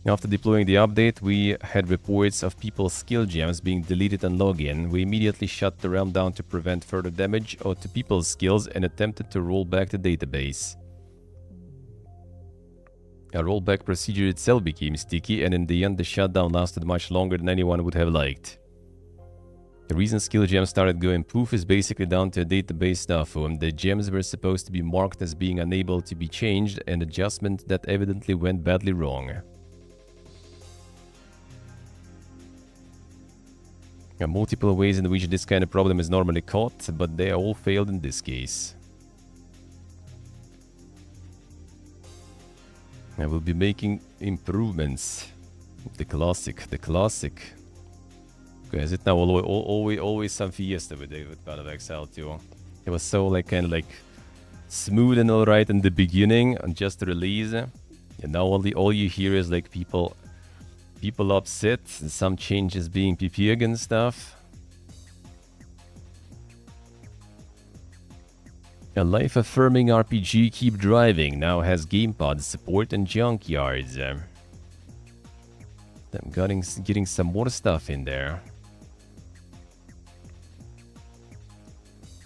After deploying the update, we had reports of people's skill gems being deleted on login. We immediately shut the realm down to prevent further damage to people's skills and attempted to roll back the database. A rollback procedure itself became sticky, and in the end the shutdown lasted much longer than anyone would have liked. The reason skill gems started going poof is basically down to a database stuff. The gems were supposed to be marked as being unable to be changed, an adjustment that evidently went badly wrong. There are multiple ways in which this kind of problem is normally caught, but they all failed in this case. I will be making improvements. The classic. Okay, is it now always some fiesta with Path of Exile 2? It was so like kind of like smooth and alright in the beginning and just the release, and now all you hear is like people upset and some changes being PP and stuff. A life-affirming RPG, Keep Driving, now has gamepad support and junkyards. I'm getting some more stuff in there.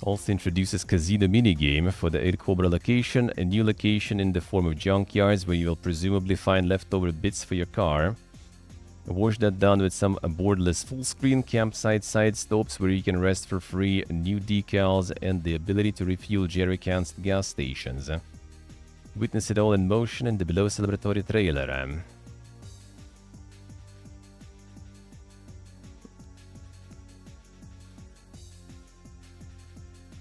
Also introduces Casino minigame for the 8 Cobra location, a new location in the form of junkyards where you will presumably find leftover bits for your car. Wash that down with some borderless full screen, campsite side stops where you can rest for free, new decals, and the ability to refuel jerry cans at gas stations. Witness it all in motion in the below celebratory trailer.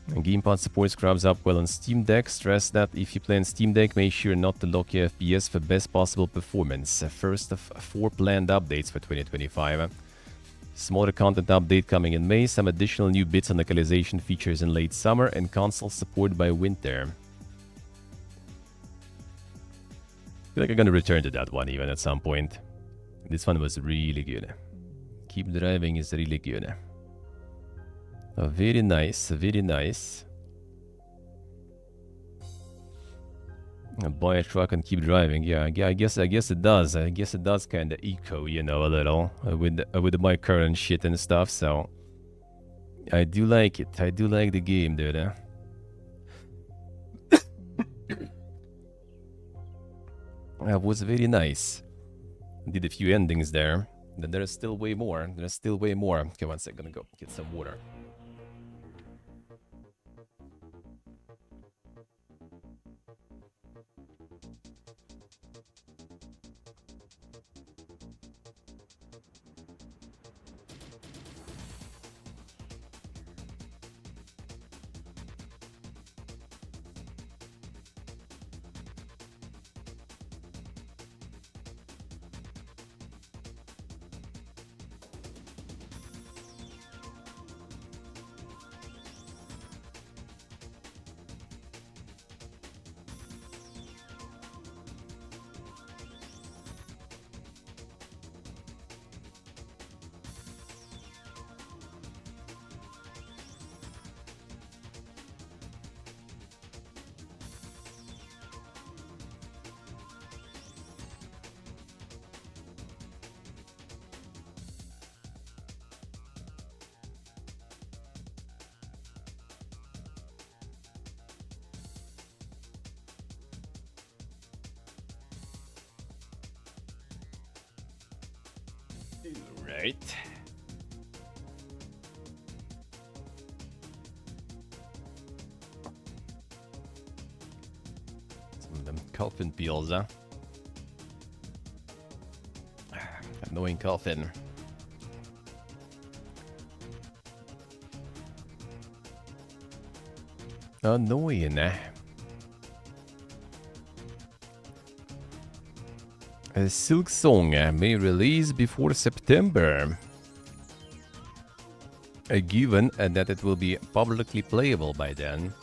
Gamepad support scrubs up well on Steam Deck. Stress that if you play on Steam Deck, make sure not to lock your FPS for best possible performance. First of 4 planned updates for 2025. Smaller content update coming in May, some additional new bits on localization features in late summer, and console support by winter. I feel like I'm gonna return to that one even at some point. This one was really good. Keep Driving is really good. Oh, very nice, very nice. Buy a truck and keep driving. Yeah, I guess it does. I guess it does kind of echo, you know, a little with my current shit and stuff. So I do like it. I do like the game, dude. That was very nice. Did a few endings there. Then there's still way more. There's still way more. Okay, one second. Gonna go get some water. Right. Some of them coffin peels, huh? Annoying coffin. Annoying, eh? A Silk Song may release before September. Given that it will be publicly playable by then.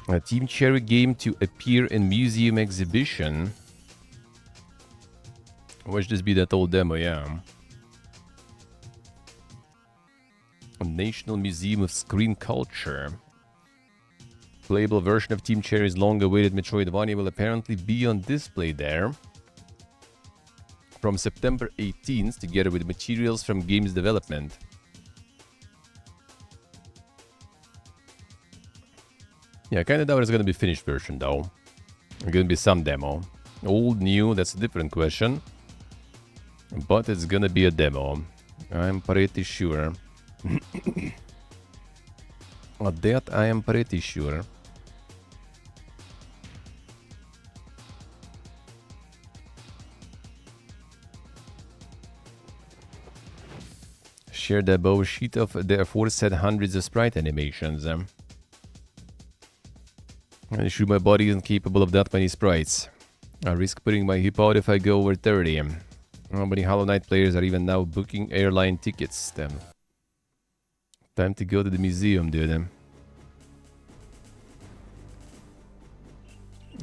A Team Cherry game to appear in museum exhibition. Watch this be that old demo, yeah. A National Museum of Screen Culture. Playable version of Team Cherry's long-awaited Metroidvania will apparently be on display there from September 18th, together with materials from game's development. Yeah, I kinda doubt it's gonna be finished version though. It's gonna be some demo. Old, new, that's a different question. But it's gonna be a demo. I'm pretty sure. That I am pretty sure. Share the above sheet of the aforesaid hundreds of sprite animations. I'm sure my body isn't capable of that many sprites. I risk putting my hip out if I go over 30. How many Hollow Knight players are even now booking airline tickets? Then time to go to the museum, dude.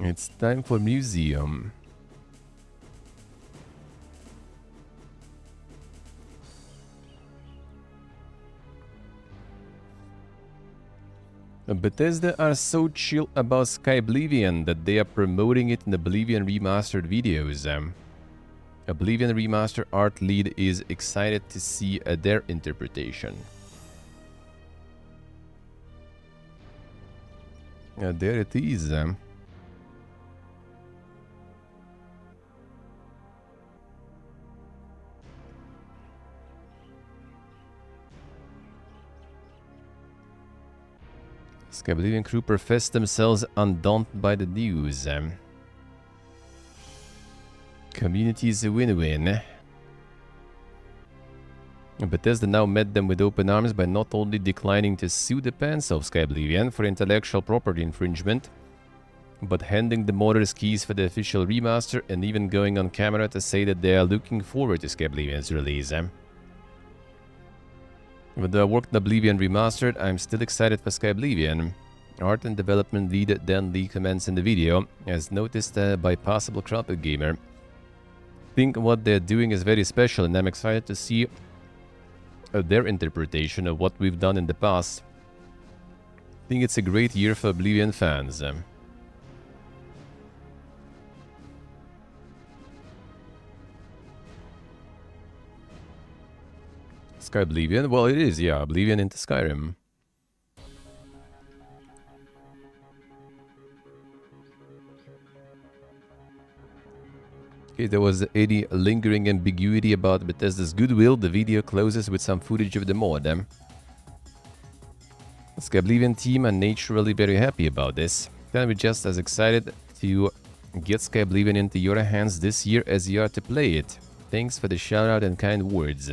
It's time for museum. Bethesda are so chill about Skyblivion that they are promoting it in Oblivion Remastered videos. Oblivion Remastered art lead is excited to see their interpretation. There it is. Skyblivion crew profess themselves undaunted by the news. Community is a win-win. Bethesda now met them with open arms by not only declining to sue the pants off Skyblivion for intellectual property infringement, but handing the modders keys for the official remaster and even going on camera to say that they are looking forward to Skyblivion's release. With the work on Oblivion Remastered, I'm still excited for Skyblivion. Art and development lead Dan Lee comments in the video, as noticed by Possible Crappy Gamer. Think what they're doing is very special, and I'm excited to see their interpretation of what we've done in the past. I think it's a great year for Oblivion fans. Skyblivion? Well, it is, yeah. Oblivion into Skyrim. Okay, there was any lingering ambiguity about Bethesda's goodwill. The video closes with some footage of the mod. The Skyblivian team are naturally very happy about this. Then we're just as excited to get Skyblivian into your hands this year as you are to play it. Thanks for the shout out and kind words.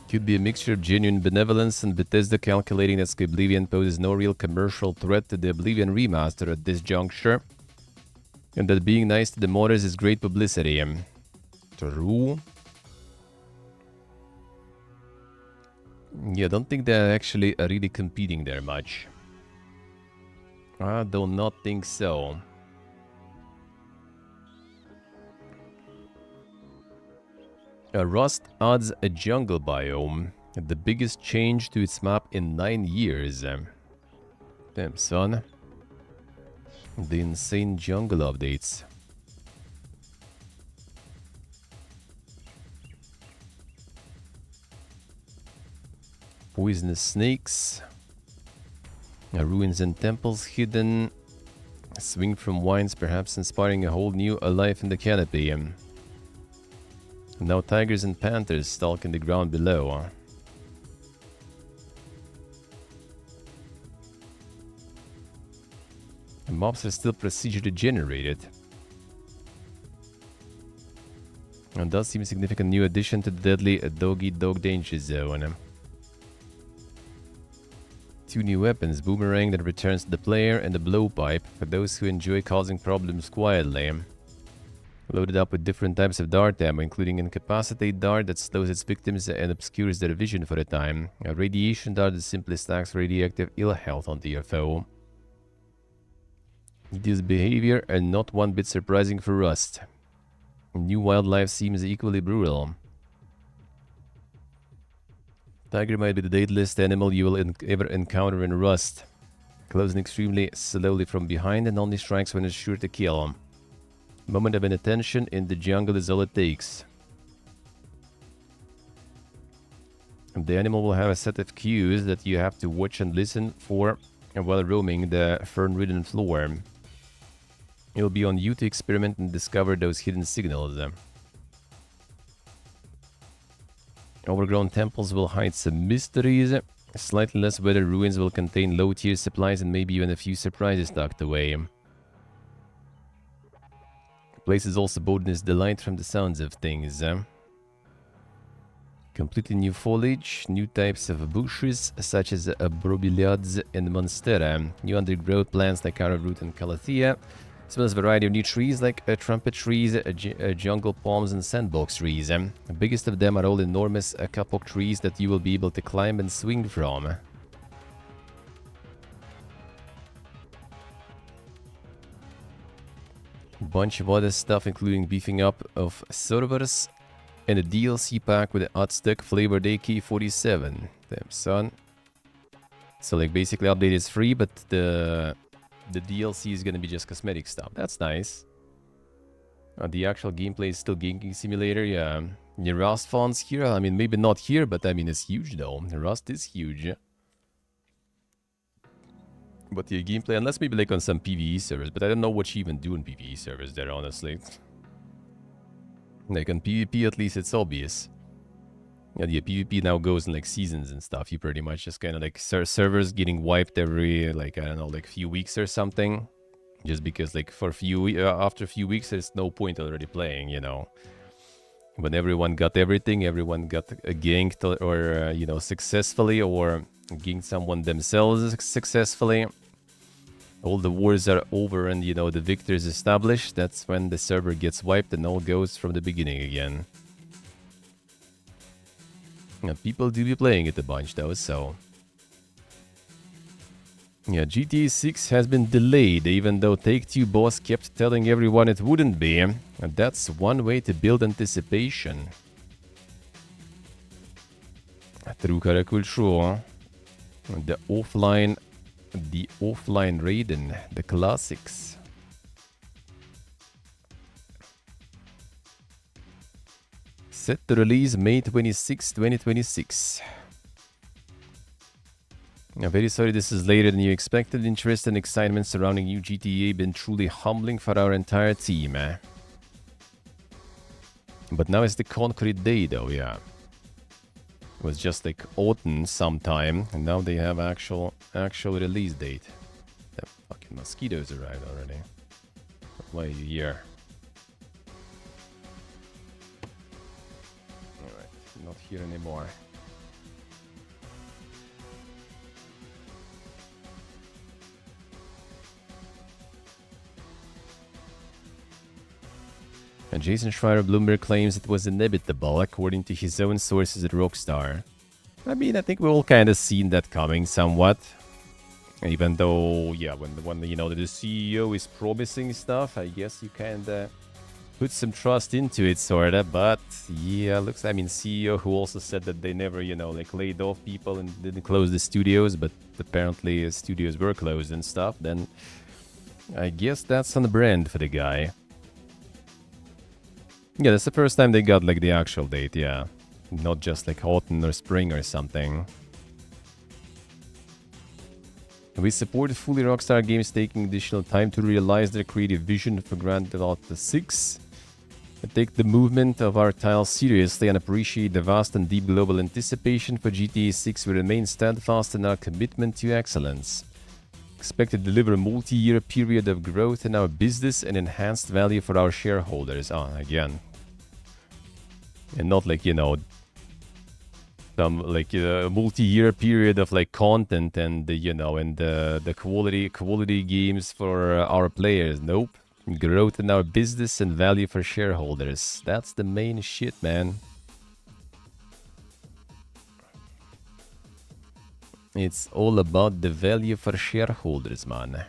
Could be a mixture of genuine benevolence and Bethesda calculating that Skyblivian poses no real commercial threat to the Oblivion remaster at this juncture, and that being nice to the modders is great publicity. True. Yeah, I don't think they're actually really competing there much. I do not think so. Rust adds a jungle biome, the biggest change to its map in 9 years. Damn, son. The insane jungle updates. Poisonous snakes. Ruins and temples hidden. Swing from vines, perhaps inspiring a whole new life in the canopy. Now tigers and panthers stalk in the ground below. The mobs are still procedurally generated. And does seem a significant new addition to the deadly dog-eat-dog danger zone. 2 new weapons, boomerang that returns to the player and the blowpipe for those who enjoy causing problems quietly. Loaded up with different types of dart ammo, including incapacitate dart that slows its victims and obscures their vision for a time. A radiation dart that simply stacks radioactive ill health onto your foe. This behavior and not one bit surprising for Rust. New wildlife seems equally brutal. Tiger might be the deadliest animal you will ever encounter in Rust. Closing extremely slowly from behind and only strikes when it's sure to kill. Moment of inattention in the jungle is all it takes. The animal will have a set of cues that you have to watch and listen for while roaming the fern-ridden floor. It will be on you to experiment and discover those hidden signals. Overgrown temples will hide some mysteries. Slightly less weathered ruins will contain low-tier supplies and maybe even a few surprises tucked away. Place is also Bodin's delight from the sounds of things. Completely new foliage, new types of bushes such as bromeliads and monstera, new undergrowth plants like arrowroot and calathea, as well as a variety of new trees like trumpet trees, jungle palms and sandbox trees. The biggest of them are all enormous kapok trees that you will be able to climb and swing from. Bunch of other stuff, including beefing up of servers and a DLC pack with an Aztec flavored AK-47. Damn, son. So like basically update is free, but the DLC is gonna be just cosmetic stuff. That's nice. The actual gameplay is still Gaming Simulator, yeah. The Rust fonts here, I mean maybe not here, but I mean it's huge though. Rust is huge. But the gameplay, unless maybe like on some PvE servers, but I don't know what you even do in PvE servers there, honestly. Like on PvP at least it's obvious. Yeah, the PvP now goes in like seasons and stuff. You pretty much just kind of like servers getting wiped every like, I don't know, like few weeks or something. Just because like for after a few weeks there's no point already playing, you know. When everyone got everything, everyone got ganked or you know, successfully, or ganked someone themselves successfully. All the wars are over and, you know, the victor is established. That's when the server gets wiped and all goes from the beginning again. And people do be playing it a bunch though, so... Yeah, GTA 6 has been delayed, even though Take-Two boss kept telling everyone it wouldn't be. And that's one way to build anticipation. True Karakul Show. The offline Raiden, the classics. Set to release May 26, 2026. I'm very sorry this is later than you expected. Interest and excitement surrounding new GTA been truly humbling for our entire team. But now it's the concrete day though, yeah. It was just like autumn sometime, and now they have actual release date. The fucking mosquitoes arrived already. Why are you here? Alright, not here anymore. And Jason Schreier Bloomberg claims it was inevitable, according to his own sources at Rockstar. I mean, I think we all kind of seen that coming somewhat. Even though, yeah, when you know the CEO is promising stuff, I guess you kind of put some trust into it, sorta. But yeah, looks. I mean, CEO who also said that they never, you know, like laid off people and didn't close the studios, but apparently studios were closed and stuff. Then I guess that's on the brand for the guy. Yeah, that's the first time they got like the actual date, yeah. Not just like autumn or spring or something. We support fully Rockstar Games taking additional time to realize their creative vision for Grand Theft Auto 6. I take the movement of our title seriously and appreciate the vast and deep global anticipation for GTA 6. We remain steadfast in our commitment to excellence. Expect to deliver a multi-year period of growth in our business and enhanced value for our shareholders. Again. And not like, you know, some like a multi-year period of like content and, you know, and the quality games for our players. Nope. Growth in our business and value for shareholders. That's the main shit, man. It's all about the value for shareholders, man.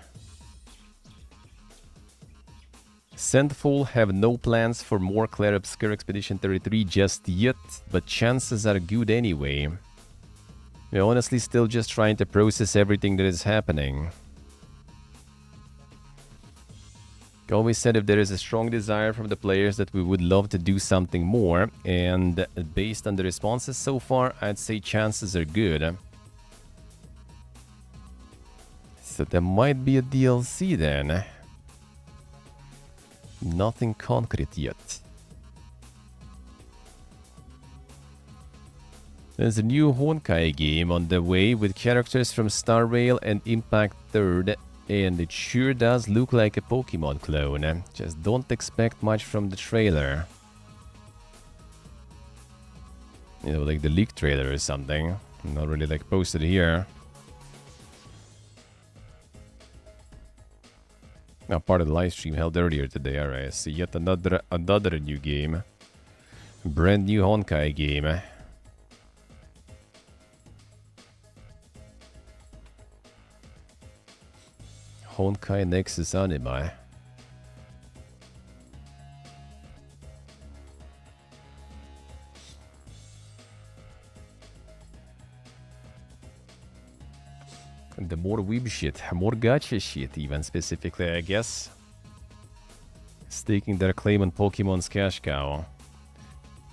Sandfall have no plans for more Claire Obscure Expedition 33 just yet, but chances are good anyway. We're honestly still just trying to process everything that is happening. Always said if there is a strong desire from the players that we would love to do something more, and based on the responses so far, I'd say chances are good. So there might be a DLC then. Nothing concrete yet. There's a new Honkai game on the way with characters from Star Rail and Impact 3rd, and it sure does look like a Pokemon clone. Just don't expect much from the trailer. You know, like the leak trailer or something. Not really like posted here. Now, part of the live stream held earlier today. Alright, so yet another new game. Brand new Honkai game. Honkai Nexus Anime. And the more weeb shit, more gacha shit even specifically, I guess. Staking their claim on Pokemon's cash cow.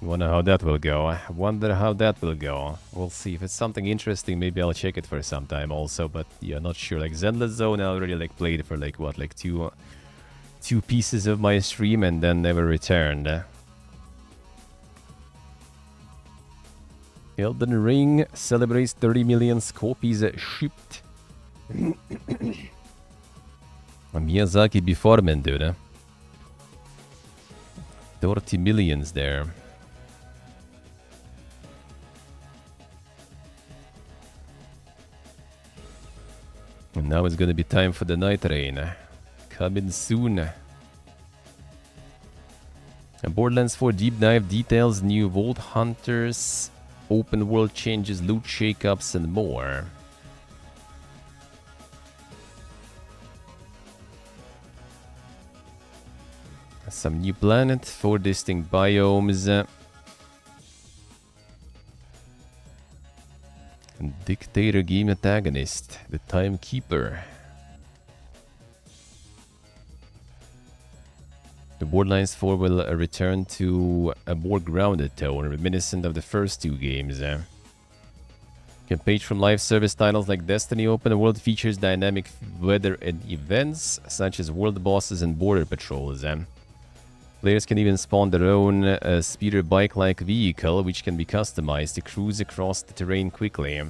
Wonder how that will go. Wonder how that will go. We'll see. If it's something interesting, maybe I'll check it for some time also. But yeah, not sure. Like Zenless Zone, I already like played it for like what, like two pieces of my stream and then never returned. Elden Ring celebrates 30 million copies shipped. Miyazaki before man, dude. 30 millions there. And now it's gonna be time for the night rain. Coming soon. And Borderlands 4 Deep Dive details new Vault Hunters, open world changes, loot shakeups, and more. Some new planet, 4 distinct biomes. And Dictator game antagonist, the Timekeeper. The Borderlands 4 will return to a more grounded tone, reminiscent of the first two games. You can page from live service titles like Destiny Open World features dynamic weather and events such as world bosses and border patrols. Players can even spawn their own speeder bike-like vehicle, which can be customized to cruise across the terrain quickly.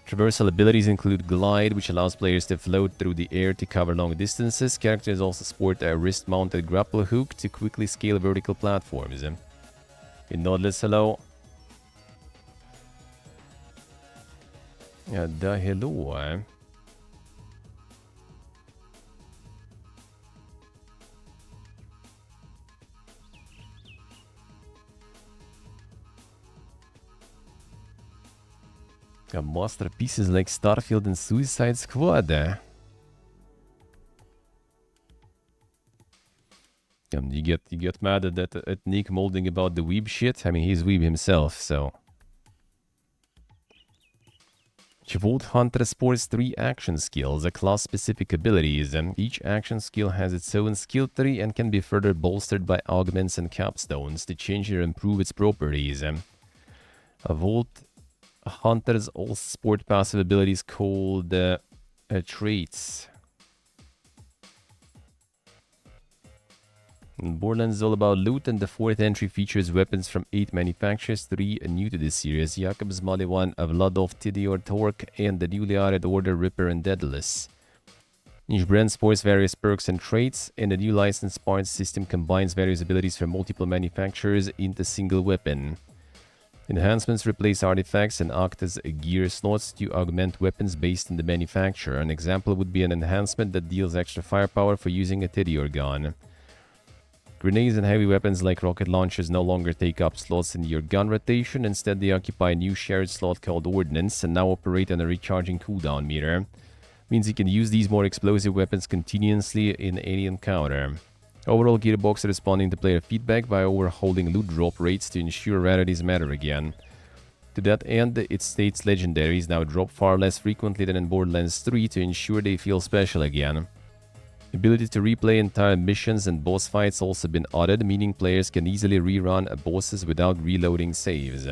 Traversal abilities include Glide, which allows players to float through the air to cover long distances. Characters also sport a wrist-mounted grapple hook to quickly scale vertical platforms. In Nodless, hello. Ja, da hello. Got masterpieces like Starfield and Suicide Squad. You get mad at Nick molding about the weeb shit. I mean, he's weeb himself, so. Vault Hunter sports 3 action skills, class-specific abilities, and each action skill has its own skill tree and can be further bolstered by augments and capstones to change or improve its properties. Vault Hunters also sport passive abilities called traits. Borderlands is all about loot, and the 4th entry features weapons from 8 manufacturers, 3 new to this series: Jakob's Maliwan, Vladov, Tidior, Torque, and the newly added Order, Ripper, and Daedalus. Each brand sports various perks and traits, and the new licensed parts system combines various abilities from multiple manufacturers into a single weapon. Enhancements replace artifacts and act as gear slots to augment weapons based on the manufacturer. An example would be an enhancement that deals extra firepower for using a Tidior gun. Grenades and heavy weapons like rocket launchers no longer take up slots in your gun rotation. Instead, they occupy a new shared slot called Ordnance and now operate on a recharging cooldown meter. Means you can use these more explosive weapons continuously in any encounter. Overall, Gearbox are responding to player feedback by overhauling loot drop rates to ensure rarities matter again. To that end, it states legendaries now drop far less frequently than in Borderlands 3 to ensure they feel special again. Ability to replay entire missions and boss fights also been added, meaning players can easily rerun bosses without reloading saves.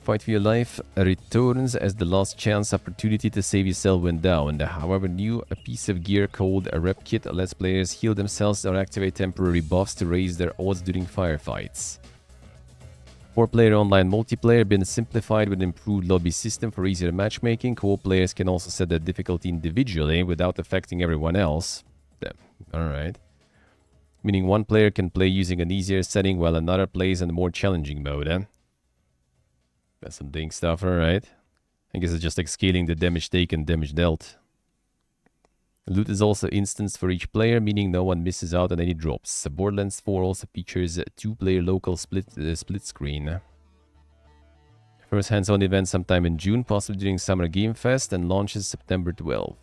Fight for Your Life returns as the last chance opportunity to save yourself when down. However, a piece of gear called a rep kit lets players heal themselves or activate temporary buffs to raise their odds during firefights. 4-player online multiplayer been simplified with improved lobby system for easier matchmaking. Co-op players can also set their difficulty individually without affecting everyone else. Alright. Meaning one player can play using an easier setting while another plays in a more challenging mode. That's some ding stuff, alright. I guess it's just like scaling the damage taken, damage dealt. Loot is also instanced for each player, meaning no one misses out on any drops. Borderlands 4 also features a 2-player local split screen. First hands-on event sometime in June, possibly during Summer Game Fest, and launches September 12.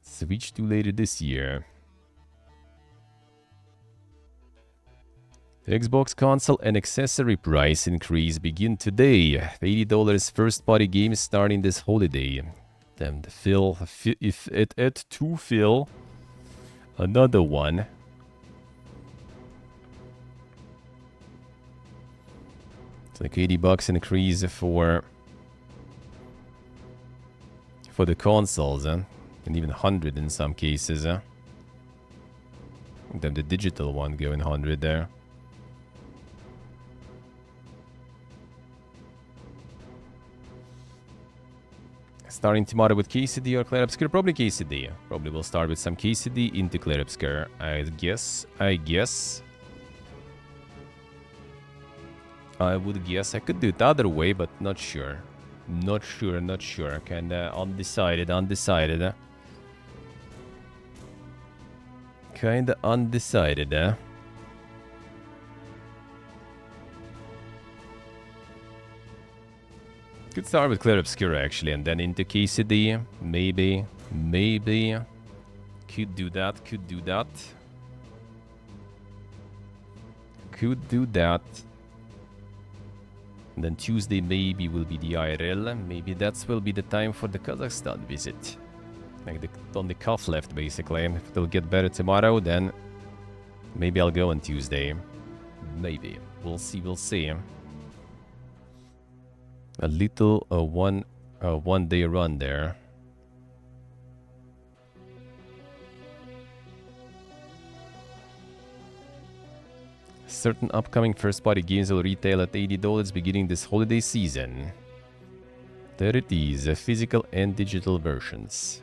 Switch 2 later this year. The Xbox console and accessory price increase begin today. $80 first-party games starting this holiday. Damn, the Phil, if it to Phil, another one. It's like $80 increase for the consoles, and even 100 in some cases. Then the digital one going 100 there. Starting tomorrow with KCD or Clair Obscur? Probably KCD. Probably will start with some KCD into Clair Obscur. I guess. I would guess I could do it the other way, but not sure. Not sure. Kinda undecided. Kinda undecided. Could start with Clair Obscur actually, and then into KCD. Maybe. Could do that. And then Tuesday maybe will be the IRL. Maybe that will be the time for the Kazakhstan visit. Like on the cuff left basically. If it'll get better tomorrow, then Maybe I'll go on Tuesday. Maybe. We'll see, we'll see. A little one-day run there. Certain upcoming first-party games will retail at $80 beginning this holiday season. There it is, physical and digital versions.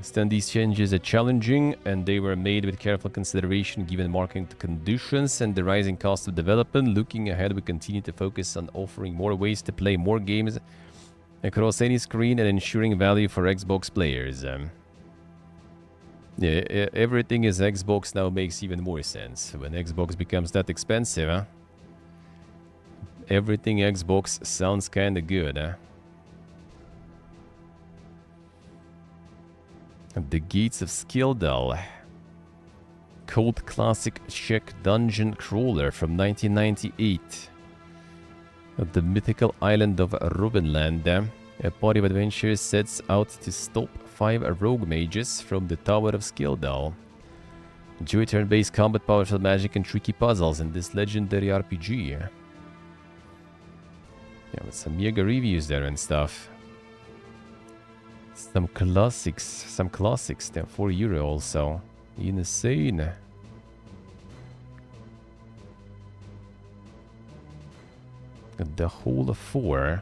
Stand these changes are challenging, and they were made with careful consideration given market conditions and the rising cost of development. Looking ahead, we continue to focus on offering more ways to play more games across any screen and ensuring value for Xbox players. Yeah, everything is Xbox now makes even more sense. When Xbox becomes that expensive, huh? Everything Xbox sounds kinda good, huh? The Gates of Skildal. Cold classic Czech dungeon crawler from 1998. At the mythical island of Rubenland, a party of adventurers sets out to stop 5 rogue mages from the Tower of Skildal. Enjoy turn-based combat, powerful magic, and tricky puzzles in this legendary RPG. Yeah, with some mega reviews there and stuff. Some classics, then €4 also. Insane. The whole of 4.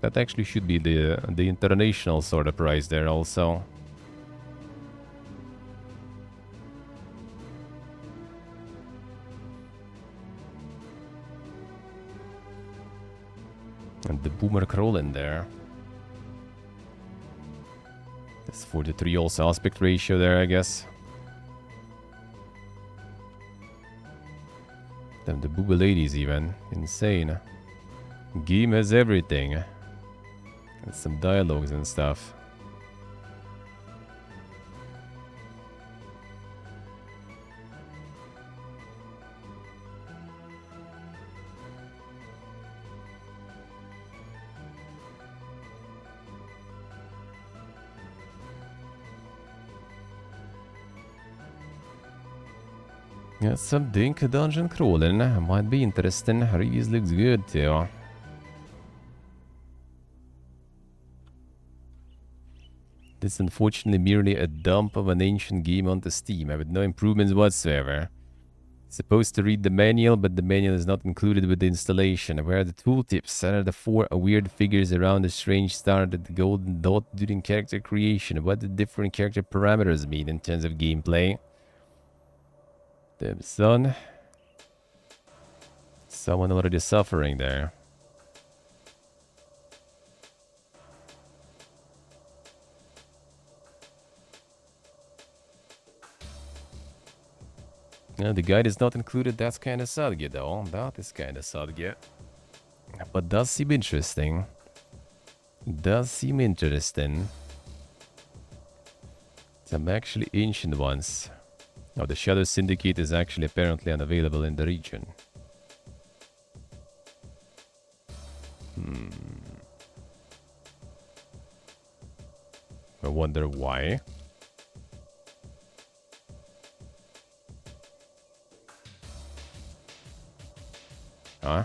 That actually should be the international sort of price there also. And the Boomer Crawl in there. That's 43 also aspect ratio there, I guess. Then the Booba Ladies even. Insane. Game has everything. And some dialogues and stuff. Yeah, some dink dungeon crawling. Might be interesting. Reviews looks good too. This is unfortunately merely a dump of an ancient game onto Steam with no improvements whatsoever. Supposed to read the manual, but the manual is not included with the installation. Where are the tooltips? Are the 4 weird figures around the strange star at the golden dot during character creation? What do different character parameters mean in terms of gameplay? Damn son. Someone already suffering there. Yeah, the guide is not included. That's kind of sadge though. That is kind of sadge. But does seem interesting. Does seem interesting. Some actually ancient ones. Oh, the Shadow Syndicate is actually apparently unavailable in the region. I wonder why. Huh?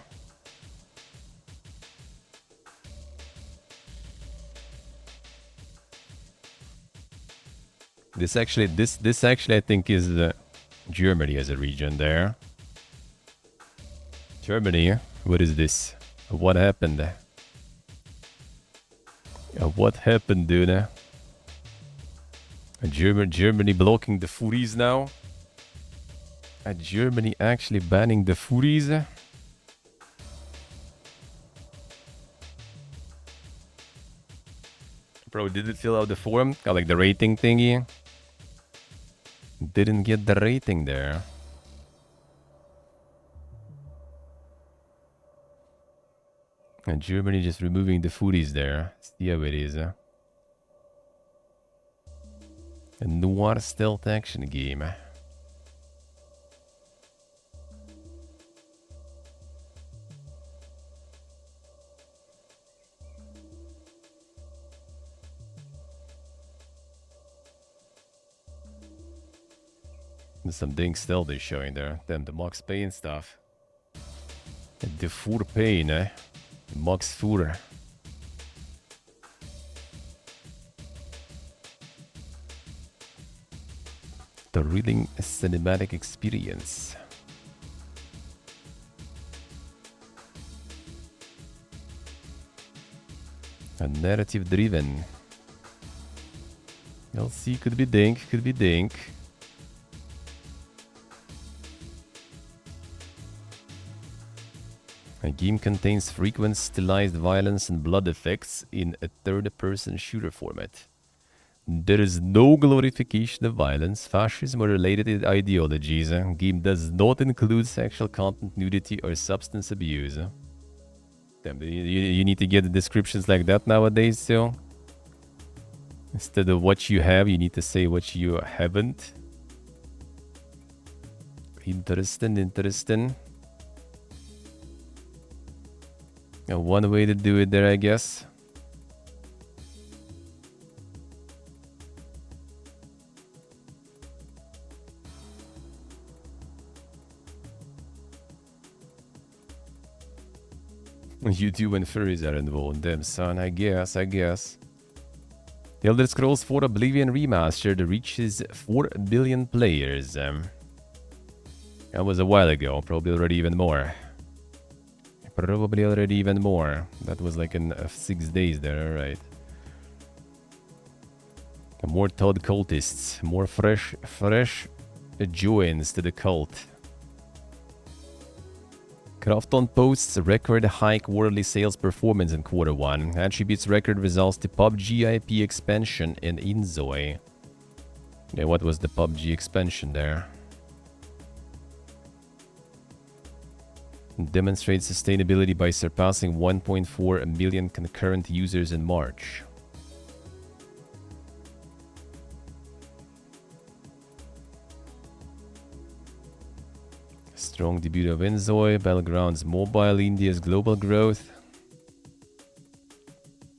This actually I think is Germany as a region there. Germany, what is this? What happened? What happened, dude? Germany blocking the furries now? Germany actually banning the furries? Bro, did it fill out the form? Got like the rating thingy? Didn't get the rating there. And Germany just removing the foodies there. See how it is. A noir stealth action game. Some dang stealth is showing there. Damn, the Max Payne stuff. The Four Payne, eh? Max Four. The reading cinematic experience. A narrative driven. We'll see, could be dink, could be dink. A game contains frequent stylized violence and blood effects in a third-person shooter format. There is no glorification of violence, fascism, or related ideologies. Game does not include sexual content, nudity, or substance abuse. Damn, you need to get the descriptions like that nowadays, still. Instead of what you have, you need to say what you haven't. Interesting, interesting. One way to do it there, I guess. YouTube and furries are involved. Damn, son, I guess. The Elder Scrolls 4 Oblivion Remastered reaches 4 billion players. That was a while ago, probably already even more. That was like in 6 days there, alright. More Todd cultists, more fresh joins to the cult. Krafton posts record high quarterly sales performance in Q1, attributes record results to PUBG IP expansion in Inzoi. Yeah, what was the PUBG expansion there? Demonstrates sustainability by surpassing 1.4 million concurrent users in March. Strong debut of Inzoi, Battlegrounds Mobile, India's global growth.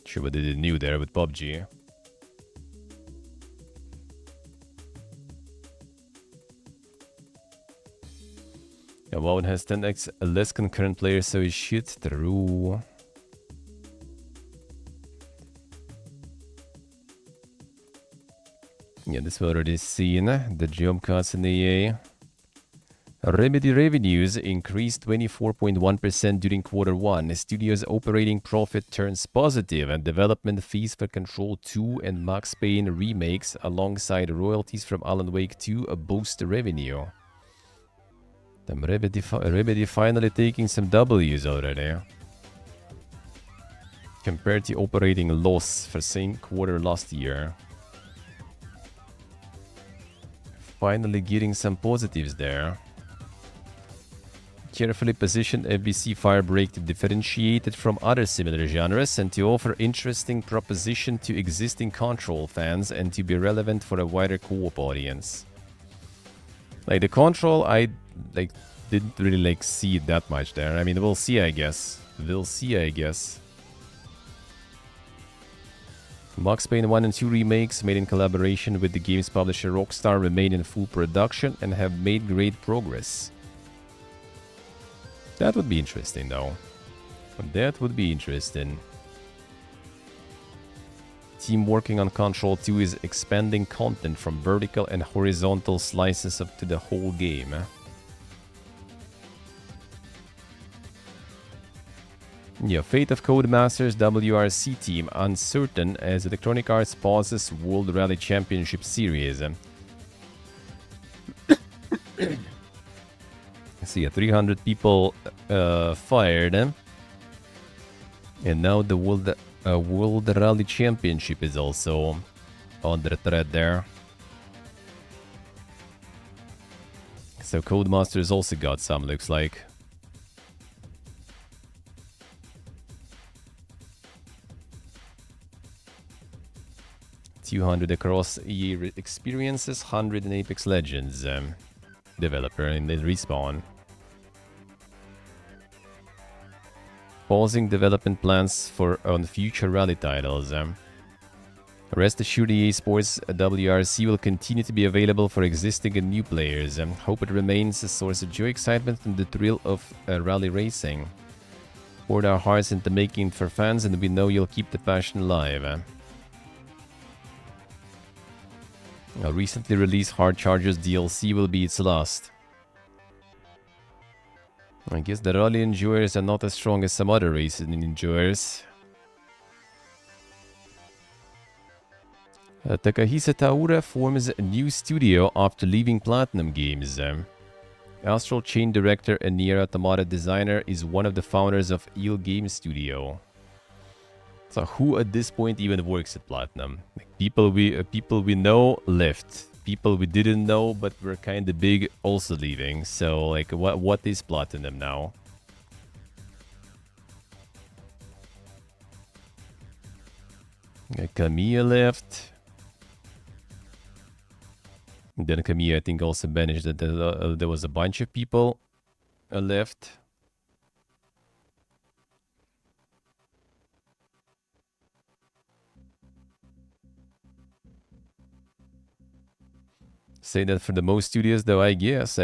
Sure what they did new there with PUBG. Yeah, WoW has 10x less concurrent players, so it shit through. Yeah, this we already seen. The job cuts in EA. Remedy revenues increased 24.1% during Q1. The studio's operating profit turns positive, and development fees for Control 2 and Max Payne remakes, alongside royalties from Alan Wake 2, boost revenue. Remedy finally taking some W's already. Compared to operating loss for same quarter last year. Finally getting some positives there. Carefully positioned FBC Firebreak to differentiate it from other similar genres and to offer interesting proposition to existing Control fans and to be relevant for a wider co-op audience. Like the Control, I didn't really see it that much there. I mean, we'll see, I guess. Max Payne 1 and 2 remakes made in collaboration with the game's publisher Rockstar remain in full production and have made great progress. That would be interesting, though. That would be interesting. Team working on Control 2 is expanding content from vertical and horizontal slices up to the whole game. Yeah, fate of Codemasters WRC team uncertain as Electronic Arts pauses World Rally Championship Series. See, 300 people fired, and now the World Rally Championship is also on the thread there. So Codemasters also got some, looks like. $200 across EA experiences, 100 in Apex Legends. Developer in the Respawn. Pausing development plans on future rally titles. Rest assured, EA Sports WRC will continue to be available for existing and new players. Hope it remains a source of joy, excitement, and the thrill of rally racing. Poured our hearts into making it for fans, and we know you'll keep the passion alive. A recently released Hard Chargers DLC will be its last. I guess the rally enjoyers are not as strong as some other racing enjoyers. Takahisa Taura forms a new studio after leaving Platinum Games. Astral Chain director and Nier Automata designer is one of the founders of Eel Game Studio. So who at this point even works at Platinum? Like people we know left. People we didn't know but were kind of big also leaving. So like what is Platinum now? Kamiya left. Then Kamiya, I think, also managed that there was a bunch of people left. Say that for the most studios, though, I guess.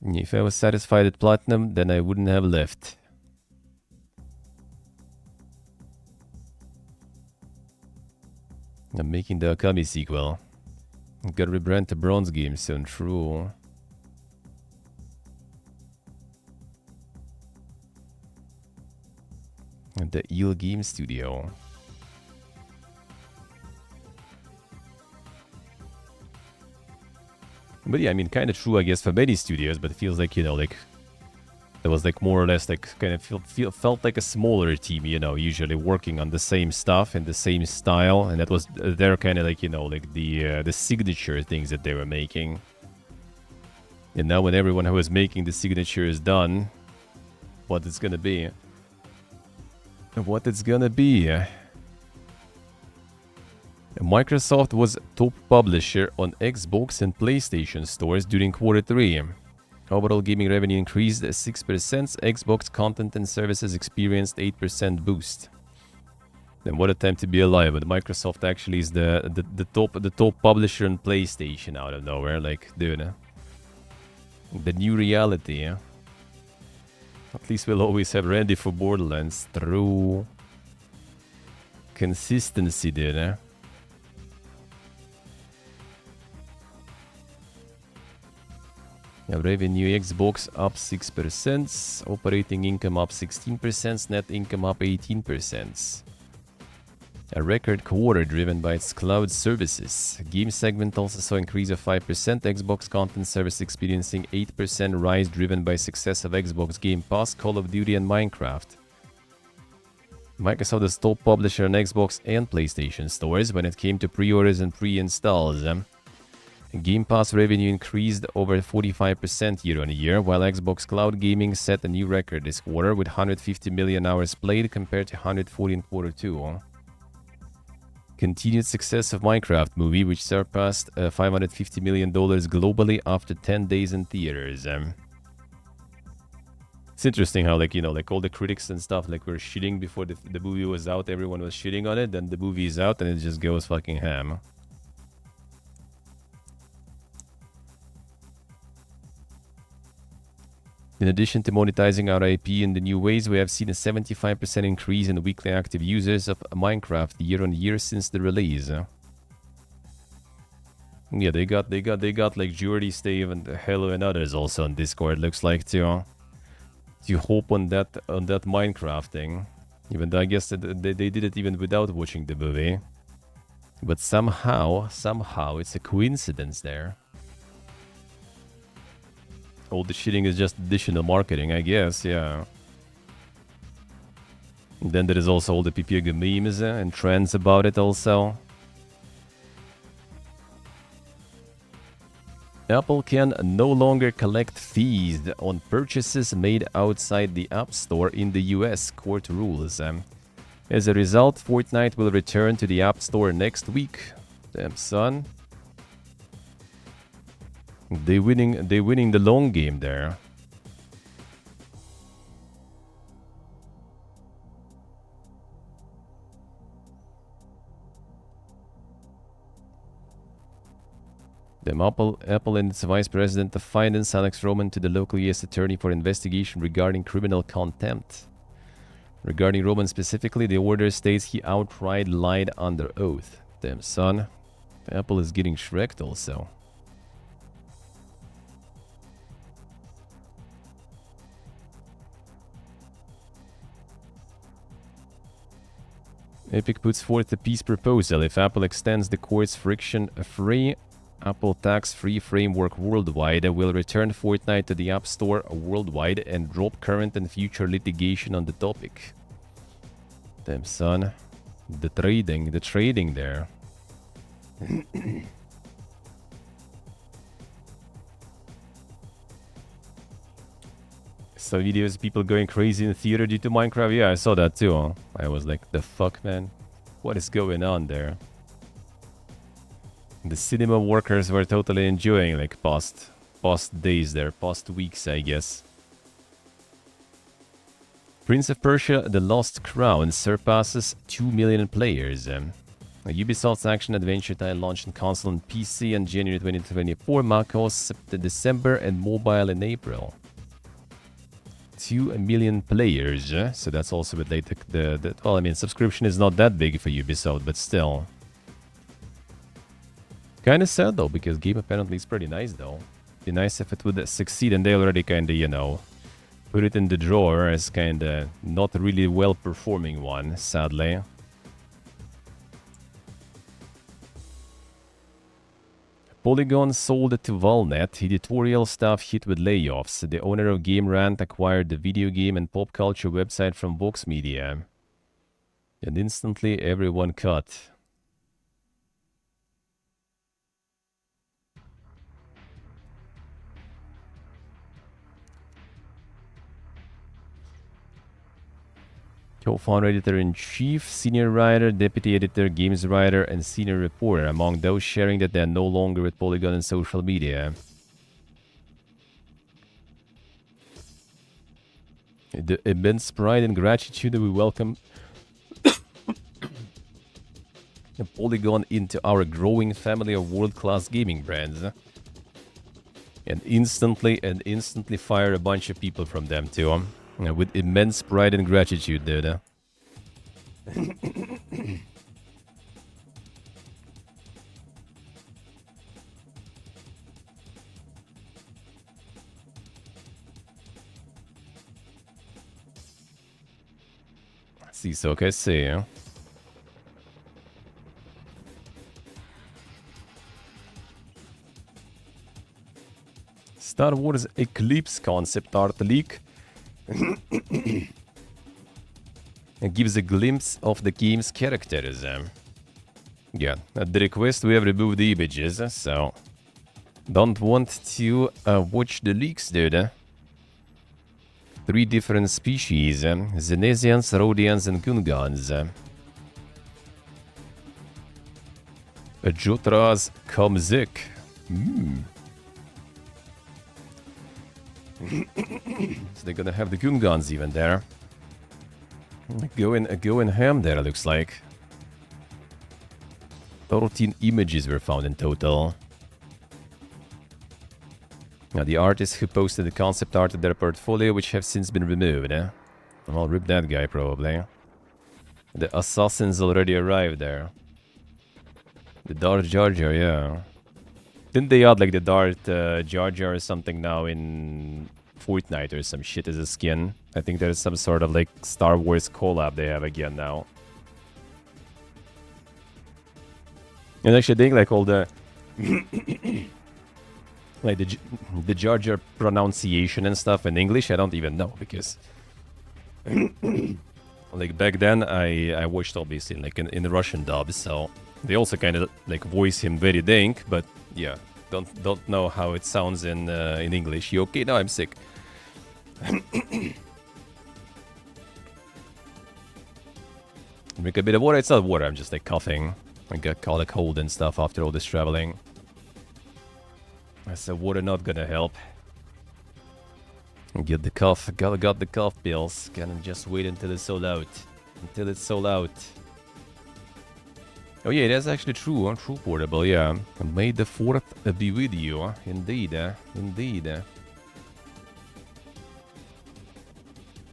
If I was satisfied at Platinum, then I wouldn't have left. I'm making the Akami sequel. Gotta rebrand to Bronze Games soon, true. And the Eel Game Studio. But yeah, I mean, kind of true, I guess, for many studios, but it feels like, you know, like there was like more or less like kind of felt like a smaller team, you know, usually working on the same stuff and the same style, and that was their kind of like, you know, like the signature things that they were making. And now when everyone who was making the signature is done, what it's gonna be? What it's gonna be? Microsoft was top publisher on Xbox and PlayStation stores during Q3. Overall gaming revenue increased 6%, Xbox content and services experienced 8% boost. Then what a time to be alive, but Microsoft actually is the top publisher on PlayStation out of nowhere, like, dude. The new reality. At least we'll always have Randy for Borderlands. True. Consistency, dude. Revenue Xbox up 6%, operating income up 16%, net income up 18%. A record quarter driven by its cloud services. Game segment also saw increase of 5%, Xbox content service experiencing 8% rise driven by success of Xbox Game Pass, Call of Duty and Minecraft. Microsoft is top publisher on Xbox and PlayStation stores when it came to pre-orders and pre-installs. Game Pass revenue increased over 45% year-on-year, while Xbox Cloud Gaming set a new record this quarter with 150 million hours played compared to 140 in Q2. Continued success of Minecraft movie, which surpassed $550 million globally after 10 days in theaters. It's interesting how, like, you know, like all the critics and stuff, like, were shitting before the movie was out. Everyone was shitting on it, then the movie is out and it just goes fucking ham. In addition to monetizing our IP in the new ways, we have seen a 75% increase in weekly active users of Minecraft year-on-year since the release. Yeah, they got like Jordy, Stave, and Hello and others also on Discord. Looks like to hope on that Minecraft thing. Even though I guess that they did it even without watching the movie. But somehow it's a coincidence there. All the shitting is just additional marketing, I guess, yeah. And then there is also all the PPG memes and trends about it also. Apple can no longer collect fees on purchases made outside the App Store in the US, court rules. As a result, Fortnite will return to the App Store next week. Damn, son. They winning the long game there. Apple and its Vice President of Finance, Alex Roman, to the local U.S. attorney for investigation regarding criminal contempt. Regarding Roman specifically, the order states he outright lied under oath. Damn, son. Apple is getting shreked also. Epic puts forth a peace proposal if Apple extends the court's friction-free Apple tax-free framework worldwide, will return Fortnite to the App Store worldwide and drop current and future litigation on the topic. Damn, son. The trading there. Saw videos of people going crazy in the theater due to Minecraft. Yeah, I saw that too. I was like, the fuck, man? What is going on there? The cinema workers were totally enjoying like past days there, past weeks, I guess. Prince of Persia: The Lost Crown surpasses 2 million players. Ubisoft's action-adventure title launched on console and PC in January 2024, macOS December, and mobile in April. 2 million players, so that's also a bit late. Well, I mean, subscription is not that big for Ubisoft, but still. Kinda sad though, because game apparently is pretty nice though. Be nice if it would succeed, and they already kinda, you know, put it in the drawer as kinda not really well performing one, sadly. Polygon sold to Valnet, editorial staff hit with layoffs. The owner of Game Rant acquired the video game and pop culture website from Vox Media. And instantly everyone cut. Co-founder, editor-in-chief, senior writer, deputy editor, games writer, and senior reporter, among those sharing that they are no longer with Polygon and social media. The immense pride and gratitude that we welcome Polygon into our growing family of world-class gaming brands. And instantly fire a bunch of people from them too. With immense pride and gratitude, dude. Sì, so che sì. Star Wars Eclipse concept art leak. It gives a glimpse of the game's characters. Yeah, at the request we have removed the images, so don't want to watch the leaks, dude. 3 different species, Zenesians, Rhodians, and Gungans. Jotras Kamzik. So they're gonna have the Gungans even there. Going ham there, looks like. 13 images were found in total. Now, the artists who posted the concept art of their portfolio, which have since been removed. I'll rip that guy, probably. The assassins already arrived there. The Darth Jar Jar, yeah. Didn't they add like the Darth Jar Jar or something now in Fortnite or some shit as a skin? I think there's some sort of like Star Wars collab they have again now. And actually I think like all the like the Jar Jar pronunciation and stuff in English, I don't even know, because like back then I watched obviously like in the Russian dub, so they also kind of like voice him very dank, but yeah, don't know how it sounds in English. You okay? No, I'm sick. Drink a bit of water. It's not water, I'm just like coughing. I got caught a cold and stuff after all this traveling. So water not gonna help. Get the cough. Got the cough pills. Can just wait until it's sold out. Until it's sold out. Oh yeah, that's actually true. True portable. Yeah. May the 4th be with you. Indeed. Indeed.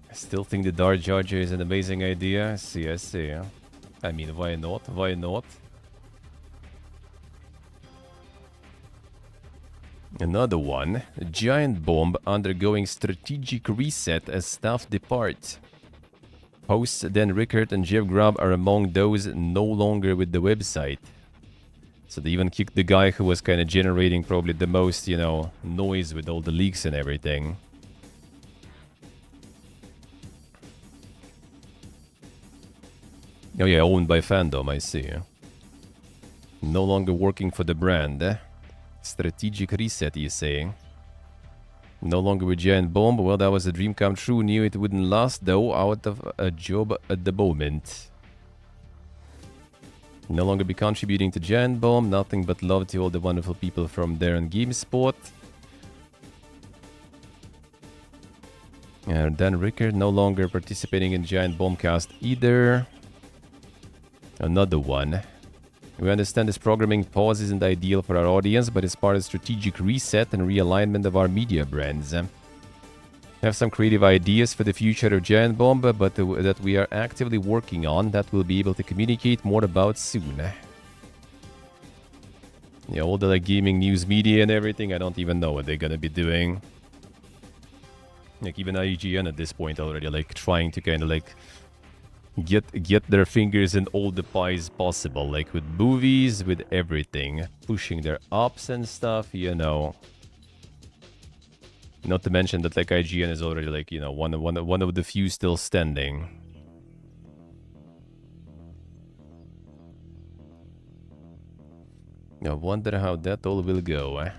I still think the Dart Charger is an amazing idea. I see. I see. I mean, why not? Why not? Another one. A giant bomb undergoing strategic reset as staff depart. Hosts Dan Rickard and Jeff Grubb are among those no longer with the website. So they even kicked the guy who was kind of generating probably the most, you know, noise with all the leaks and everything. Oh yeah, owned by Fandom, I see. No longer working for the brand. Strategic reset, you say? No longer with Giant Bomb. Well, that was a dream come true. Knew it wouldn't last, though. Out of a job at the moment. No longer be contributing to Giant Bomb. Nothing but love to all the wonderful people from there on GameSpot. And Dan Rickard no longer participating in Giant Bombcast either. Another one. We understand this programming pause isn't ideal for our audience, but it's part of strategic reset and realignment of our media brands. Have some creative ideas for the future of Giant Bomb, but that we are actively working on, that we'll be able to communicate more about soon. Yeah, all the like gaming news media and everything, I don't even know what they're gonna be doing. Like even IGN at this point already like trying to kind of like get their fingers in all the pies possible, like with movies, with everything, pushing their ups and stuff, you know. Not to mention that like IGN is already like, you know, one of the few still standing. I wonder how that all will go.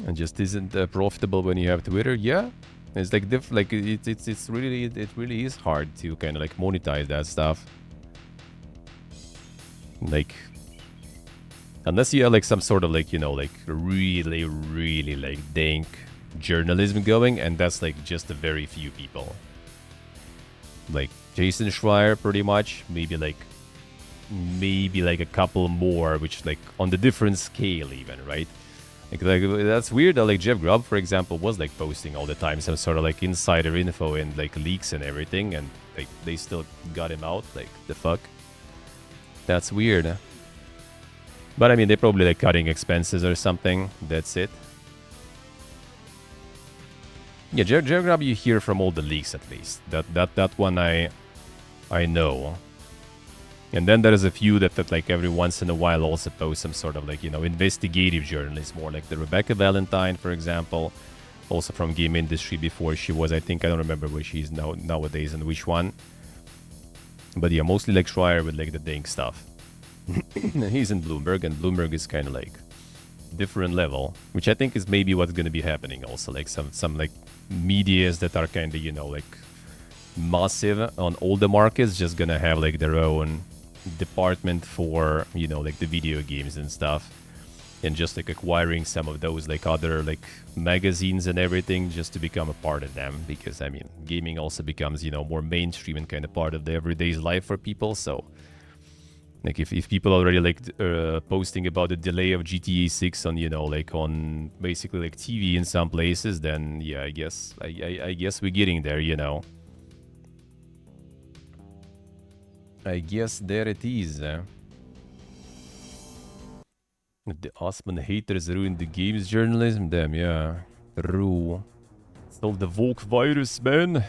And just isn't profitable when you have Twitter. Yeah, it's like it's really is hard to kind of like monetize that stuff. Like unless you have like some sort of like, you know, like really like dank journalism going, and that's like just a very few people. Like Jason Schreier pretty much, maybe like a couple more, which like on the different scale even, right? Like that's weird that like Jeff Grubb, for example, was like posting all the time some sort of like insider info and like leaks and everything, and like they still got him out. Like the fuck? That's weird. But I mean, they're probably like cutting expenses or something. That's it. Yeah, Jeff Grubb, you hear from all the leaks at least. That one I know. And then there's a few that like every once in a while also post some sort of like, you know, investigative journalists, more like the Rebecca Valentine, for example, also from game industry before she was, I think, I don't remember where she is nowadays and which one. But yeah, mostly like Schreier with like the dank stuff. He's in Bloomberg, and Bloomberg is kind of like different level, which I think is maybe what's going to be happening also, like some like medias that are kind of, you know, like massive on all the markets, just gonna have like their own department for, you know, like the video games and stuff, and just like acquiring some of those like other like magazines and everything just to become a part of them, because I mean gaming also becomes, you know, more mainstream and kind of part of the everyday's life for people. So like if people already like posting about the delay of GTA 6 on, you know, like on basically like TV in some places, then yeah, I guess we're getting there, you know. I guess there it is. The Osman haters ruined the games journalism. Damn, yeah. True. It's all the Volk virus, man.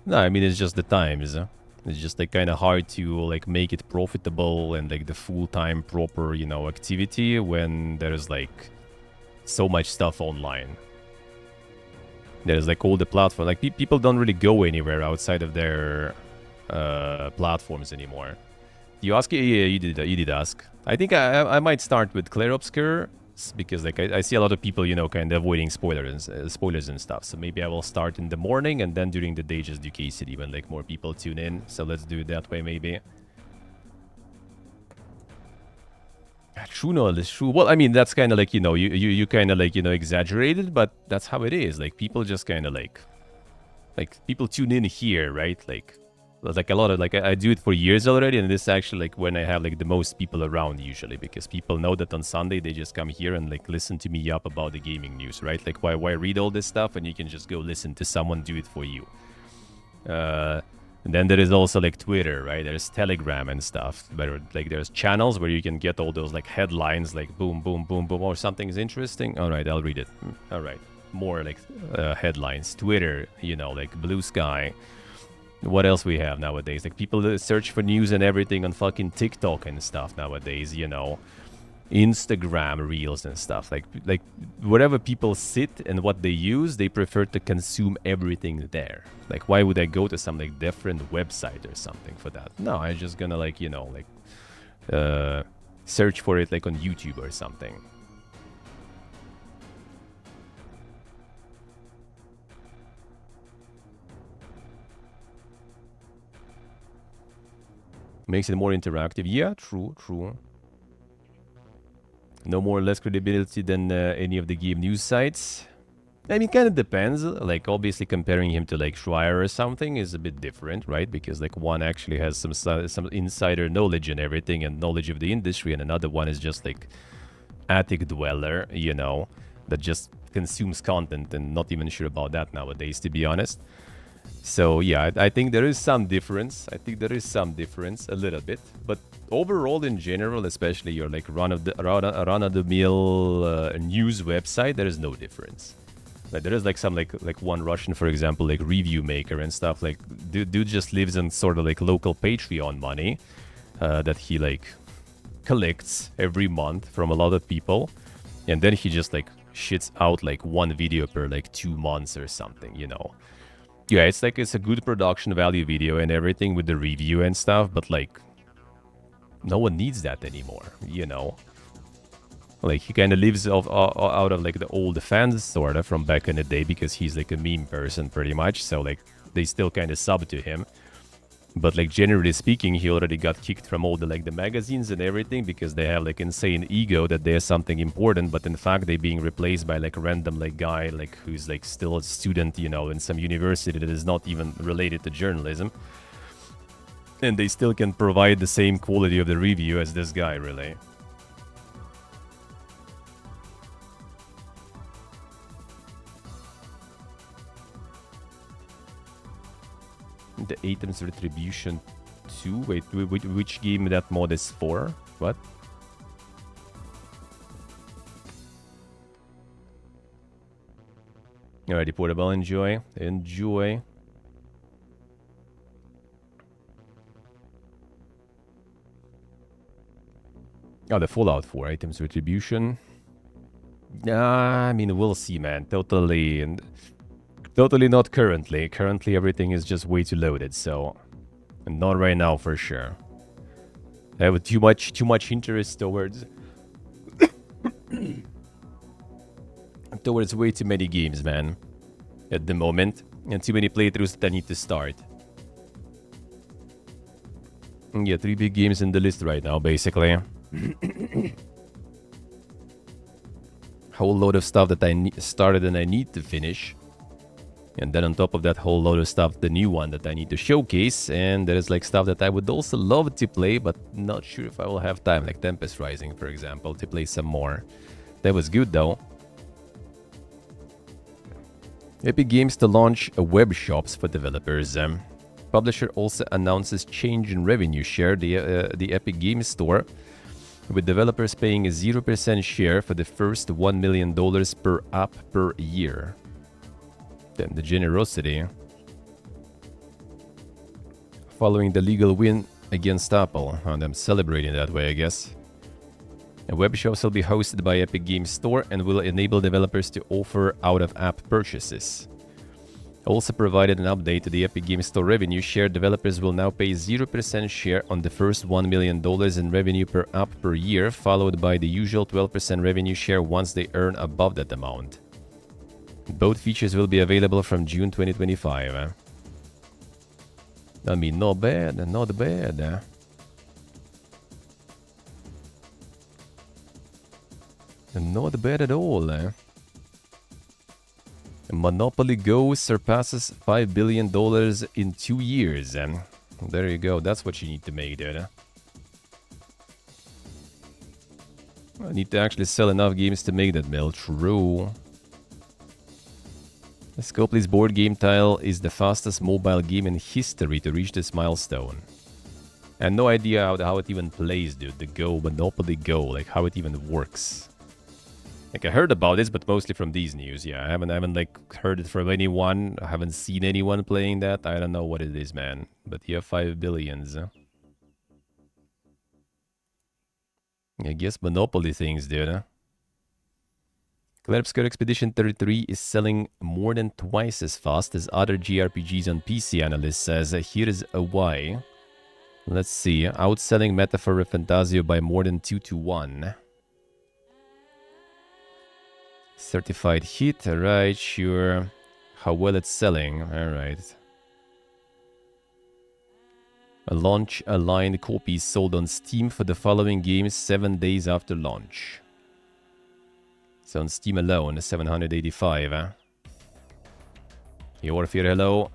No, I mean, it's just the times. It's just like kind of hard to like make it profitable and like the full-time proper, you know, activity when there's like so much stuff online. There's like all the platform. Like people don't really go anywhere outside of their platforms anymore. You ask? Yeah, you did ask. I think I might start with Claire Obscure, because like I see a lot of people, you know, kind of avoiding spoilers and stuff. So maybe I will start in the morning, and then during the day just do K-City when like more people tune in. So let's do it that way maybe. True, no, it's true. Well, I mean, that's kind of like, you know, you kind of like, you know, exaggerated, but that's how it is. Like people just kind of like like people tune in here, right? Like a lot of like I do it for years already, and this is actually like when I have like the most people around usually, because people know that on Sunday they just come here and like listen to me up about the gaming news, right? Like why read all this stuff when you can just go listen to someone do it for you. And then there is also like Twitter, right? There's Telegram and stuff. Where like there's channels where you can get all those like headlines, like boom, boom, boom, boom, or something is interesting. All right, I'll read it. All right, more like headlines. Twitter, you know, like Blue Sky. What else we have nowadays? Like people search for news and everything on fucking TikTok and stuff nowadays, you know. Instagram reels and stuff. Like wherever people sit and what they use, they prefer to consume everything there. Like why would I go to some like different website or something for that? No, I'm just gonna like, you know, like search for it like on YouTube or something. Makes it more interactive. Yeah, true. No more less credibility than any of the game news sites. I mean, kind of depends. Like, obviously, comparing him to like Schreier or something is a bit different, right? Because like one actually has some insider knowledge and everything, and knowledge of the industry, and another one is just like attic dweller, you know, that just consumes content and not even sure about that nowadays, to be honest. So yeah, I think there is some difference. A little bit, but overall, in general, especially your like run of the mill news website, there is no difference. Like there is like some like one Russian, for example, like review maker and stuff. Like dude just lives on sort of like local Patreon money that he like collects every month from a lot of people, and then he just like shits out like one video per like 2 months or something, you know. Yeah, it's like it's a good production value video and everything with the review and stuff, but like no one needs that anymore, you know. Like he kind of lives out of like the old fans sort of from back in the day, because he's like a meme person pretty much, so like they still kind of sub to him. But like generally speaking, he already got kicked from all the like the magazines and everything, because they have like insane ego that they're something important, but in fact they're being replaced by like a random like guy like who's like still a student, you know, in some university that is not even related to journalism. And they still can provide the same quality of the review as this guy, really. The items retribution 2. Wait, which game that mod is for? What? Alrighty, portable. Enjoy. Oh, the Fallout 4 items retribution. I mean, we'll see, man. Totally not currently. Currently, everything is just way too loaded, so not right now for sure. I have too much interest towards way too many games, man, at the moment, and too many playthroughs that I need to start. Yeah, 3 big games in the list right now, basically. Whole load of stuff that I started and I need to finish. And then on top of that whole load of stuff, the new one that I need to showcase. And there is like stuff that I would also love to play, but not sure if I will have time. Like Tempest Rising, for example, to play some more. That was good though. Epic Games to launch web shops for developers. Publisher also announces change in revenue share, the Epic Games Store, with developers paying a 0% share for the first $1 million per app per year. Damn, the generosity. Following the legal win against Apple, and I'm celebrating that way, I guess. And web shops will be hosted by Epic Games Store and will enable developers to offer out-of-app purchases. Also provided an update to the Epic Games Store revenue share. Developers will now pay 0% share on the first $1 million in revenue per app per year, followed by the usual 12% revenue share once they earn above that amount. Both features will be available from June 2025. I mean, not bad. Not bad at all. Monopoly Go surpasses $5 billion in 2 years. And there you go. That's what you need to make, dude. I need to actually sell enough games to make that mill. True. The Scopely's board game tile is the fastest mobile game in history to reach this milestone. And no idea how it even plays, dude. The Go, Monopoly Go, like how it even works. Like I heard about this, but mostly from these news. Yeah, I haven't like heard it from anyone. I haven't seen anyone playing that. I don't know what it is, man. But yeah, 5 billions. I guess Monopoly things, dude. Huh? Clarabscur Expedition 33 is selling more than twice as fast as other JRPGs on PC, analyst says. Here is a why. Let's see. Outselling Metaphor of Fantasio by more than 2 to 1. Certified hit. Alright, sure. How well it's selling. Alright. A launch-aligned copy sold on Steam for the following games 7 days after launch. So on Steam alone, 785, huh? Yorfir, hello.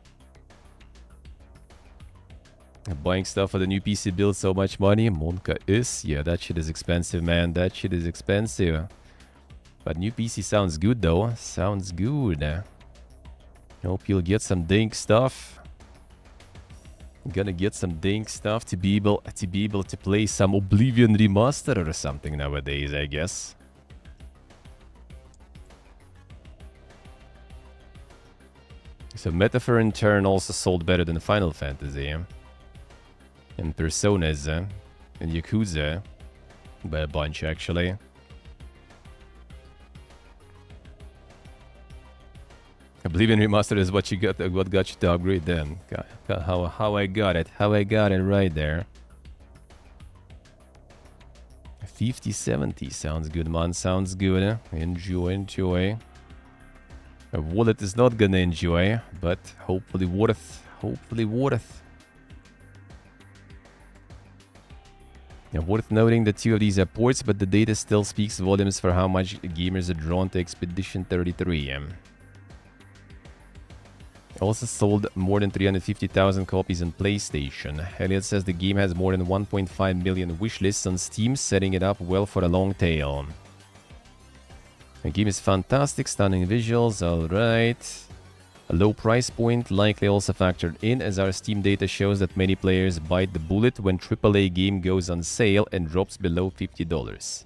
Buying stuff for the new PC build so much money. Monka is. Yeah, that shit is expensive, man. That shit is expensive. But new PC sounds good, though. Sounds good. Hope you'll get some dink stuff. Gonna get some dink stuff to be able to play some Oblivion Remaster or something nowadays, I guess. So Metaphor in turn also sold better than Final Fantasy. And Personas and Yakuza by a bunch, actually. Oblivion Remastered is what got you to upgrade then. How I got it right there. 50-70 sounds good, man. Sounds good. Enjoy. A wallet is not gonna enjoy, but hopefully worth. Yeah, worth noting that 2 of these are ports, but the data still speaks volumes for how much gamers are drawn to Expedition 33. Also sold more than 350,000 copies on PlayStation. Elliot says the game has more than 1.5 million wishlists on Steam, setting it up well for a long tail. The game is fantastic, stunning visuals, alright. A low price point likely also factored in, as our Steam data shows that many players bite the bullet when AAA game goes on sale and drops below $50.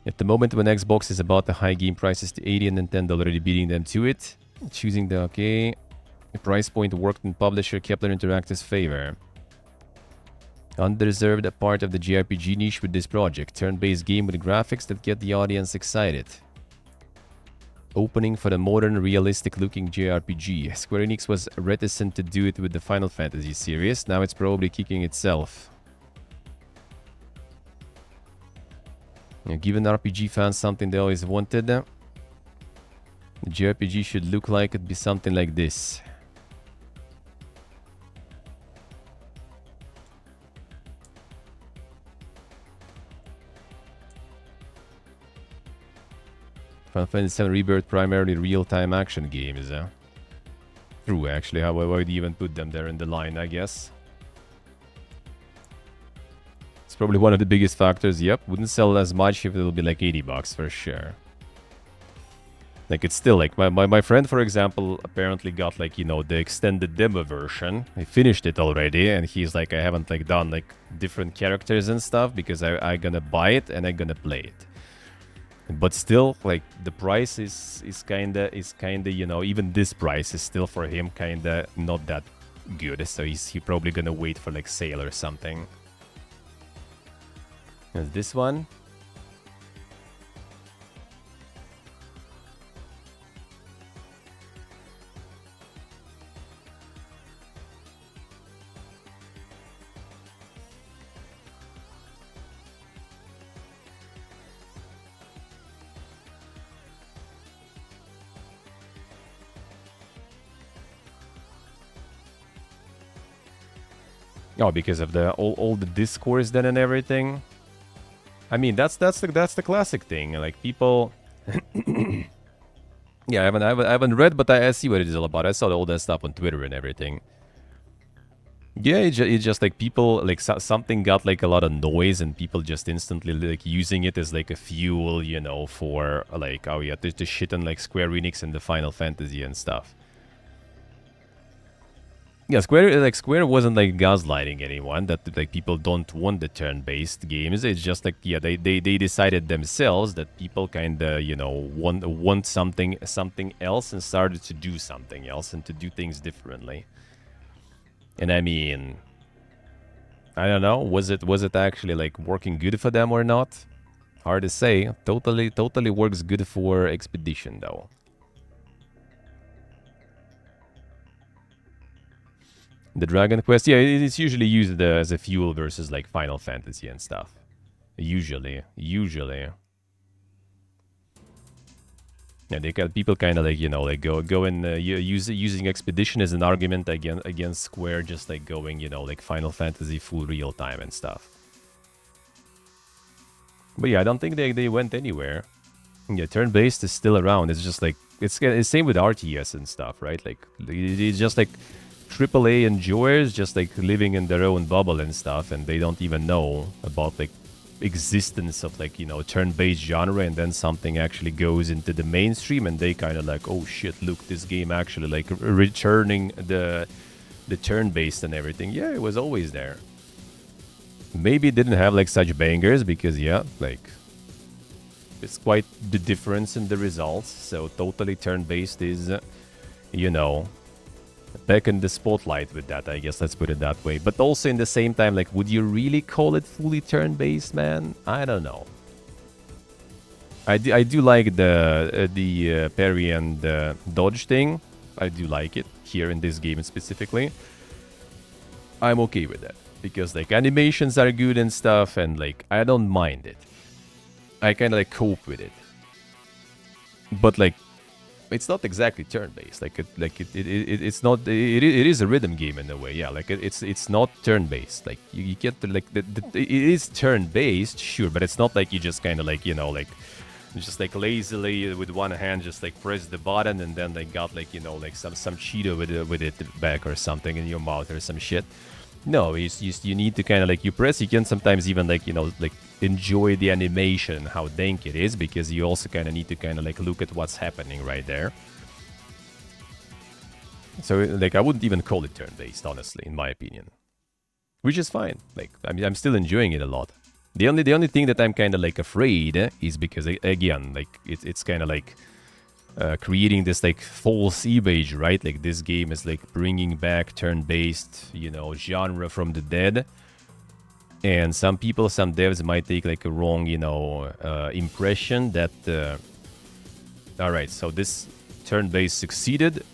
At the moment when Xbox is about to high game prices to $80 and Nintendo already beating them to it, choosing the the price point worked in publisher Kepler Interactive's favor. Undeserved a part of the JRPG niche with this project, turn-based game with graphics that get the audience excited. Opening for the modern, realistic-looking JRPG. Square Enix was reticent to do it with the Final Fantasy series, now it's probably kicking itself. Giving RPG fans something they always wanted, the JRPG should look like it'd be something like this. Final Fantasy VII Rebirth primarily real-time action games. True, actually. Why would you even put them there in the line, I guess? It's probably one of the biggest factors. Yep, wouldn't sell as much if it'll be like $80 for sure. Like, it's still like, my friend, for example, apparently got like, you know, the extended demo version. He finished it already, and he's like, I haven't like done like different characters and stuff because I gonna buy it and I'm gonna play it. But still, like, the price is kinda, you know, even this price is still for him kinda not that good. So he probably gonna wait for like sale or something. There's this one. Oh, because of the all the discourse then and everything. I mean, that's the classic thing. Like, people Yeah, I haven't read, but I see what it is all about. I saw all that stuff on Twitter and everything. Yeah, it's just like people, like something got like a lot of noise and people just instantly like using it as like a fuel, you know, for like, oh yeah, to shit on like Square Enix and the Final Fantasy and stuff. Yeah, Square wasn't like gaslighting anyone that like people don't want the turn-based games. It's just like, yeah, they decided themselves that people kind of, you know, want something else and started to do something else and to do things differently. And I mean, I don't know, was it actually like working good for them or not? Hard to say. Totally works good for Expedition though. The Dragon Quest, yeah, it's usually used as a fuel versus like Final Fantasy and stuff. Usually. Yeah, they got people kind of like, you know, like go and using Expedition as an argument against Square, just like going, you know, like Final Fantasy full real time and stuff. But yeah, I don't think they went anywhere. Yeah, turn-based is still around. It's just like it's same with RTS and stuff, right? Like it's just like AAA enjoyers just like living in their own bubble and stuff, and they don't even know about like existence of like, you know, turn-based genre, and then something actually goes into the mainstream and they kind of like, oh shit, look, this game actually like returning the turn-based and everything. Yeah, it was always there. Maybe it didn't have like such bangers because yeah, like it's quite the difference in the results. So totally turn-based is, you know, back in the spotlight with that, I guess. Let's put it that way. But also in the same time, like, would you really call it fully turn-based, man? I don't know. I do like the parry and dodge thing. I do like it here in this game specifically. I'm okay with that because like animations are good and stuff, and like I don't mind it. I kind of like cope with it. But like it's not exactly turn-based. It's not. It is a rhythm game in a way. Yeah, like it's not turn-based. Like you get to like it is turn-based, sure, but it's not like you just kind of like, you know, like just like lazily with one hand just like press the button and then they got like, you know, like some Cheeto with it back or something in your mouth or some shit. No, you need to kind of like you press. You can sometimes even like, you know, like enjoy the animation, how dank it is, because you also kind of need to kind of like look at what's happening right there. So like I wouldn't even call it turn-based, honestly, in my opinion, which is fine. Like I mean, I'm still enjoying it a lot. The only thing that I'm kind of like afraid is because again, like it's kind of like creating this like false image, right? Like this game is like bringing back turn-based, you know, genre from the dead. And some people, some devs might take like a wrong, you know, impression that, all right, so this turn-based succeeded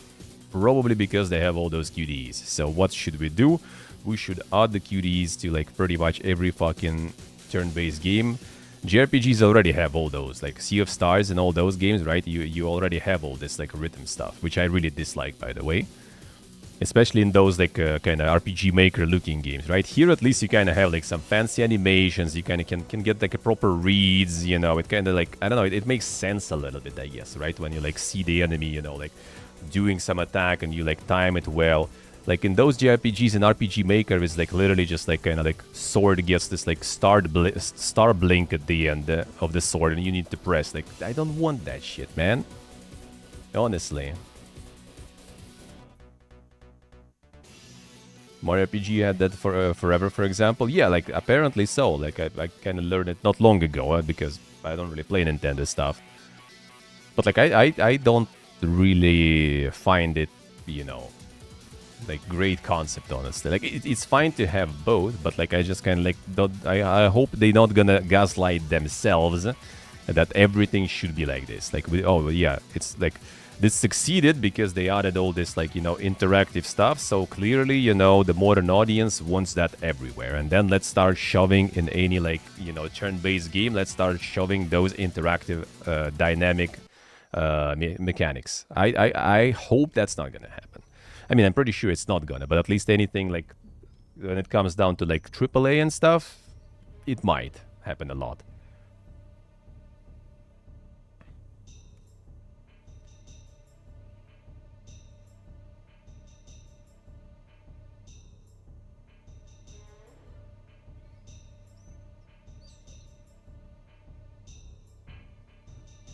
probably because they have all those QDs. So what should we do? We should add the QDs to like pretty much every fucking turn-based game. JRPGs already have all those, like Sea of Stars and all those games, right? You already have all this like rhythm stuff, which I really dislike, by the way. Especially in those like kind of RPG Maker looking games, right? Here at least you kind of have like some fancy animations. You kind of can get like a proper reads, you know. It kind of like, I don't know, it makes sense a little bit, I guess, right? When you like see the enemy, you know, like doing some attack and you like time it well. Like in those JRPGs and RPG Maker, it's like literally just like kind of like sword gets this like star blink at the end of the sword and you need to press. Like, I don't want that shit, man. Honestly. Mario RPG had that for forever, for example. Yeah, like apparently so. Like I kind of learned it not long ago because I don't really play Nintendo stuff. But like I don't really find it, you know, like great concept, honestly. Like it's fine to have both, but like I just kind of like don't. I hope they're not gonna gaslight themselves that everything should be like this. Like oh yeah, it's like this succeeded because they added all this like, you know, interactive stuff. So clearly, you know, the modern audience wants that everywhere. And then let's start shoving in any like, you know, turn-based game. Let's start shoving those interactive, dynamic mechanics. I hope that's not gonna happen. I mean, I'm pretty sure it's not gonna, but at least anything like when it comes down to like AAA and stuff, it might happen a lot.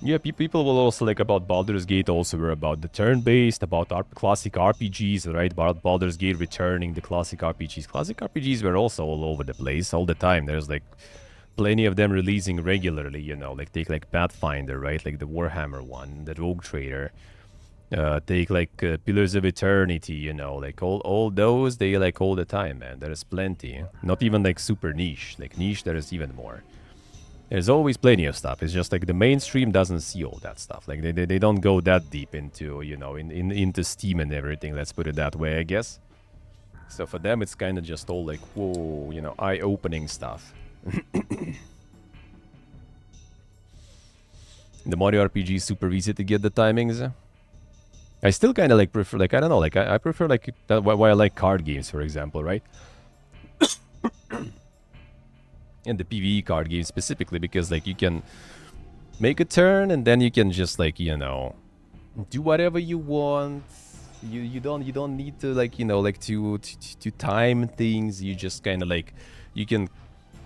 Yeah, people will also like about Baldur's Gate also were about the turn-based, about classic RPGs, right? About Baldur's Gate returning the classic RPGs. Classic RPGs were also all over the place all the time. There's like plenty of them releasing regularly, you know, like take like Pathfinder, right? Like the Warhammer one, the Rogue Trader. Take like Pillars of Eternity, you know, like all those, they like all the time, man. There is plenty. Not even like super niche. Like niche, there is even more. There's always plenty of stuff. It's just like the mainstream doesn't see all that stuff. Like they don't go that deep into, you know, into Steam and everything. Let's put it that way, I guess. So for them, it's kind of just all like, whoa, you know, eye-opening stuff. The Mario RPG is super easy to get the timings. I still kind of like prefer, like, I don't know, like I prefer like why I like card games, for example, right? And the PvE card games specifically, because like you can make a turn and then you can just like, you know, do whatever you want. You don't need to like, you know, like to time things. You just kind of like, you can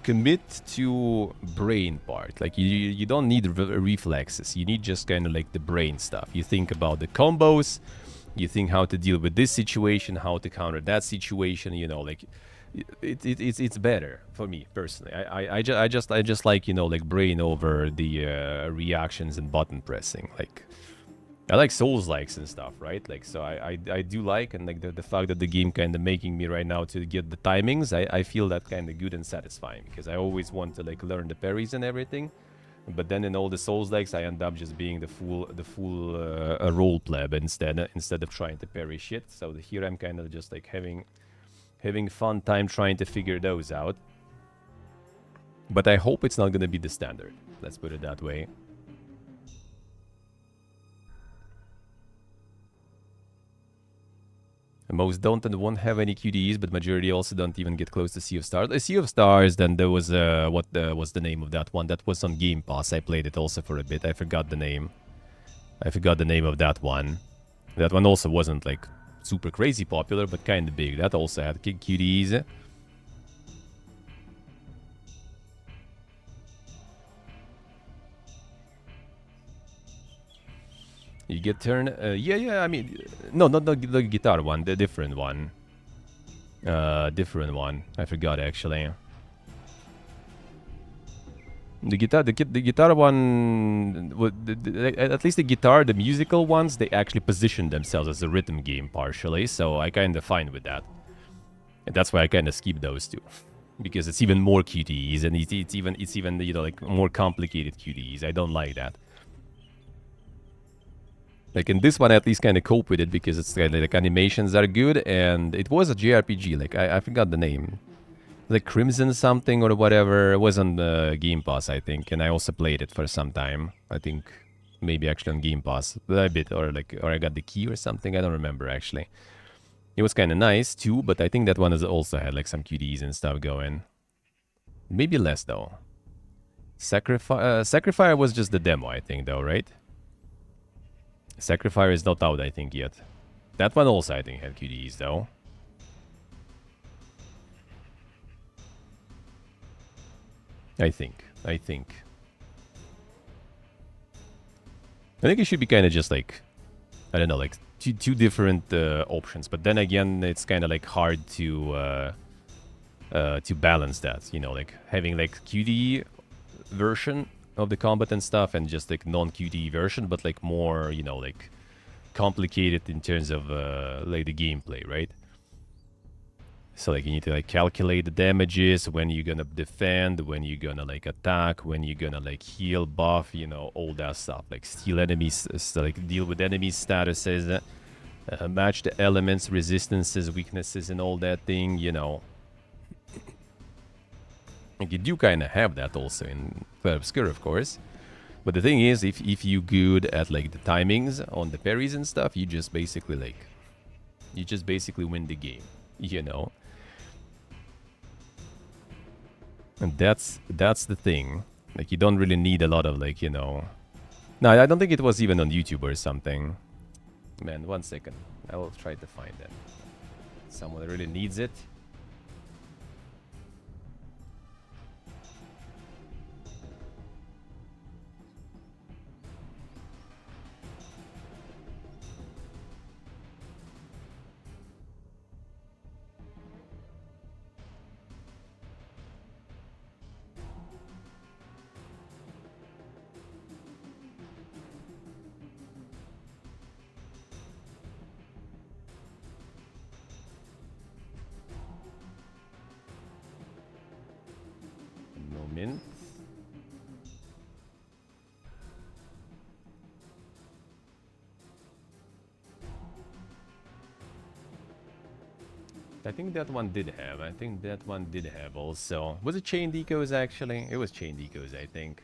commit to brain part. Like you don't need reflexes. You need just kind of like the brain stuff. You think about the combos, you think how to deal with this situation, how to counter that situation, you know, like it's better for me personally. I just like, you know, like brain over the reactions and button pressing. Like I like Souls likes and stuff, right? Like so I do like, and like the fact that the game kind of making me right now to get the timings, I feel that kind of good and satisfying, because I always want to like learn the parries and everything. But then in all the Souls likes, I end up just being the full role pleb instead of trying to parry shit. So here I'm kind of just like having fun time trying to figure those out. But I hope it's not gonna be the standard. Let's put it that way. Most don't and won't have any QDEs, but majority also don't even get close to Sea of Stars. Sea of Stars, then there was, what was the name of that one? That was on Game Pass. I played it also for a bit. I forgot the name. I forgot the name of that one. That one also wasn't, like, super crazy popular, but kind of big. That also had QDEs. You get turn... yeah, I mean... No, not the guitar one. The different one. Different one. I forgot, actually. The guitar one... At least the guitar, the musical ones, they actually position themselves as a rhythm game, partially. So I kind of fine with that. And that's why I kind of skip those two. Because it's even more QTEs, and it's even, you know, like, more complicated QTEs. I don't like that. Like in this one, I at least kind of cope with it because it's kind of like animations are good, and it was a JRPG. Like I forgot the name, like Crimson something or whatever. It was on the Game Pass, I think, and I also played it for some time. I think maybe actually on Game Pass a bit, or I got the key or something. I don't remember actually. It was kind of nice too, but I think that one has also had like some QDs and stuff going. Maybe less though. Sacrifice was just the demo, I think, though, right? Sacrifice is not out, I think, yet. That one also, I think, had QDs, though. I think. I think it should be kind of just like, I don't know, like two different options. But then again, it's kind of like hard to balance that. You know, like having like QD version of the combat and stuff, and just like non-QD version, but like more, you know, like complicated in terms of like the gameplay, right? So like you need to like calculate the damages, when you're gonna defend, when you're gonna like attack, when you're gonna like heal, buff, you know, all that stuff. Like steal enemies, like deal with enemy statuses, match the elements, resistances, weaknesses, and all that thing, you know. Like you do kind of have that also in Cloud Obscure, of course. But the thing is, if you good at like the timings on the parries and stuff, you just basically like, you just basically win the game, you know. And that's the thing. Like you don't really need a lot of like, you know. No, I don't think it was even on YouTube or something. Man, 1 second. I will try to find it. Someone really needs it. mint. I think that one did have. I think that one did have also. Was it chain decos actually? It was chain decos, I think.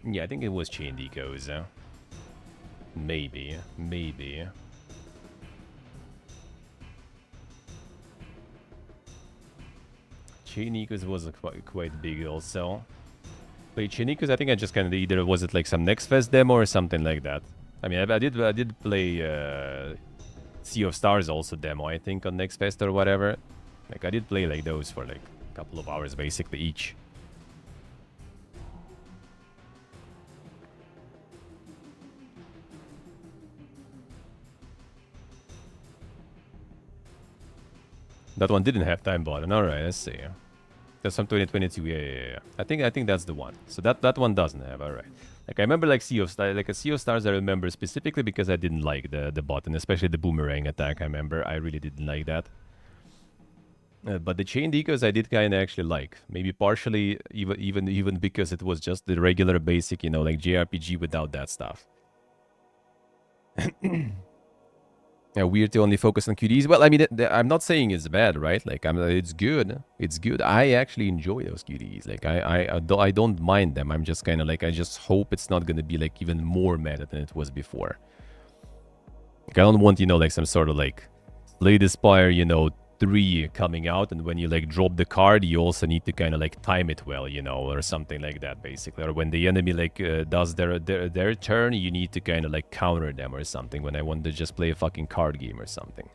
Yeah, I think it was chain decos. Maybe. Chain decos was quite big also. Played chain decos, I think I just kind of either was it like some Next Fest demo or something like that. I mean, I did play Sea of Stars also demo, I think, on Next Fest or whatever. Like, I did play like those for like a couple of hours basically each. That one didn't have time button. Alright, let's see. That's from 2022. Yeah. I think that's the one. So that one doesn't have. Alright. Like I remember like Sea of Stars, like a Sea of Stars I remember specifically because I didn't like the button, especially the boomerang attack. I remember I really didn't like that. But the chain decos I did kind of actually like. Maybe partially even because it was just the regular basic, you know, like JRPG without that stuff. Yeah, weird to only focus on QDs. Well, I mean, I'm not saying it's bad, right? Like, it's good. It's good. I actually enjoy those QDs. Like, I don't mind them. I'm just kind of like, I just hope it's not going to be, like, even more meta than it was before. Like, I don't want, you know, like, some sort of, like, Slay the Spire, you know, 3 coming out, and when you, like, drop the card, you also need to kind of, like, time it well, you know, or something like that, basically. Or when the enemy, like, does their turn, you need to kind of, like, counter them or something when I want to just play a fucking card game or something.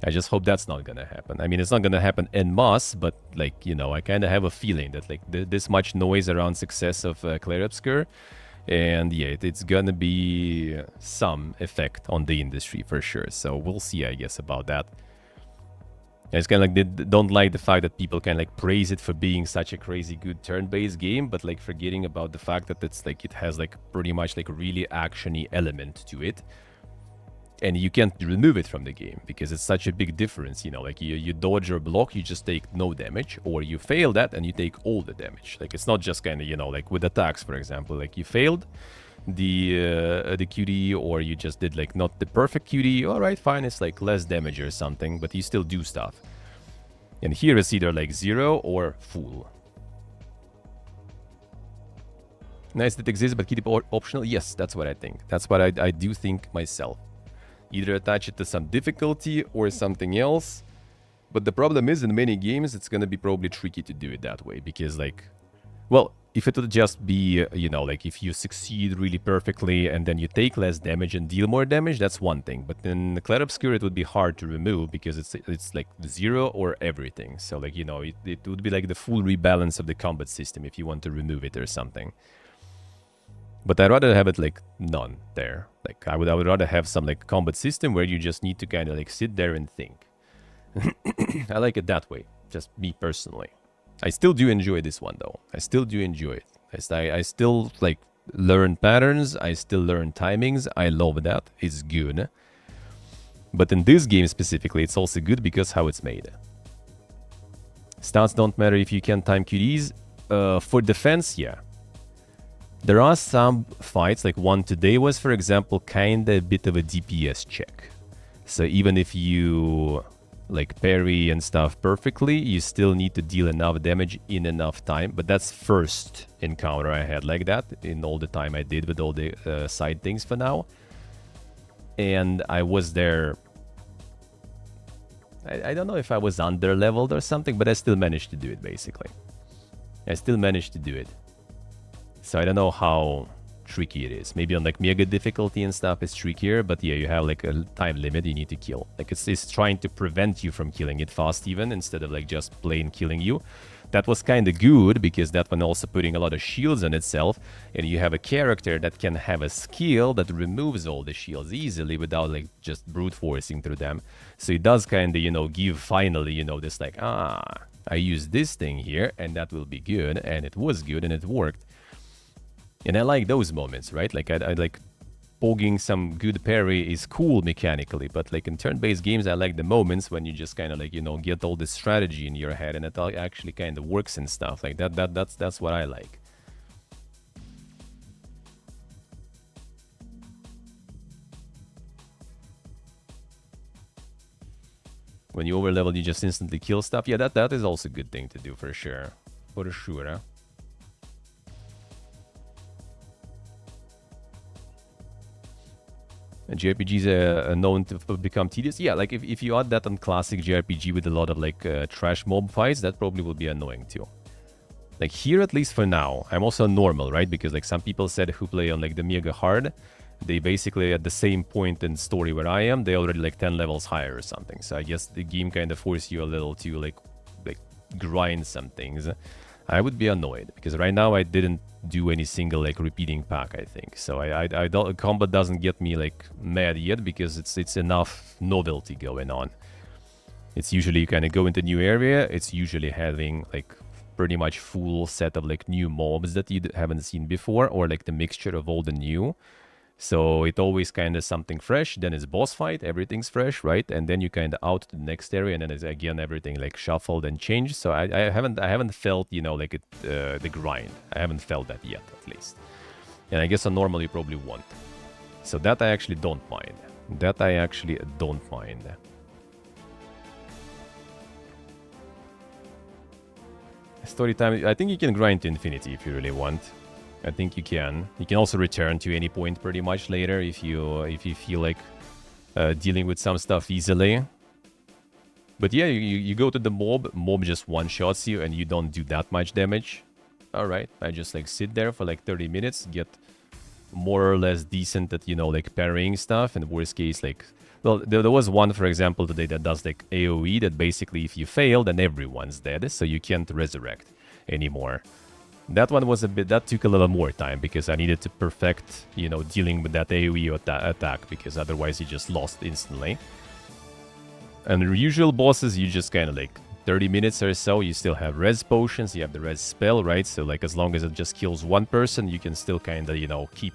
I just hope that's not gonna happen. I mean, it's not gonna happen en masse, but, like, you know, I kind of have a feeling that, like, this much noise around success of Clair Obscur, and, yeah, it's gonna be some effect on the industry for sure. So we'll see, I guess, about that. It's kind of like they don't like the fact that people kind of like praise it for being such a crazy good turn-based game, but like forgetting about the fact that it's like it has like pretty much like a really actiony element to it, and you can't remove it from the game because it's such a big difference. You know, like you dodge or block, you just take no damage, or you fail that and you take all the damage. Like it's not just kind of, you know, like with attacks, for example, like you failed the QD, or you just did like not the perfect QD. All right, fine, it's like less damage or something, but you still do stuff. And here it's either like 0 or full. Nice that exists, but keep it optional. Yes, that's what I think. That's what I do think myself. Either attach it to some difficulty or something else. But the problem is, in many games, it's gonna be probably tricky to do it that way, because like, well, if it would just be, you know, like if you succeed really perfectly and then you take less damage and deal more damage, that's one thing. But in the Clair Obscur, it would be hard to remove because it's like 0 or everything. So like, you know, it would be like the full rebalance of the combat system if you want to remove it or something. But I'd rather have it like none there. Like I would rather have some like combat system where you just need to kind of like sit there and think. I like it that way, just me personally. I still do enjoy this one, though. I still do enjoy it. I still, like, learn patterns. I still learn timings. I love that. It's good. But in this game specifically, it's also good because how it's made. Stats don't matter if you can time QDs. For defense, yeah. There are some fights, like one today was, for example, kind of a bit of a DPS check. So even if you like parry and stuff perfectly, you still need to deal enough damage in enough time. But that's first encounter I had like that in all the time I did with all the side things for now. And I was there, I don't know if I was under leveled or something, but I still managed to do it basically. I still managed to do it. So I don't know how tricky it is. Maybe on like mega difficulty and stuff it's trickier, but yeah, you have like a time limit you need to kill. Like it's trying to prevent you from killing it fast even, instead of like just plain killing you. That was kind of good because that one also putting a lot of shields on itself, and you have a character that can have a skill that removes all the shields easily without like just brute forcing through them. So it does kind of, you know, give finally, you know, this like, I use this thing here and that will be good, and it was good and it worked. And I like those moments, right? Like I like pogging some good parry is cool mechanically, but like in turn-based games, I like the moments when you just kind of like, you know, get all this strategy in your head and it actually kind of works and stuff like that. That's what I like. When you overlevel, you just instantly kill stuff. Yeah, that is also a good thing to do for sure. For sure, huh? And JRPGs are known to become tedious. Yeah, like if you add that on classic JRPG with a lot of like trash mob fights, that probably will be annoying too. Like here, at least for now, I'm also normal, right? Because like some people said who play on like the mega hard, they basically at the same point in story where I am, they already like 10 levels higher or something. So I guess the game kind of forces you a little to like grind some things. I would be annoyed because right now I didn't do any single like repeating pack, I think. So I don't, combat doesn't get me like mad yet because it's enough novelty going on. It's usually you kind of go into new area. It's usually having like pretty much full set of like new mobs that you haven't seen before, or like the mixture of all the new. So it always kind of something fresh. Then it's boss fight, everything's fresh, right? And then you kind of out to the next area, and then it's again everything like shuffled and changed. So I haven't felt, you know, like the grind. I haven't felt that yet, at least. And I guess on normal you probably won't. So that I actually don't mind. That I actually don't mind. Story time. I think you can grind to infinity if you really want. I think you can. You can also return to any point pretty much later if you feel like dealing with some stuff easily. But yeah, you go to the mob just one-shots you and you don't do that much damage. Alright, I just like sit there for like 30 minutes, get more or less decent at, you know, like parrying stuff, and worst case like... Well, there was one, for example, today that does like AoE that basically if you fail, then everyone's dead, so you can't resurrect anymore. That one was a bit... That took a little more time because I needed to perfect, you know, dealing with that AoE attack because otherwise you just lost instantly. And the usual bosses, you just kind of like 30 minutes or so, you still have res potions, you have the res spell, right? So like as long as it just kills one person, you can still kind of, you know, keep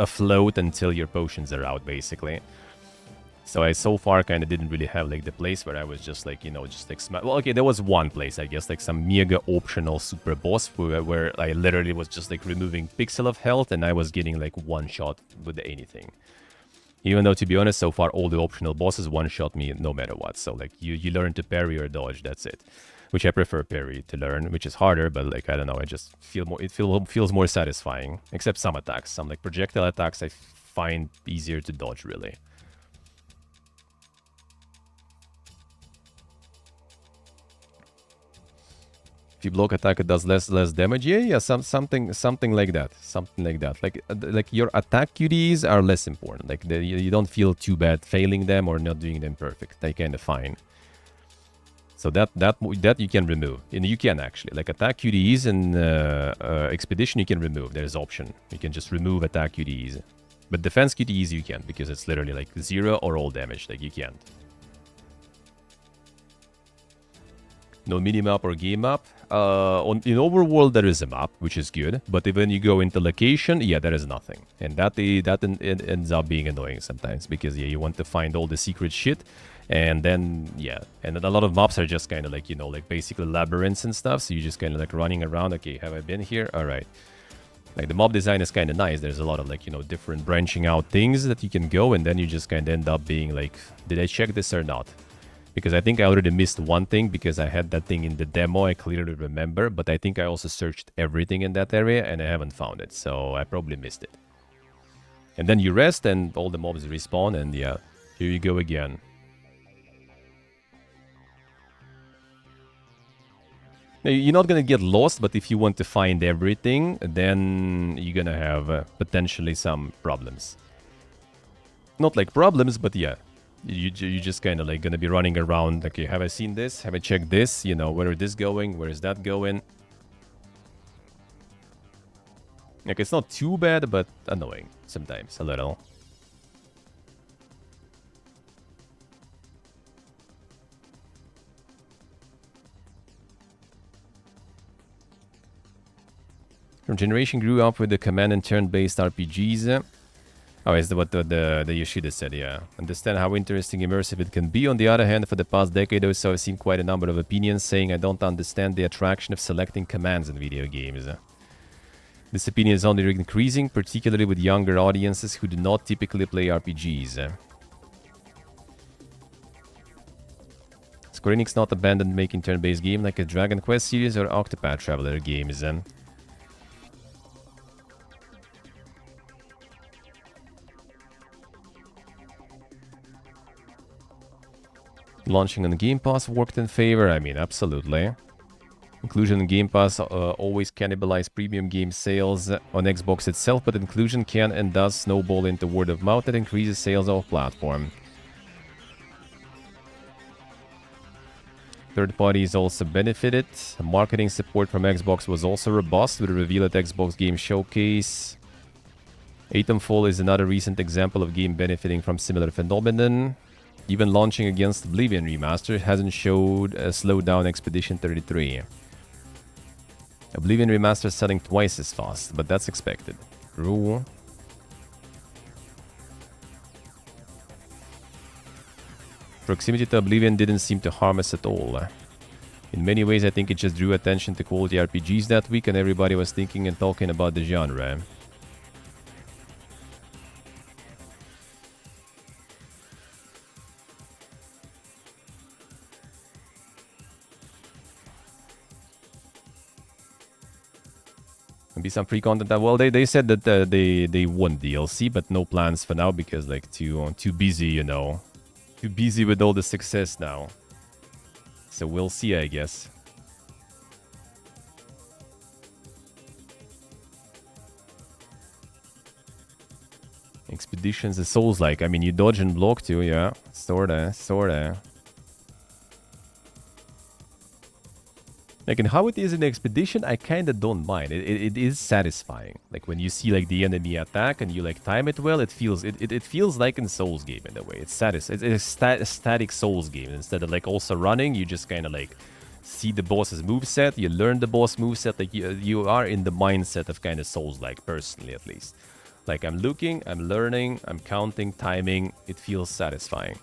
afloat until your potions are out, basically. So I so far kind of didn't really have like the place where I was just like, you know, just like... Well, okay, there was one place, I guess, like some mega optional super boss where I literally was just like removing pixel of health and I was getting like one shot with anything. Even though, to be honest, so far all the optional bosses one-shot me no matter what. So like you learn to parry or dodge, that's it. Which I prefer parry to learn, which is harder, but like I don't know, I just feel more... It feels more satisfying. Except some attacks, some like projectile attacks I find easier to dodge, really. If you block attack, it does less damage. Yeah, something like that. Something like that. Like your attack QDs are less important. Like you don't feel too bad failing them or not doing them perfect. They kind of fine. So that you can remove. And you can actually, like attack QDs in Expedition, you can remove. There's option. You can just remove attack QDs. But defense QDs you can't because it's literally like 0 or all damage. Like you can't. No mini-map or game map. In Overworld, there is a map, which is good. But when you go into location, yeah, there is nothing. And that ends up being annoying sometimes. Because, yeah, you want to find all the secret shit. And then, yeah. And then a lot of maps are just kind of like, you know, like basically labyrinths and stuff. So you're just kind of like running around. Okay, have I been here? All right. Like the mob design is kind of nice. There's a lot of like, you know, different branching out things that you can go. And then you just kind of end up being like, did I check this or not? Because I think I already missed one thing because I had that thing in the demo, I clearly remember, but I think I also searched everything in that area and I haven't found it, so I probably missed it. And then you rest and all the mobs respawn and yeah, here you go again. Now, you're not gonna get lost, but if you want to find everything, then you're gonna have potentially some problems. Not like problems, but yeah. You just kind of like gonna be running around. Okay, have I seen this? Have I checked this? You know, where is this going? Where is that going? Like, it's not too bad, but annoying sometimes, a little. From generation grew up with the command and turn-based RPGs. Oh, is what the Yoshida said, yeah. Understand how interesting, immersive it can be. On the other hand, for the past decade or so, I've seen quite a number of opinions saying I don't understand the attraction of selecting commands in video games. This opinion is only increasing, particularly with younger audiences who do not typically play RPGs. Square Enix not abandoned making turn-based game like a Dragon Quest series or Octopath Traveler games. Launching on Game Pass worked in favor. I mean, absolutely. Inclusion in Game Pass always cannibalize premium game sales on Xbox itself, but inclusion can and does snowball into word of mouth that increases sales off platform. Third parties also benefited. Marketing support from Xbox was also robust with a reveal at Xbox Game Showcase. Atomfall is another recent example of game benefiting from similar phenomenon. Even launching against Oblivion Remaster hasn't showed a slowdown Expedition 33. Oblivion Remaster is selling twice as fast, but that's expected. True. Proximity to Oblivion didn't seem to harm us at all. In many ways, I think it just drew attention to quality RPGs that week and everybody was thinking and talking about the genre. Be some free content. Well, they said that they want DLC, but no plans for now because like too busy, you know, too busy with all the success now. So we'll see, I guess. Expeditions is Souls-like. I mean, you dodge and block too, yeah, sorta. Like, and how it is in Expedition, I kinda don't mind. It is satisfying. Like, when you see, like, the enemy attack and you, like, time it well, it feels like in Souls game in a way. It's a static Souls game. Instead of, like, also running, you just kinda, like, see the boss's moveset, you learn the boss moveset, like, you are in the mindset of kinda Souls-like, personally, at least. Like, I'm looking, I'm learning, I'm counting, timing, it feels satisfying.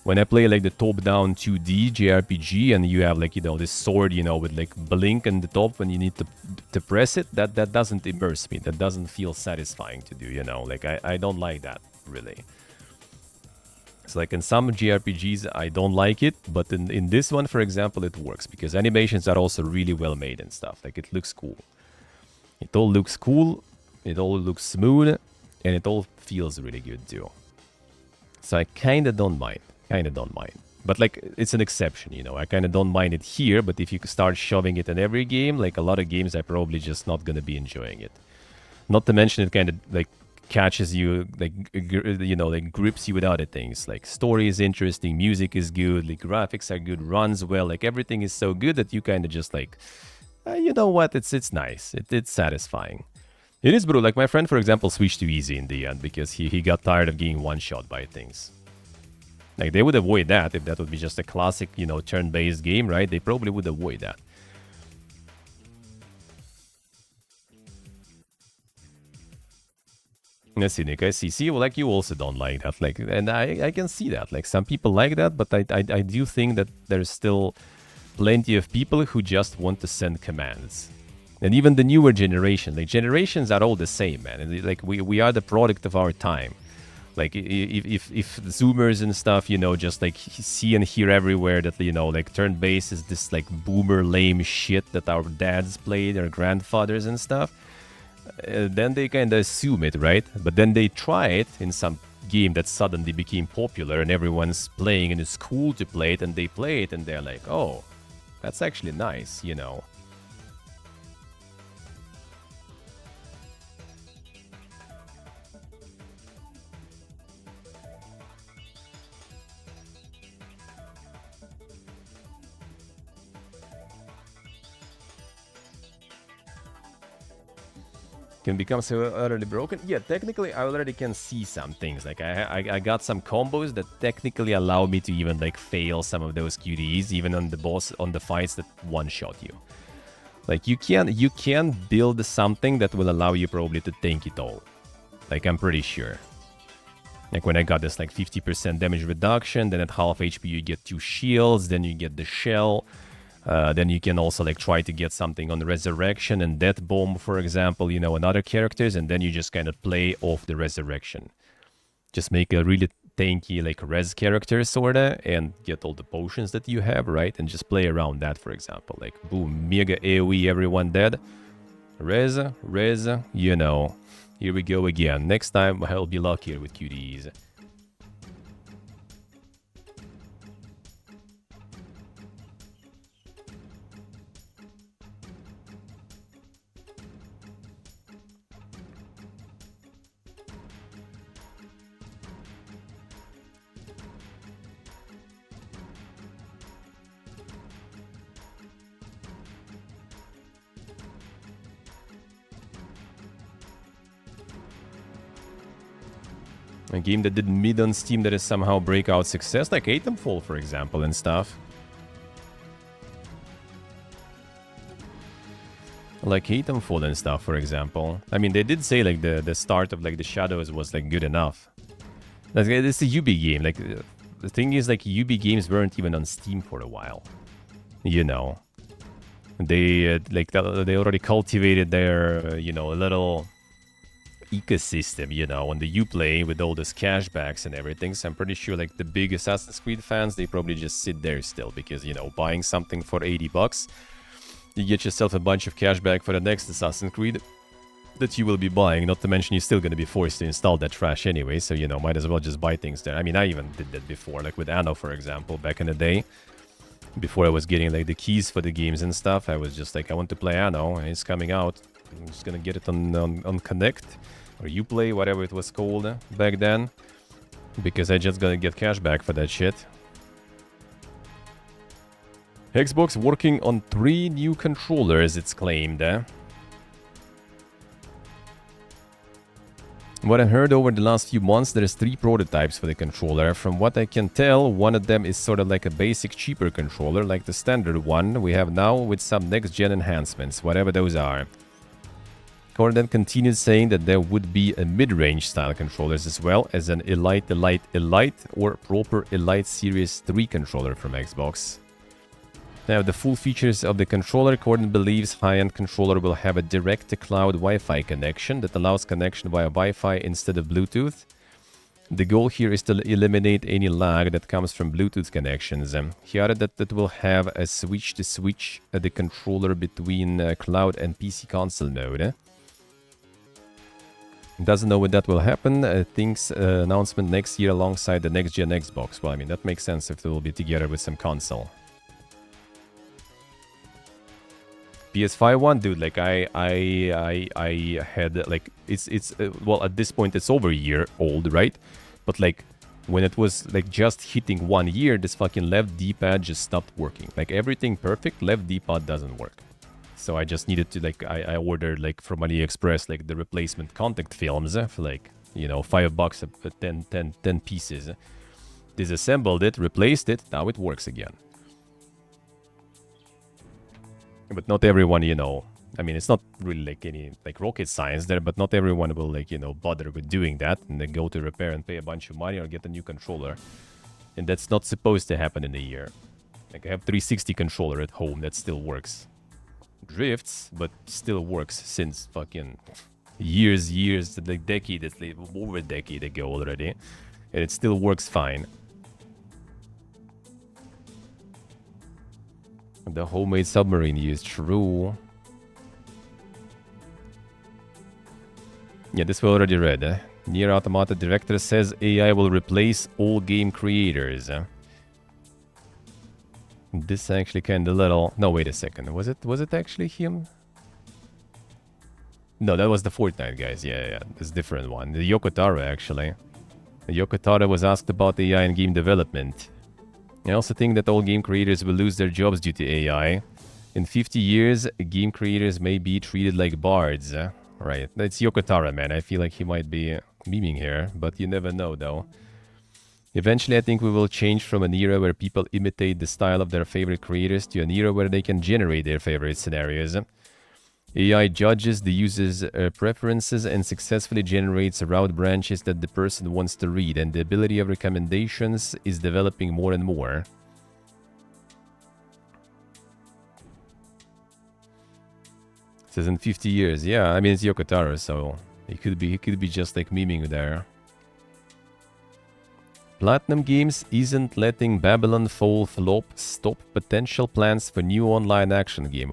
When I play like the top-down 2D JRPG and you have like, you know, this sword, you know, with like blink on the top when you need to press it, that doesn't immerse me. That doesn't feel satisfying to do, you know. Like I don't like that, really. It's like in some JRPGs, I don't like it, but in this one, for example, it works because animations are also really well made and stuff. Like it looks cool. It all looks cool, it all looks smooth, and it all feels really good too. So I kinda don't mind. But like, it's an exception, you know. I kind of don't mind it here, but if you start shoving it in every game, like a lot of games, I'm probably just not going to be enjoying it. Not to mention it kind of like catches you, like, you know, like grips you with other things. Like story is interesting, music is good, like graphics are good, runs well, like everything is so good that you kind of just like, you know what, it's nice, it's satisfying. It is, bro. Like my friend, for example, switched to easy in the end because he got tired of getting one-shot by things. Like, they would avoid that if that would be just a classic, you know, turn-based game, right? They probably would avoid that. Let's see, Nick, I see. Well, like, you also don't like that. Like, and I can see that. Like, some people like that, but I do think that there's still plenty of people who just want to send commands. And even the newer generation, like, generations are all the same, man. And, like, we are the product of our time. Like, if Zoomers and stuff, you know, just, like, see and hear everywhere that, you know, like, turn-based is this, like, boomer lame shit that our dads played, our grandfathers and stuff, then they kind of assume it, right? But then they try it in some game that suddenly became popular and everyone's playing and it's cool to play it, and they play it and they're like, oh, that's actually nice, you know. Can become so utterly broken. Yeah, technically I already can see some things. Like I got some combos that technically allow me to even like fail some of those QTEs, even on the boss, on the fights that one-shot you. Like, you can build something that will allow you probably to tank it all. Like, I'm pretty sure. Like, when I got this, like, 50% damage reduction, then at half HP you get 2 shields, then you get the shell. Then you can also, like, try to get something on Resurrection and Death Bomb, for example, you know, and other characters, and then you just kind of play off the Resurrection. Just make a really tanky, like, res character, sorta, and get all the potions that you have, right? And just play around that, for example. Like, boom, mega AoE, everyone dead. Res, you know. Here we go again. Next time, I'll be luckier with QDs. A game that did mid on Steam that is somehow breakout success, like Atomfall, for example, and stuff. Like Atomfall and stuff, for example. I mean, they did say, like, the start of, like, the Shadows was, like, good enough. Like, it's a UB game. Like, the thing is, like, UB games weren't even on Steam for a while. You know. They, like, they already cultivated their, you know, a little ecosystem, you know, on the Uplay with all these cashbacks and everything. So I'm pretty sure, like, the big Assassin's Creed fans, they probably just sit there still because, you know, buying something for 80 bucks, you get yourself a bunch of cashback for the next Assassin's Creed that you will be buying. Not to mention, you're still going to be forced to install that trash anyway, so, you know, might as well just buy things there. I mean, I even did that before, like with Anno, for example, back in the day. Before I was getting, like, the keys for the games and stuff, I was just like, I want to play Anno, and it's coming out. I'm just gonna get it on Connect or Uplay, whatever it was called back then, because I just gonna get cash back for that shit. Xbox working on 3 new controllers, it's claimed. What I heard over the last few months, there's 3 prototypes for the controller. From what I can tell, one of them is sort of like a basic, cheaper controller, like the standard one we have now, with some next-gen enhancements, whatever those are. Gordon continued saying that there would be a mid-range style controllers as well as an Elite or proper Elite Series 3 controller from Xbox. Now, the full features of the controller, Gordon believes high-end controller will have a direct-to-cloud Wi-Fi connection that allows connection via Wi-Fi instead of Bluetooth. The goal here is to eliminate any lag that comes from Bluetooth connections. He added that it will have a switch to switch the controller between cloud and PC console mode. Doesn't know when that will happen. Thinks announcement next year alongside the next-gen Xbox. Well, I mean, that makes sense if it will be together with some console. PS5 one, dude, like I had, like, it's well, at this point it's over a year old, right? But, like, when it was, like, just hitting 1 year, this fucking left D-pad just stopped working. Like, everything perfect, left D-pad doesn't work. So I just needed to, like, I ordered, like, from AliExpress, like, the replacement contact films for, like, you know, $5 10 pieces. Disassembled it, replaced it, now it works again. But not everyone, you know, I mean, it's not really like any, like, rocket science there, but not everyone will, like, you know, bother with doing that and then go to repair and pay a bunch of money or get a new controller. And that's not supposed to happen in a year. Like, I have 360 controller at home that still works. Drifts, but still works since fucking years, like decades, like over a decade ago already. And it still works fine. The homemade submarine use, true. Yeah, this we already read. Nier Automata director says AI will replace all game creators. This actually kind of little... No, wait a second. Was it actually him? No, that was the Fortnite guys. Yeah. This different one. The Yoko Taro, actually. Yoko Taro was asked about AI in game development. I also think that all game creators will lose their jobs due to AI. In 50 years, game creators may be treated like bards. Right, that's Yoko Taro, man. I feel like he might be memeing here, but you never know, though. Eventually, I think we will change from an era where people imitate the style of their favorite creators to an era where they can generate their favorite scenarios. AI judges the user's preferences and successfully generates route branches that the person wants to read, and the ability of recommendations is developing more and more. It says in 50 years. Yeah, I mean, it's Yoko Taro, so he could be just like memeing there. Platinum Games isn't letting Babylon Fall flop stop potential plans for new online action game.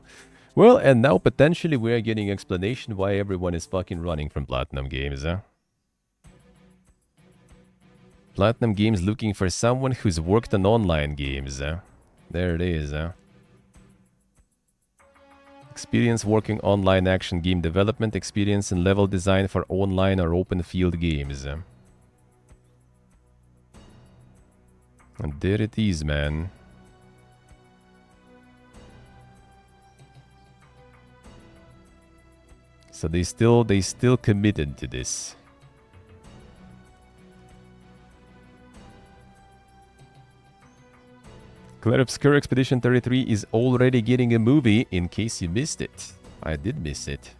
Well, and now potentially we are getting explanation why everyone is fucking running from Platinum Games, huh? Platinum Games looking for someone who's worked on online games, huh? There it is, huh? Experience working online action game development, experience in level design for online or open field games. And there it is, man. So they still committed to this. Claire Obscure Expedition 33 is already getting a movie, in case you missed it. I did miss it.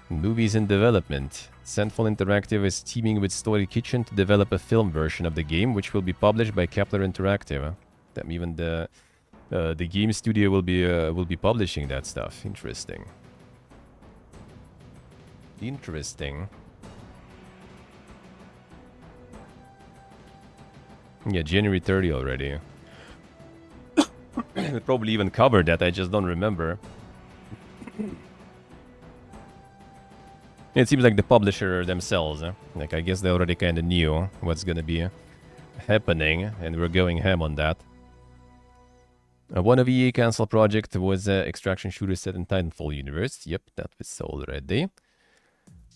Movies in development. Central Interactive is teaming with Story Kitchen to develop a film version of the game, which will be published by Kepler Interactive. Damn, even the game studio will be publishing that stuff. Interesting. Interesting. Yeah, January 30 already. We probably even covered that, I just don't remember. It seems like the publisher themselves, like I guess they already kind of knew what's gonna be happening, and we're going ham on that. One of EA cancel project was extraction shooter set in Titanfall universe. Yep, that was already.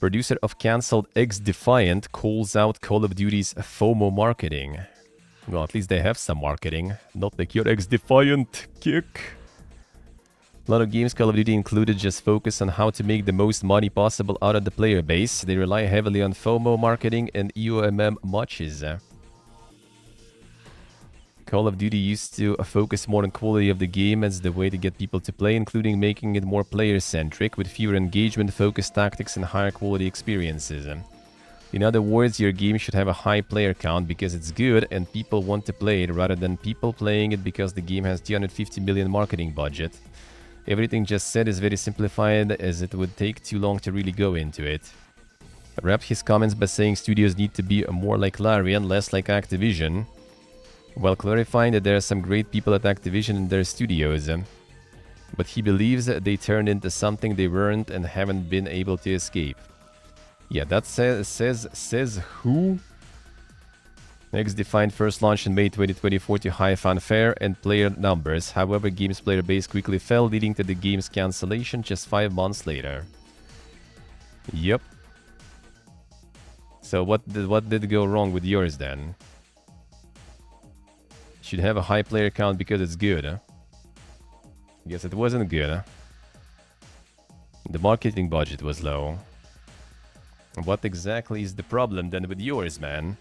Producer of cancelled X Defiant calls out Call of Duty's FOMO marketing. Well, at least they have some marketing, not like your X Defiant kick. A lot of games Call of Duty included just focus on how to make the most money possible out of the player base. They rely heavily on FOMO marketing and EOMM matches. Call of Duty used to focus more on quality of the game as the way to get people to play, including making it more player-centric with fewer engagement-focused tactics and higher quality experiences. In other words, your game should have a high player count because it's good and people want to play it, rather than people playing it because the game has 250 million marketing budget. Everything just said is very simplified, as it would take too long to really go into it. Wrapped his comments by saying studios need to be more like Larian, less like Activision, while clarifying that there are some great people at Activision in their studios. But he believes that they turned into something they weren't and haven't been able to escape. Yeah, that says who? X-Defined first launched in May 2024 to high fanfare and player numbers. However, game's player base quickly fell, leading to the game's cancellation just 5 months later. Yep. So what did go wrong with yours then? Should have a high player count because it's good, huh? I guess it wasn't good, huh? The marketing budget was low. What exactly is the problem then with yours, man?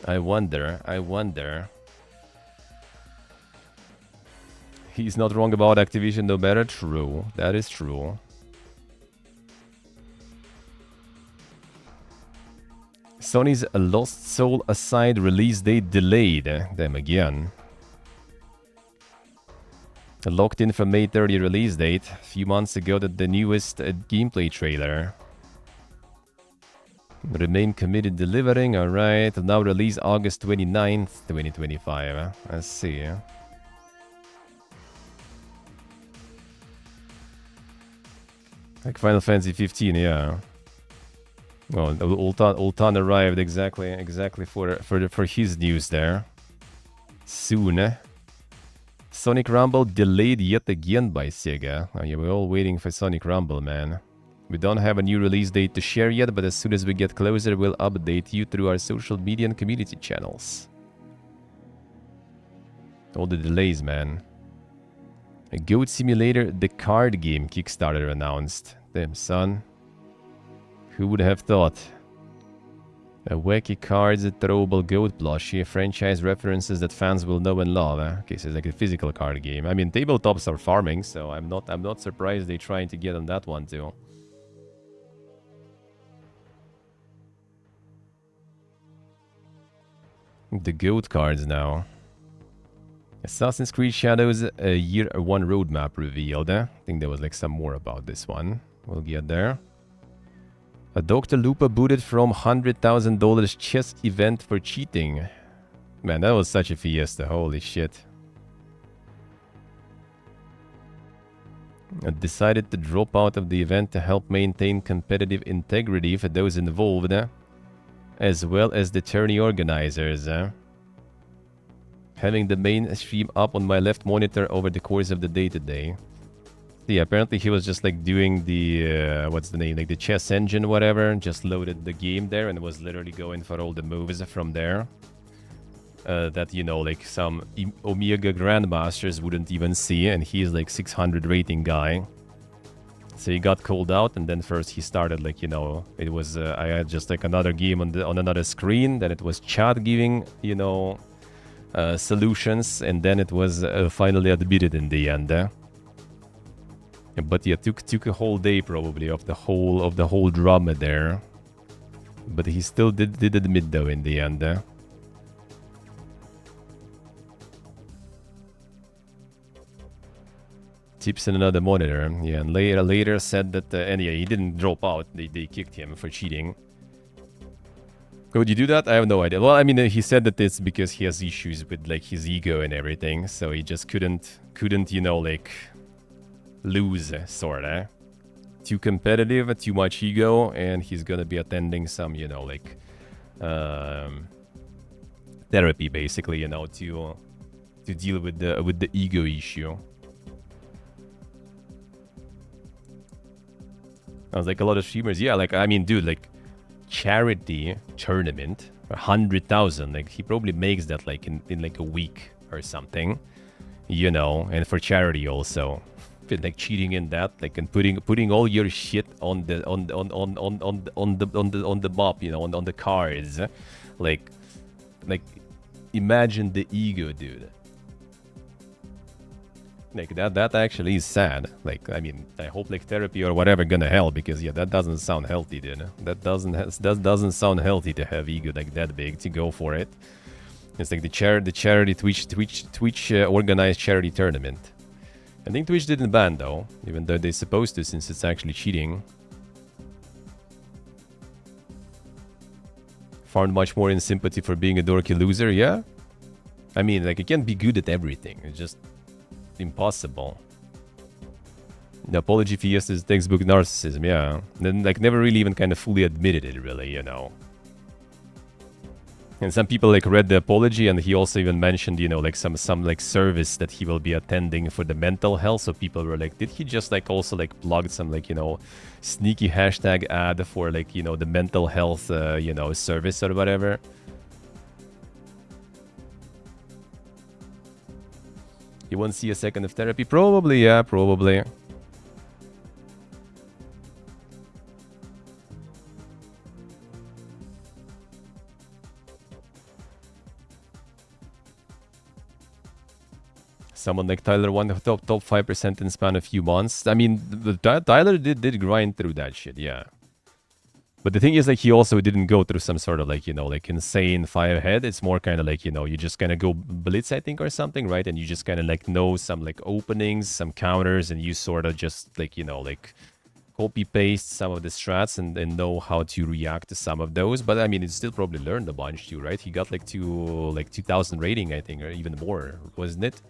I wonder. He's not wrong about Activision no matter. True. That is true. Sony's Lost Soul Aside release date delayed. Them again. Locked in for May 30 release date. A few months ago, that the newest gameplay trailer. Remain committed delivering. Alright. Now release August 29th, 2025. Let's see. Like Final Fantasy 15, yeah. Well, Ultan arrived exactly for his news there. Soon. Sonic Rumble delayed yet again by Sega. Oh, yeah, we're all waiting for Sonic Rumble, man. We don't have a new release date to share yet, but as soon as we get closer, we'll update you through our social media and community channels. All the delays, man. A Goat Simulator, the card game Kickstarter announced. Damn, son. Who would have thought? Wacky cards, a throwable goat plushie, franchise references that fans will know and love. Okay, so it's like a physical card game. I mean, tabletops are farming, so I'm not surprised they're trying to get on that one too. The goat cards now. Assassin's Creed Shadows Year 1 roadmap revealed. I think there was like some more about this one. We'll get there. A Dr. Lupa booted from $100,000 chess event for cheating. Man, that was such a fiesta. Holy shit. I decided to drop out of the event to help maintain competitive integrity for those involved, as well as the tourney organizers. Having the main stream up on my left monitor over the course of the day today. Yeah, apparently he was just like doing the, what's the name, like the chess engine, whatever, just loaded the game there and was literally going for all the moves from there. That, you know, like some Omega Grandmasters wouldn't even see, and he's like 600 rating guy. So he got called out, and then first he started like, you know, it was, I had just like another game on another screen, then it was chat giving, you know, solutions, and then it was finally admitted in the end. But yeah, took a whole day probably of the whole drama there. But he still did admit though in the end. Tips in another monitor. Yeah, and later said that and yeah, he didn't drop out. They kicked him for cheating. Would you do that? I have no idea. Well, I mean, he said that it's because he has issues with like his ego and everything, so he just couldn't, you know, like lose, sorta. Too competitive, too much ego, and he's gonna be attending some, you know, like therapy, basically, you know, to deal with the ego issue. I was like, a lot of streamers, yeah, like, I mean, dude, like, charity tournament, 100,000, like, he probably makes that, like, in like a week or something, you know, and for charity also. Like cheating in that, like, and putting all your shit on the map, you know, on the cards, like imagine the ego, dude. Like that actually is sad. Like, I mean, I hope like therapy or whatever gonna help, because yeah, that doesn't sound healthy, dude. That doesn't sound healthy to have ego like that big to go for it. It's like the charity Twitch organized charity tournament. I think Twitch didn't ban though, even though they're supposed to, since it's actually cheating. Found much more in sympathy for being a dorky loser, yeah? I mean, like, you can't be good at everything. It's just impossible. The apology fiesta is textbook narcissism, yeah. Then, like, never really even kind of fully admitted it, really, you know. And some people like read the apology, and he also even mentioned, you know, like some like service that he will be attending for the mental health. So people were like, did he just like also like plug some like, you know, sneaky hashtag ad for like, you know, the mental health, you know, service or whatever? You won't see a second of therapy? Probably, yeah, probably. Someone like Tyler won the top 5% in span of a few months. I mean, Tyler did grind through that shit, yeah. But the thing is, like, he also didn't go through some sort of, like, you know, like, insane 5-head. It's more kind of like, you know, you just kind of go blitz, I think, or something, right? And you just kind of, like, know some, like, openings, some counters, and you sort of just, like, you know, like, copy-paste some of the strats and know how to react to some of those. But, I mean, he still probably learned a bunch, too, right? He got, like, 2,000 rating, I think, or even more, wasn't it?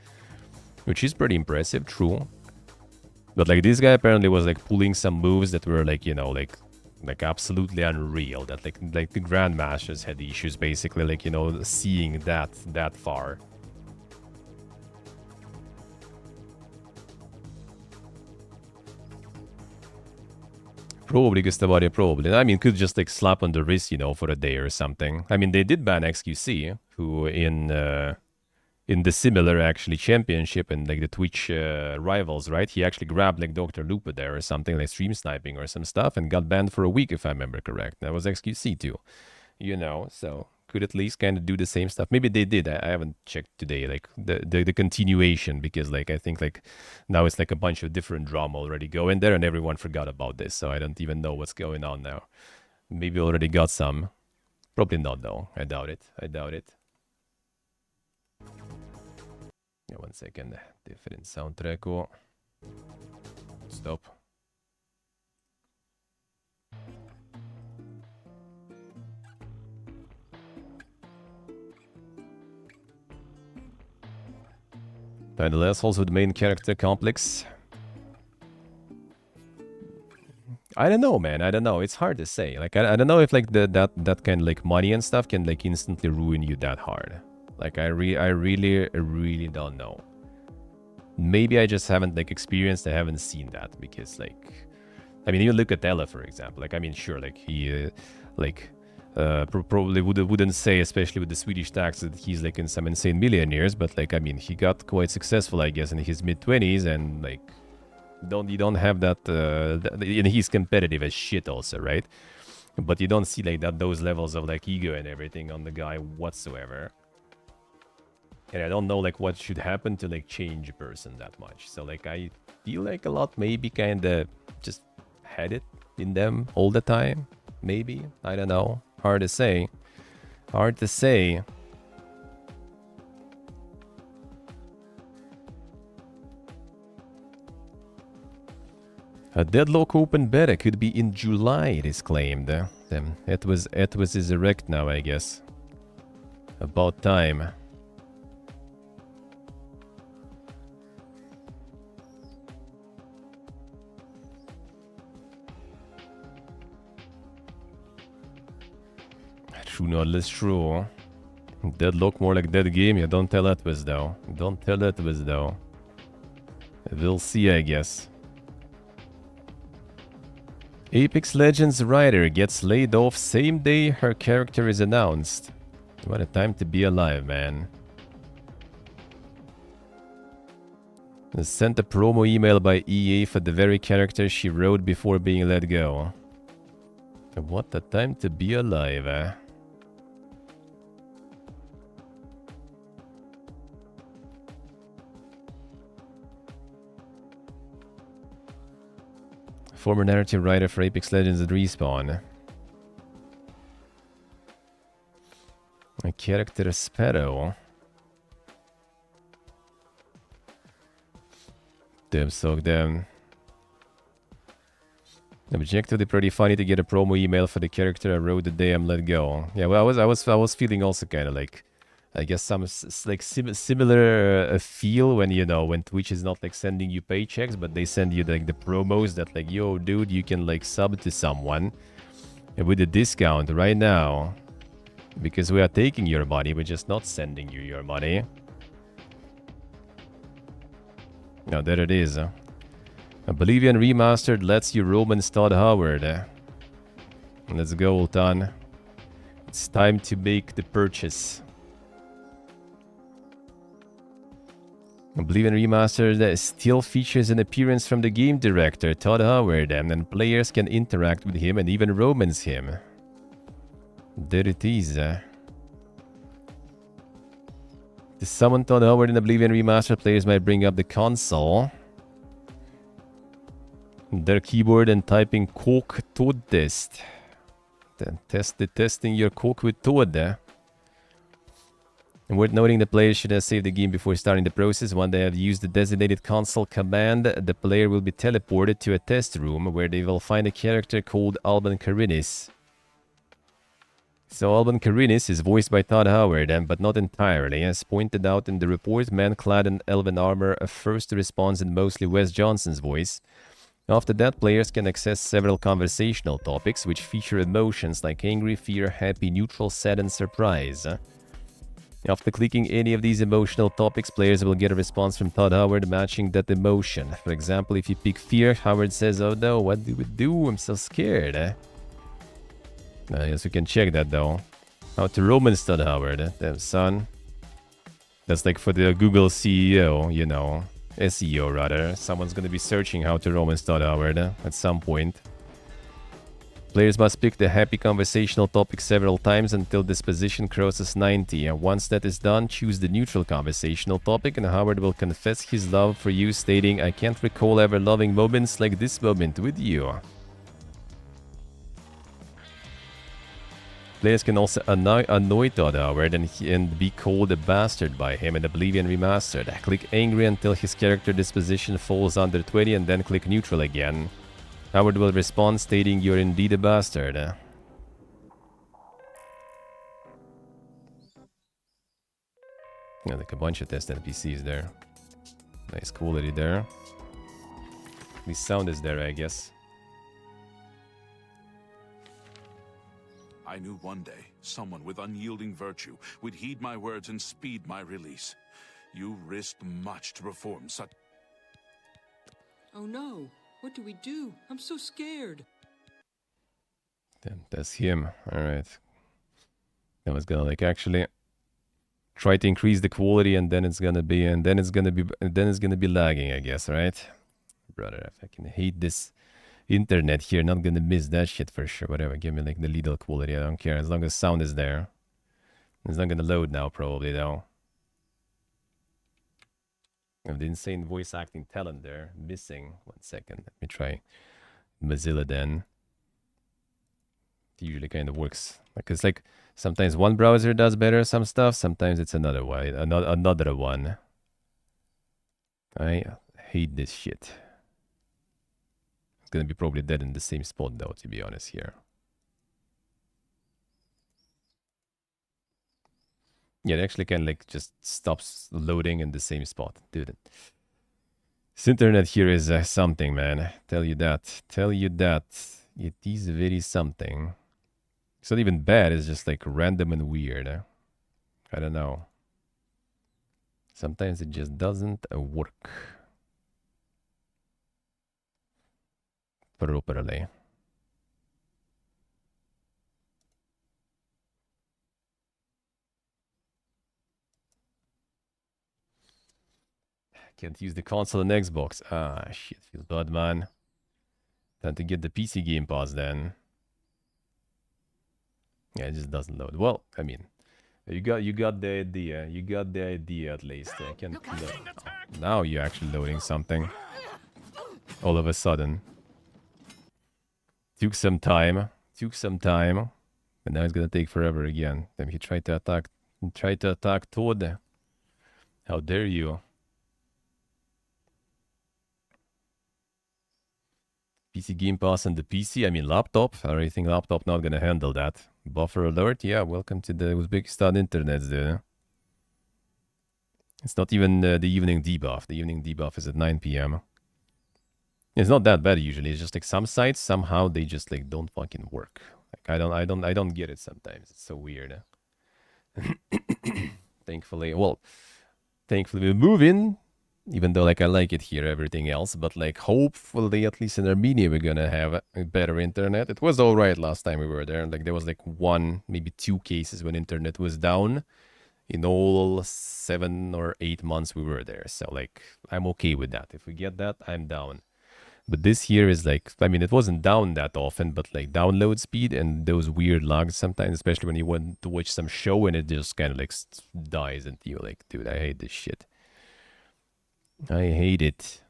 Which is pretty impressive, true. But, like, this guy apparently was, like, pulling some moves that were, like, you know, like absolutely unreal. That, like the Grandmasters had issues, basically, like, you know, seeing that far. Probably, Gustavari, probably. I mean, could just, like, slap on the wrist, you know, for a day or something. I mean, they did ban XQC, who in the similar, actually, championship and, like, the Twitch rivals, right? He actually grabbed, like, Dr. Lupa there or something, like stream sniping or some stuff, and got banned for a week, if I remember correct. That was XQC, too. you know, so could at least kind of do the same stuff. Maybe they did. I haven't checked today, like the continuation, because like I think like now it's like a bunch of different drama already going there, and everyone forgot about this. So I don't even know what's going on now. Maybe already got some. Probably not though. I doubt it. I doubt it. Yeah, 1 second. Different soundtrack. Stop. The assholes with main character complex. I don't know, man. I don't know. It's hard to say. Like, I don't know if like that kind of like money and stuff can like instantly ruin you that hard. Like, I really don't know. Maybe I just haven't like experienced. I haven't seen that because like, I mean, you look at Ella for example. Like, I mean, sure, like he, probably wouldn't say, especially with the Swedish tax, that he's like in some insane millionaires. But like, I mean, he got quite successful, I guess, in his mid-20s, and like, you don't have that. And he's competitive as shit, also, right? But you don't see like those levels of like ego and everything on the guy whatsoever. And I don't know like what should happen to like change a person that much. So like, I feel like a lot maybe kind of just had it in them all the time. Maybe, I don't know. Hard to say. Hard to say. A deadlock open beta could be in July, it is claimed. It was is erect now, I guess. About time. True, not less true. Deadlock more like dead game. Yeah, don't tell Atwas though. Don't tell Atwas though. We'll see, I guess. Apex Legends writer gets laid off same day her character is announced. What a time to be alive, man. Sent a promo email by EA for the very character she wrote before being let go. What a time to be alive, eh? Former narrative writer for Apex Legends at Respawn. A character Sparrow. Damn, so damn. Objectively pretty funny to get a promo email for the character I wrote the day I'm let go. Yeah, well, I was feeling also kind of like, I guess some like similar feel when, you know, when Twitch is not like sending you paychecks, but they send you like the promos that like, yo, dude, you can like sub to someone with a discount right now because we are taking your money, we're just not sending you your money. Now there it is. Oblivion Remastered lets you Roman Todd Howard. Let's go, Ultan. It's time to make the purchase. Oblivion Remastered still features an appearance from the game director, Todd Howard, and players can interact with him and even romance him. There it is. To summon Todd Howard in Oblivion Remastered, players might bring up the console, their keyboard, and typing Coke Toad test. Then testing your Coke with Toad. And worth noting, the player should have saved the game before starting the process. When they have used the designated console command, the player will be teleported to a test room where they will find a character called Alban Karinis. So Alban Karinis is voiced by Todd Howard, but not entirely. As pointed out in the report, man clad in elven armor first responds in mostly Wes Johnson's voice. After that, players can access several conversational topics which feature emotions like angry, fear, happy, neutral, sad, and surprise. After clicking any of these emotional topics, players will get a response from Todd Howard matching that emotion. For example, if you pick fear, Howard says, "Oh no, what do we do? I'm so scared." Yes, we can check that though. How to romance Todd Howard. Damn, son. That's like for the Google CEO, you know. SEO rather. Someone's gonna be searching how to romance Todd Howard at some point. Players must pick the happy conversational topic several times until this position crosses 90. And once that is done, choose the neutral conversational topic and Howard will confess his love for you, stating, "I can't recall ever loving moments like this moment with you." Players can also annoy Todd Howard and be called a bastard by him in Oblivion Remastered. Click angry until his character disposition falls under 20 and then click neutral again. Howard will respond stating, "You're indeed a bastard." Yeah, like a bunch of test NPCs there. Nice quality there. At least sound is there, I guess. I knew one day someone with unyielding virtue would heed my words and speed my release. You risked much to perform such... Oh no! What do we do? I'm so scared. Damn, that's him. Alright. That was gonna like actually try to increase the quality and then it's gonna be lagging, I guess, right? Brother, I fucking hate this internet here. Not gonna miss that shit for sure. Whatever, give me like the little quality, I don't care. As long as sound is there. It's not gonna load now probably though. I have the insane voice acting talent there. Missing. 1 second. Let me try Mozilla then. It usually kind of works. Like it's like sometimes one browser does better some stuff, sometimes it's another one. Another one. I hate this shit. It's gonna be probably dead in the same spot though, to be honest here. Yeah, it actually can like just stops loading in the same spot. Dude, this internet here is something, man. Tell you that. Tell you that. It is very something. It's not even bad, it's just like random and weird. I don't know. Sometimes it just doesn't work properly. Can't use the console and Xbox. Ah, shit, feels bad, man. Time to get the PC Game Pass then. Yeah, it just doesn't load. Well, I mean, you got the idea. You got the idea at least. I can now you're actually loading something. All of a sudden. Took some time. And now it's gonna take forever again. Then he tried to attack Toad. How dare you? PC Game Pass and the PC, I mean laptop. I already think laptop not gonna handle that. Buffer alert, yeah, welcome to the Uzbekistan internet, dude. It's not even the evening debuff. The evening debuff is at 9 p.m. It's not that bad usually. It's just like some sites somehow they just like don't fucking work. Like I don't get it sometimes. It's so weird. Thankfully we're moving. Even though like I like it here, everything else, but like hopefully at least in Armenia we're gonna have a better internet. It was alright last time we were there. Like there was like 1, maybe 2 cases when internet was down in all 7 or 8 months we were there. So like I'm okay with that. If we get that, I'm down. But this year is like, I mean, it wasn't down that often, but like download speed and those weird lags sometimes, especially when you want to watch some show and it just kind of like dies and you're like, dude, I hate this shit. I hate it.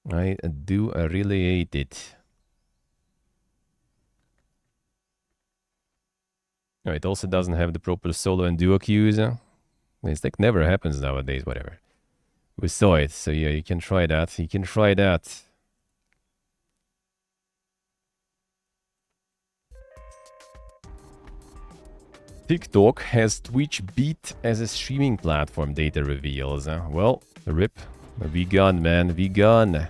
I do. I really hate it. Oh, it also doesn't have the proper solo and duo queues. It's like never happens nowadays, whatever. We saw it, so yeah, you can try that. You can try that. TikTok has Twitch beat as a streaming platform, data reveals. Well, rip. We gone, man. We gone.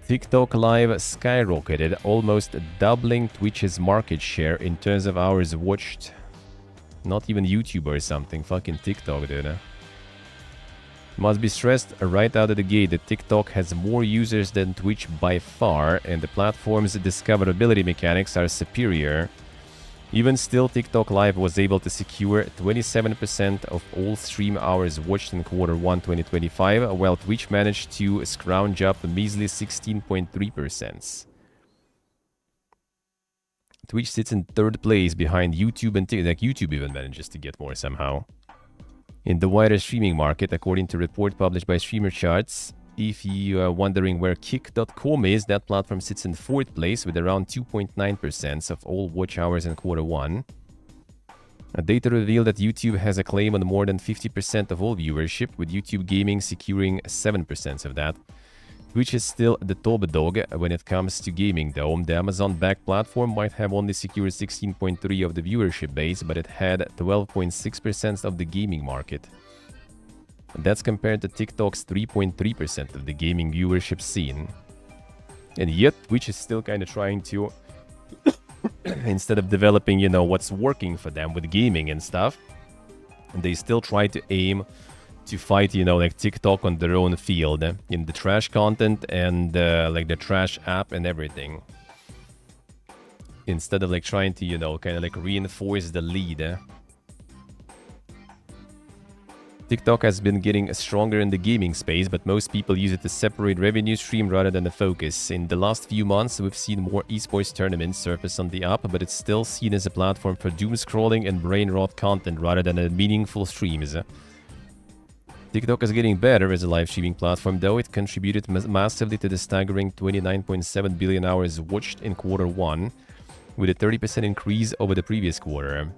TikTok Live skyrocketed, almost doubling Twitch's market share in terms of hours watched. Not even YouTube or something. Fucking TikTok, dude. Must be stressed right out of the gate that TikTok has more users than Twitch by far, and the platform's discoverability mechanics are superior. Even still, TikTok Live was able to secure 27% of all stream hours watched in Q1 2025, while Twitch managed to scrounge up a measly 16.3%. Twitch sits in third place behind YouTube and TikTok. Like YouTube even manages to get more somehow. In the wider streaming market, according to a report published by Streamer Charts, if you are wondering where Kick.com is, that platform sits in fourth place with around 2.9% of all watch hours in Q1. Data revealed that YouTube has a claim on more than 50% of all viewership, with YouTube Gaming securing 7% of that. Twitch is still the top dog when it comes to gaming though. The Amazon-backed platform might have only secured 16.3% of the viewership base, but it had 12.6% of the gaming market. And that's compared to TikTok's 3.3% of the gaming viewership scene. And yet, Twitch is still kind of trying to, instead of developing, you know, what's working for them with gaming and stuff, they still try to aim to fight, you know, like TikTok on their own field in the trash content and like the trash app and everything. Instead of like trying to, you know, kind of like reinforce the lead. TikTok has been getting stronger in the gaming space, but most people use it to separate revenue stream rather than a focus. In the last few months, we've seen more esports tournaments surface on the app, but it's still seen as a platform for doom scrolling and brain rot content rather than a meaningful streams. TikTok is getting better as a live streaming platform, though it contributed massively to the staggering 29.7 billion hours watched in Q1, with a 30% increase over the previous quarter.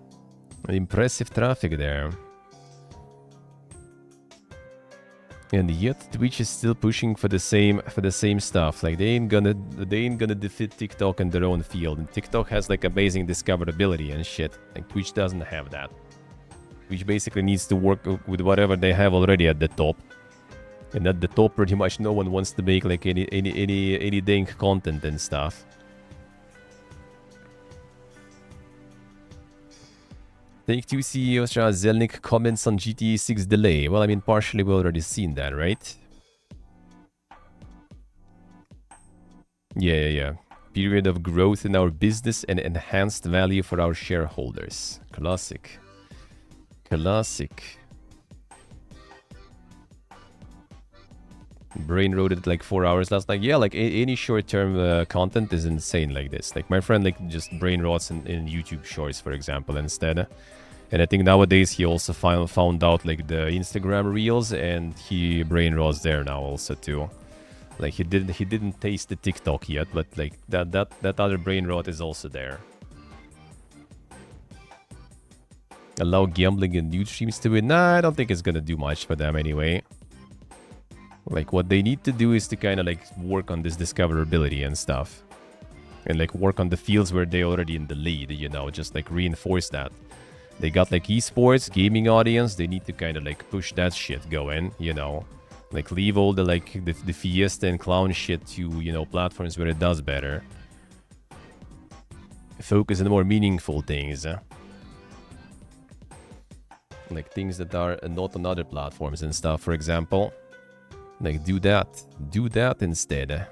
Impressive traffic there. And yet Twitch is still pushing for the same stuff. Like they ain't gonna defeat TikTok in their own field. And TikTok has like amazing discoverability and shit. Like Twitch doesn't have that. Twitch basically needs to work with whatever they have already at the top. And at the top, pretty much no one wants to make like any dank content and stuff. Thank you, CEO Zelnik comments on GTA 6 delay. Well, I mean, partially we've already seen that, right? Yeah. Period of growth in our business and enhanced value for our shareholders. Classic. Brain rotted like 4 hours last night. Yeah, like any short-term content is insane like this. Like my friend like just brain rots in YouTube Shorts, for example, instead. And I think nowadays he also found out like the Instagram Reels, and he brain rots there now also too. Like he didn't taste the TikTok yet, but like that other brain rot is also there. Allow gambling and nude streams to win? Nah, I don't think it's gonna do much for them anyway. Like what they need to do is to kind of like work on this discoverability and stuff. And like work on the fields where they're already in the lead, you know, just like reinforce that. They got like esports, gaming audience, they need to kind of like push that shit going, you know. Like leave all the like the fiesta and clown shit to, you know, platforms where it does better. Focus on the more meaningful things. Like things that are not on other platforms and stuff, for example. Like do that instead.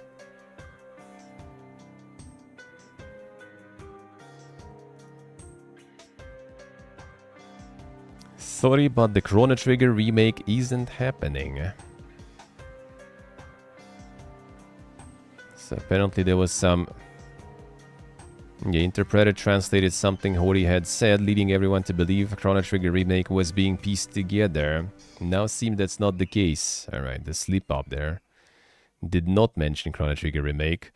Sorry, but the Chrono Trigger remake isn't happening. So apparently there was some... The interpreter translated something Hori had said, leading everyone to believe Chrono Trigger remake was being pieced together. Now seems that's not the case. Alright, the slip up there. Did not mention Chrono Trigger remake.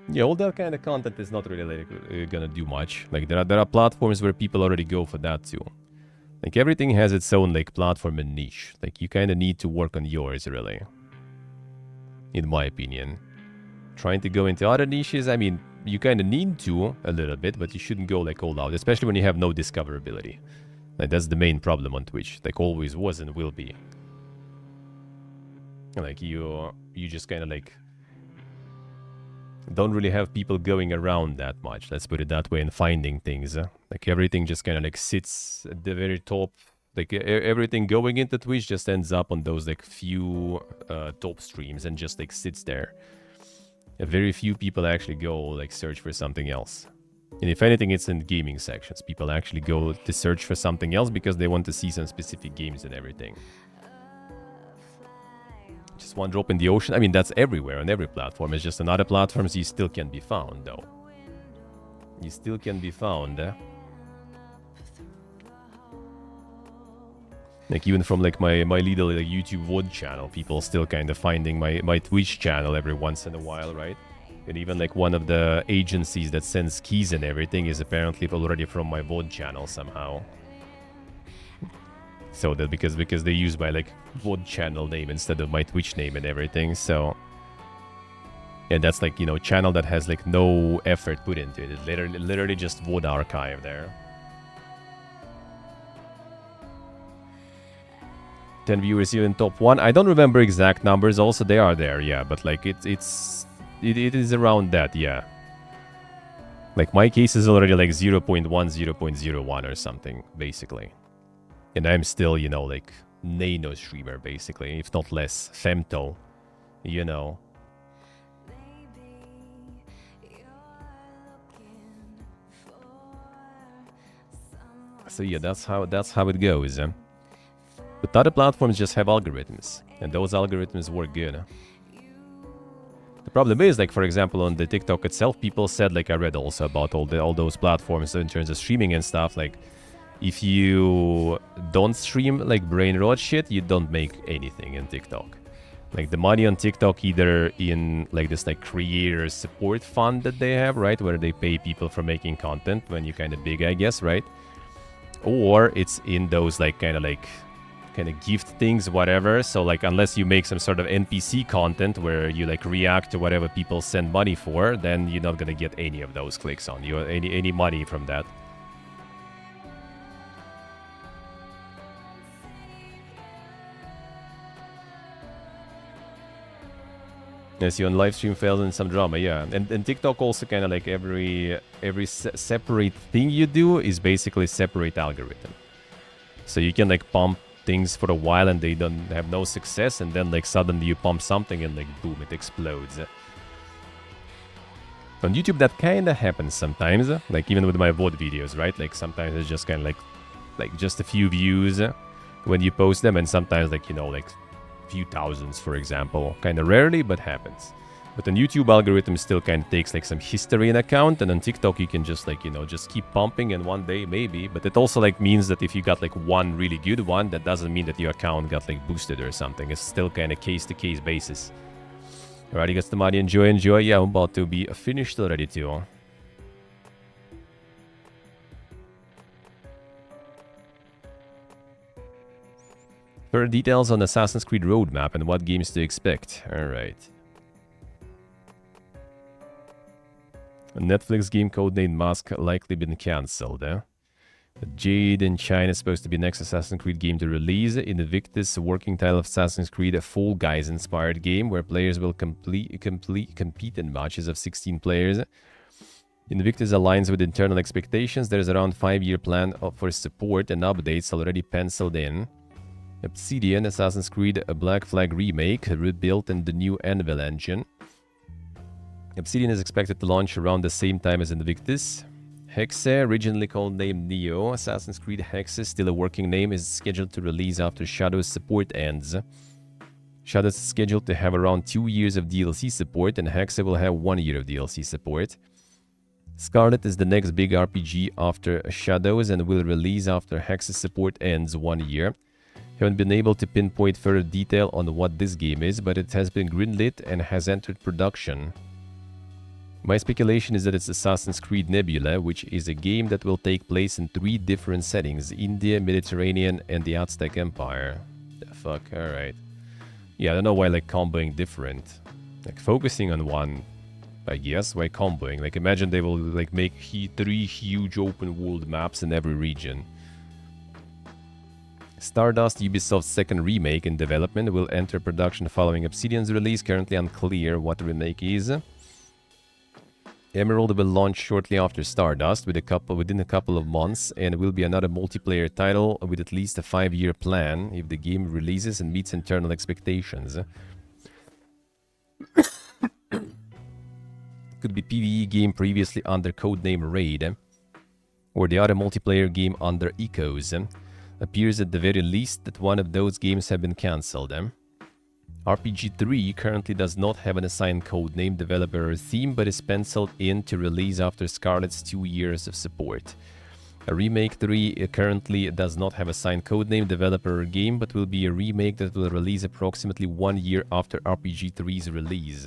Yeah, all that kind of content is not really like, gonna do much. Like there are platforms where people already go for that too. Like everything has its own like platform and niche. Like you kind of need to work on yours really. In my opinion. Trying to go into other niches, I mean, you kind of need to a little bit, but you shouldn't go like all out, especially when you have no discoverability. Like that's the main problem on Twitch. Like always was and will be. Like you just kind of like don't really have people going around that much, let's put it that way, and finding things. Like everything just kind of like sits at the very top. Like everything going into Twitch just ends up on those like few top streams and just like sits there. Very few people actually go like search for something else. And if anything, it's in gaming sections. People actually go to search for something else because they want to see some specific games and everything. Just one drop in the ocean. I mean, that's everywhere on every platform. It's just on other platforms you still can be found, though. You still can be found. Like even from like my little like, YouTube VOD channel, people still kind of finding my Twitch channel every once in a while, right? And even like one of the agencies that sends keys and everything is apparently already from my VOD channel somehow. So that because they use my like VOD channel name instead of my Twitch name and everything. So and that's like, you know, channel that has like no effort put into it. It's literally just VOD archive there. 10 viewers here in top 1. I don't remember exact numbers. Also, they are there, yeah. But like it is around that, yeah. Like my case is already like 0.1, 0.01 or something, basically. And I'm still, you know, like nano streamer, basically, if not less. Femto, you know. So yeah, that's how it goes. But other platforms just have algorithms, and those algorithms work good. The problem is, like, for example, on the TikTok itself, people said, like, I read also about all those platforms in terms of streaming and stuff, like, if you don't stream, like, brain rot shit, you don't make anything in TikTok. Like, the money on TikTok, either in, like, this, like, creator support fund that they have, right, where they pay people for making content when you're kind of big, I guess, right? Or it's in those, like, kind of gift things, whatever. So like unless you make some sort of NPC content where you like react to whatever people send money for, then you're not gonna get any of those clicks on you, any money from that. I see on live stream fails and some drama, yeah. And TikTok also kind of like every separate thing you do is basically separate algorithm. So you can like pump things for a while and they don't have no success, and then like suddenly you pump something and like boom, it explodes. On YouTube that kind of happens sometimes, like even with my VOD videos, right? Like sometimes it's just kind of like just a few views when you post them, and sometimes like, you know, like few thousands, for example. Kind of rarely, but happens. But on YouTube, algorithm still kind of takes like some history in account, and on TikTok you can just like, you know, just keep pumping, and one day maybe. But it also like means that if you got like one really good one, that doesn't mean that your account got like boosted or something. It's still kind of case-to-case basis. Alrighty, guys, the money, enjoy. Yeah, I'm about to be finished already too. Further details on Assassin's Creed roadmap and what games to expect. Alright. A Netflix game codenamed Mask likely been cancelled. Jade in China is supposed to be next Assassin's Creed game to release. Invictus, working title of Assassin's Creed, a Fall Guys inspired game where players will compete in matches of 16 players. Invictus aligns with internal expectations. There's around 5-year plan for support and updates already penciled in. Obsidian, Assassin's Creed, a Black Flag remake, rebuilt in the new Anvil engine. Obsidian is expected to launch around the same time as Invictus. Hexe, originally called name Neo, Assassin's Creed Hexe, still a working name, is scheduled to release after Shadow's support ends. Shadow is scheduled to have around 2 years of DLC support, and Hexe will have 1 year of DLC support. Scarlet is the next big RPG after Shadows and will release after Hex's support ends 1 year. Haven't been able to pinpoint further detail on what this game is, but it has been greenlit and has entered production. My speculation is that it's Assassin's Creed Nebula, which is a game that will take place in 3 different settings: India, Mediterranean, and the Aztec Empire. The fuck, alright. Yeah, I don't know why like comboing different. Like focusing on one, I guess, why comboing? Like imagine they will like make 3 huge open world maps in every region. Stardust, Ubisoft's second remake in development, will enter production following Obsidian's release. Currently unclear what the remake is. Emerald will launch shortly after Stardust within a couple of months, and will be another multiplayer title with at least a 5-year plan if the game releases and meets internal expectations. Could be PvE game previously under codename Raid, or the other multiplayer game under Echoes. Appears at the very least that one of those games have been cancelled. RPG 3 currently does not have an assigned codename, developer, or theme, but is penciled in to release after Scarlet's 2 years of support. A Remake 3 currently does not have a signed codename, developer, or game, but will be a remake that will release approximately 1 year after RPG 3's release.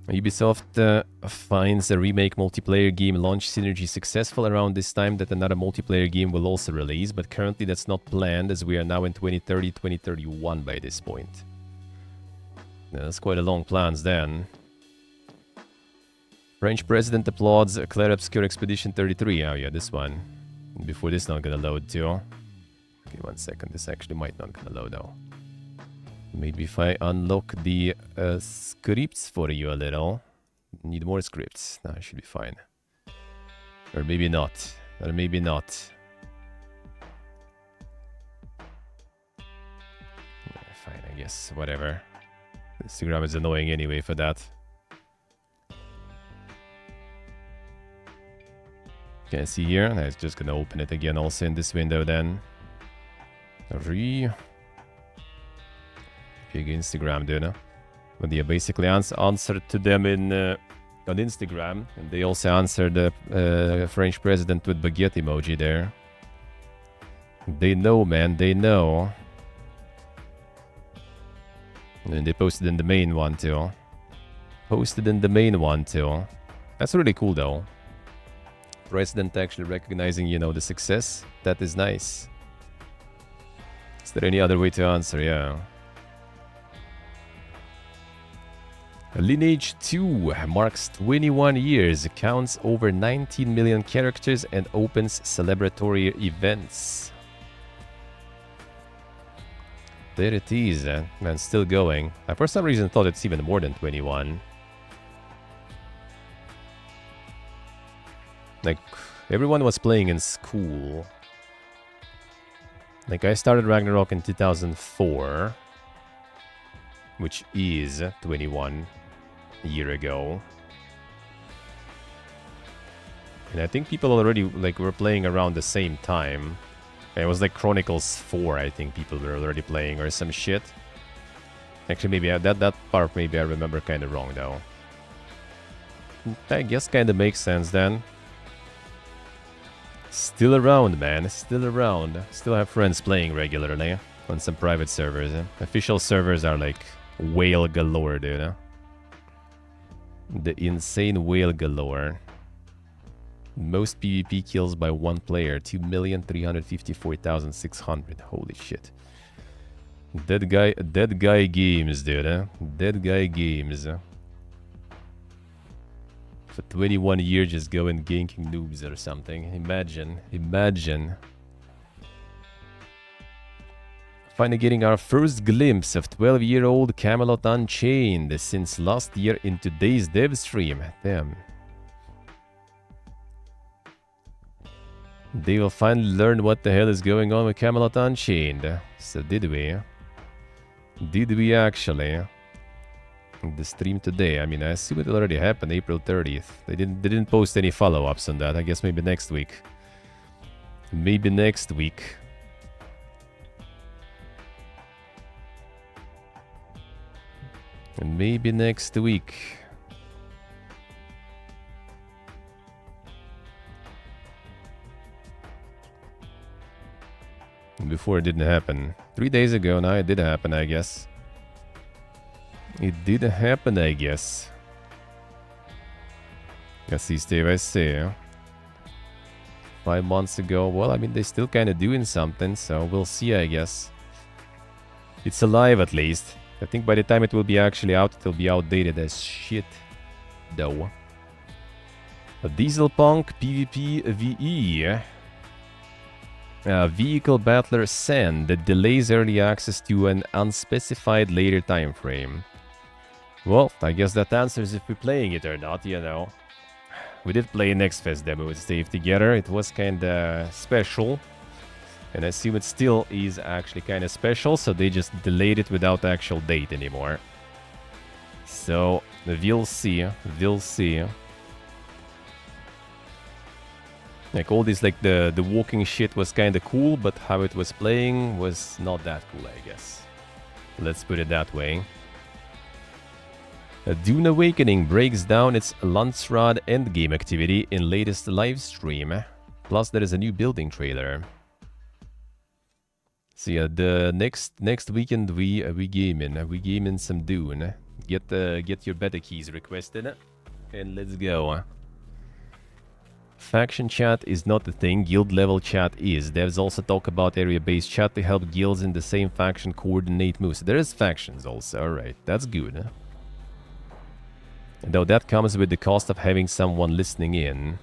Ubisoft finds a remake multiplayer game launch synergy successful around this time that another multiplayer game will also release, but currently that's not planned as we are now in 2030-2031 by this point. Yeah, that's quite a long plans then. French president applauds Claire Obscure Expedition 33. Oh yeah, this one. Before this not gonna load too. Okay, 1 second. This actually might not gonna load though. Maybe if I unlock the scripts for you a little. Need more scripts. No, I should be fine. Or maybe not. Or maybe not. Yeah, fine, I guess. Whatever. Instagram is annoying anyway for that. Can I see here? It's just gonna open it again also in this window then. Big Instagram, dude. But yeah, basically answered to them in on Instagram, and they also answered the French president with baguette emoji there. They know, man, they know. And they posted in the main one too. That's really cool though. President actually recognizing, you know, the success. That is nice. Is there any other way to answer? Yeah. Lineage 2 marks 21 years, counts over 19 million characters, and opens celebratory events. There it is, man, still going. I for some reason thought it's even more than 21. Like, everyone was playing in school. Like, I started Ragnarok in 2004, which is 21 year ago. And I think people already, like, were playing around the same time. It was like Chronicles 4, I think people were already playing, or some shit. Actually, maybe that part maybe I remember kind of wrong, though. I guess kind of makes sense, then. Still around, man. Still around. Still have friends playing regularly on some private servers. Official servers are like whale galore, dude. The insane whale galore. Most PvP kills by one player. 2,354,600. Holy shit. Dead guy games, dude. Dead guy games. For 21 years just going ganking noobs or something. Imagine. Finally getting our first glimpse of 12-year-old Camelot Unchained since last year in today's dev stream. Damn. They will finally learn what the hell is going on with Camelot Unchained. So did we? Did we actually? The stream today. I mean, I assume it already happened April 30th. They didn't post any follow-ups on that. I guess maybe next week. Maybe next week. And maybe next week. Before it didn't happen. 3 days ago now it did happen, I guess. It did happen, I guess. I see, Steve, I see. 5 months ago. Well, I mean, they're still kind of doing something, so we'll see, I guess. It's alive, at least. I think by the time it will be actually out, it'll be outdated as shit, though. A Diesel Punk PvP VE. Vehicle Battler Send that delays early access to an unspecified later time frame. Well, I guess that answers if we're playing it or not, you know. We did play Next Fest demo with Steve together. It was kinda special. And I assume it still is actually kinda special, so they just delayed it without actual date anymore. So, we'll see. We'll see. Like, all this, like, the walking shit was kinda cool, but how it was playing was not that cool, I guess. Let's put it that way. Dune Awakening breaks down its Landsrad endgame activity in latest livestream. Plus, there is a new building trailer. So yeah, the next weekend we gaming some Dune. Get your beta keys requested, and let's go. Faction chat is not the thing, guild level chat is. Devs also talk about area-based chat to help guilds in the same faction coordinate moves. There is factions also, alright, that's good. Though that comes with the cost of having someone listening in.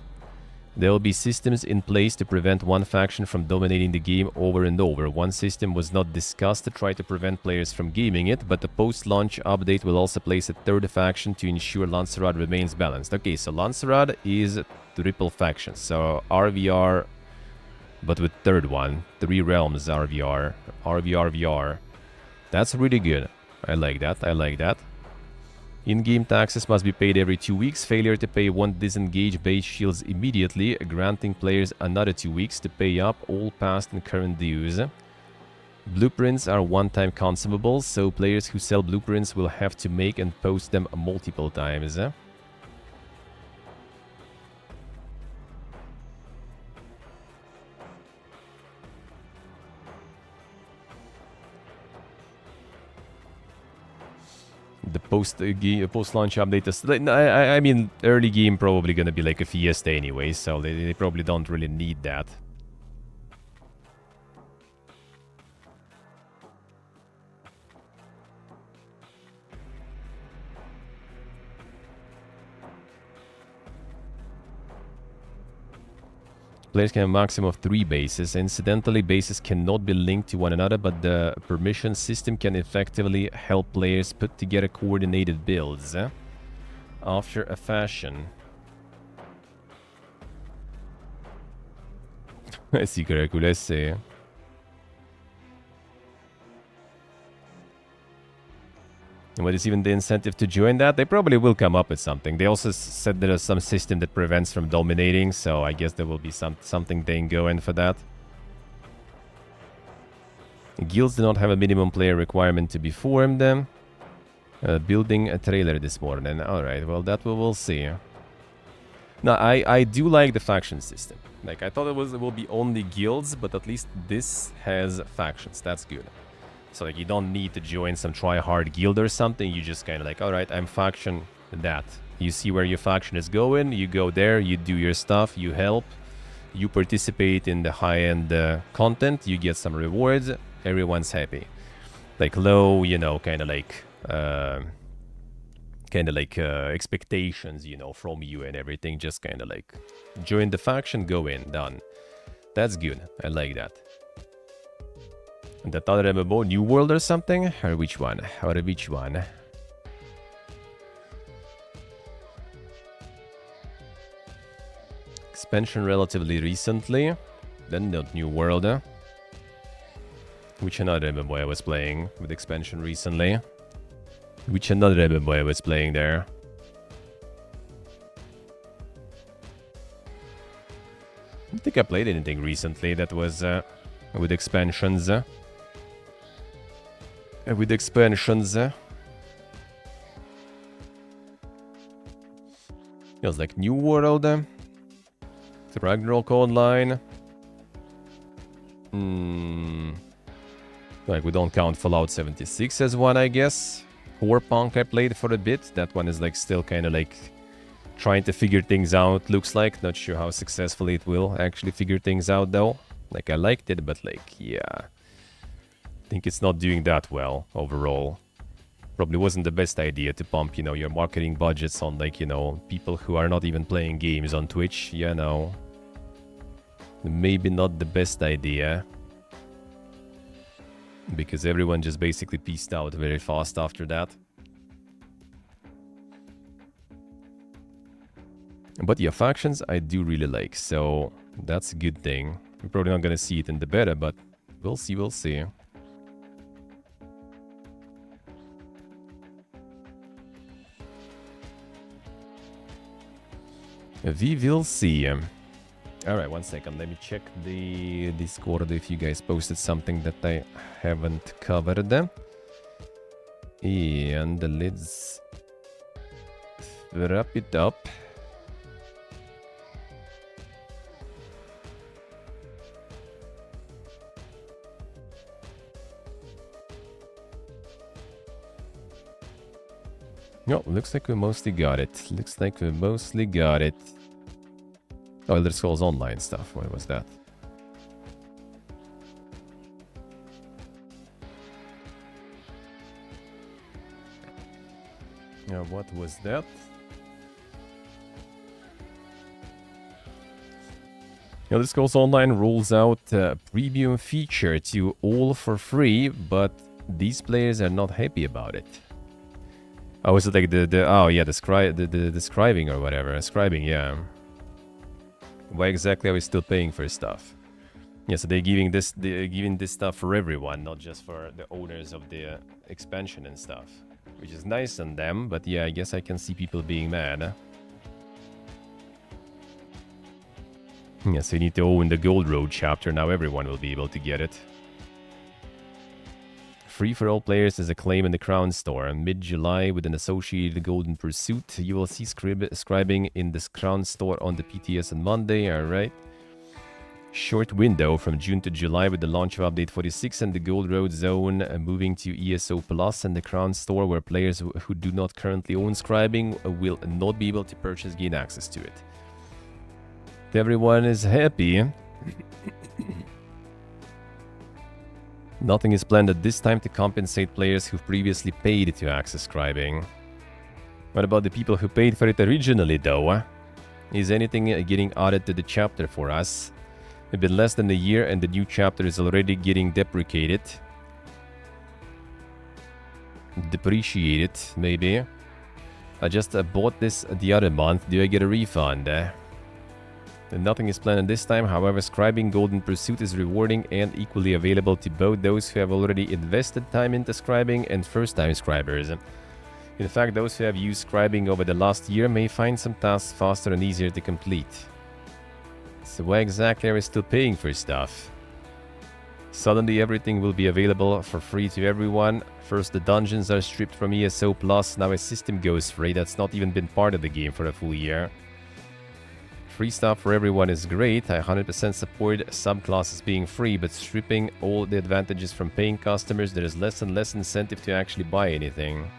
There will be systems in place to prevent one faction from dominating the game over and over. One system was not discussed to try to prevent players from gaming it, but the post-launch update will also place a third faction to ensure Landsrad remains balanced. Okay, so Landsrad is triple faction, so RVR, but with third one. 3 realms RVR. RVR. That's really good. I like that, I like that. In-game taxes must be paid every 2 weeks. Failure to pay won't disengage base shields immediately, granting players another 2 weeks to pay up all past and current dues. Blueprints are one-time consumables, so players who sell blueprints will have to make and post them multiple times. The post-launch update is... I mean, early game probably gonna be like a fiesta anyway, so they probably don't really need that. Players can have a maximum of 3 bases. Incidentally, bases cannot be linked to one another, but the permission system can effectively help players put together coordinated builds after a fashion. Sì, Hercules, sì. And what is even the incentive to join that? They probably will come up with something. They also said there is some system that prevents from dominating, so I guess there will be something they can go in for that. Guilds do not have a minimum player requirement to be formed. Building a trailer this morning. Alright, well that we will see. Now, I do like the faction system. Like, I thought it will be only guilds, but at least this has factions. That's good. So, like, you don't need to join some try-hard guild or something. You just kind of like, alright, I'm faction that. You see where your faction is going, you go there, you do your stuff, you help. You participate in the high-end content, you get some rewards, everyone's happy. Like, low, you know, kind of like expectations, you know, from you and everything. Just kind of like, join the faction, go in, done. That's good, I like that. And that other MMO, New World or something? Or which one? Or which one? Expansion relatively recently. Then not New World. Which another MMO I was playing with expansion recently? Which another MMO I was playing there? I don't think I played anything recently that was with expansions. With expansions. It was like New World. Ragnarok Online. Like, we don't count Fallout 76 as one, I guess. Warpunk I played for a bit. That one is like still kind of like trying to figure things out, looks like. Not sure how successfully it will actually figure things out though. Like, I liked it, but like, yeah. I think it's not doing that well overall. Probably wasn't the best idea to pump, you know, your marketing budgets on, like, you know, people who are not even playing games on Twitch. You know, maybe not the best idea. Because everyone just basically peaced out very fast after that. But yeah, factions I do really like, so that's a good thing. We're probably not gonna see it in the beta, but we'll see, we'll see. We will see. Alright, one second. Let me check the Discord if you guys posted something that I haven't covered. And let's wrap it up. No, looks like we mostly got it. Looks like we mostly got it. Oh, Elder Scrolls Online stuff. What was that? Yeah, what was that? Elder Scrolls Online rolls out a premium feature to all for free, but these players are not happy about it. Oh, is it like the scribing or whatever? Scribing, yeah. Why exactly are we still paying for stuff? Yeah, so they're giving this stuff for everyone, not just for the owners of the expansion and stuff, which is nice on them. But yeah, I guess I can see people being mad. Yeah, so you need to own the Gold Road chapter. Now everyone will be able to get it. Free for all players is a claim in the Crown Store. Mid-July, with an associated Golden Pursuit, you will see scribing in this Crown Store on the PTS on Monday. Alright. Short window from June to July with the launch of Update 46 and the Gold Road Zone moving to ESO Plus and the Crown Store, where players who do not currently own scribing will not be able to gain access to it. Everyone is happy. Nothing is planned at this time to compensate players who previously paid to access scribing. What about the people who paid for it originally, though? Is anything getting added to the chapter for us? It's been less than a year and the new chapter is already getting deprecated. Depreciated, maybe. I just bought this the other month. Do I get a refund? Nothing is planned this time. However, scribing Golden Pursuit is rewarding and equally available to both those who have already invested time into scribing and first-time scribers. In fact, those who have used scribing over the last year may find some tasks faster and easier to complete. So why exactly are we still paying for stuff? Suddenly everything will be available for free to everyone. First the dungeons are stripped from ESO Plus, now a system goes free that's not even been part of the game for a full year. Free stuff for everyone is great. I 100% support subclasses being free, but stripping all the advantages from paying customers, there is less and less incentive to actually buy anything.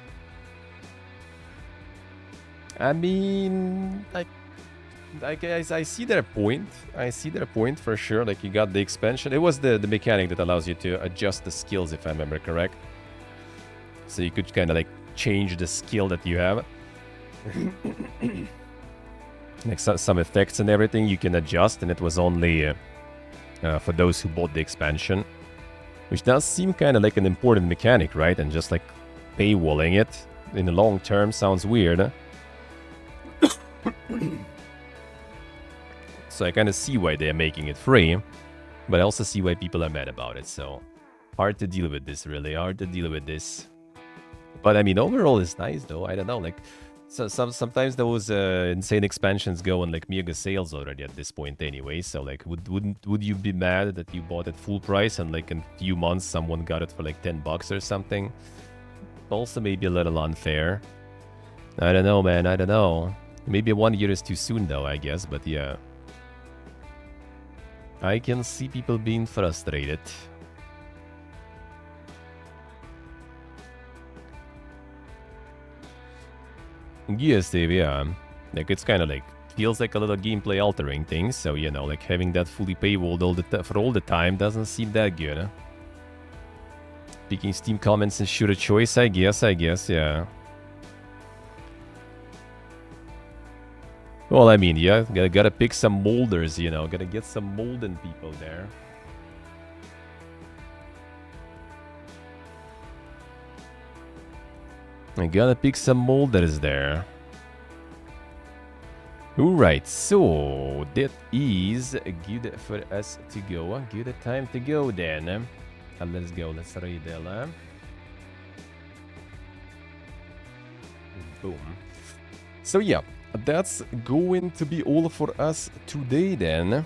I mean, I see their point. I see their point for sure. Like, you got the expansion. It was the mechanic that allows you to adjust the skills, if I remember correct. So you could kind of like change the skill that you have. Like some effects and everything you can adjust, and it was only for those who bought the expansion, which does seem kind of like an important mechanic, right? And just like paywalling it in the long term sounds weird. So I kind of see why they're making it free, but I also see why people are mad about it. So hard to deal with this, really hard to deal with this. But I mean, overall it's nice though. I don't know, like. So sometimes those insane expansions go on like mega sales already at this point anyway. So like, would you be mad that you bought it full price and like in a few months someone got it for like $10 or something? Also maybe a little unfair. I don't know, man. I don't know. Maybe 1 year is too soon though, I guess. But yeah, I can see people being frustrated. Yes, Dave, yeah. Like, it's kind of like, feels like a little gameplay altering thing, so, you know, like, having that fully paywalled for all the time doesn't seem that good, huh? Picking Steam comments and shooter choice, I guess, yeah. Well, I mean, yeah, gotta pick some molders, you know, gotta get some molden people there. I gotta pick some molders there. Alright, so that is good for us to go. Good time to go then. Let's go, let's read it. Boom. So yeah, that's going to be all for us today then.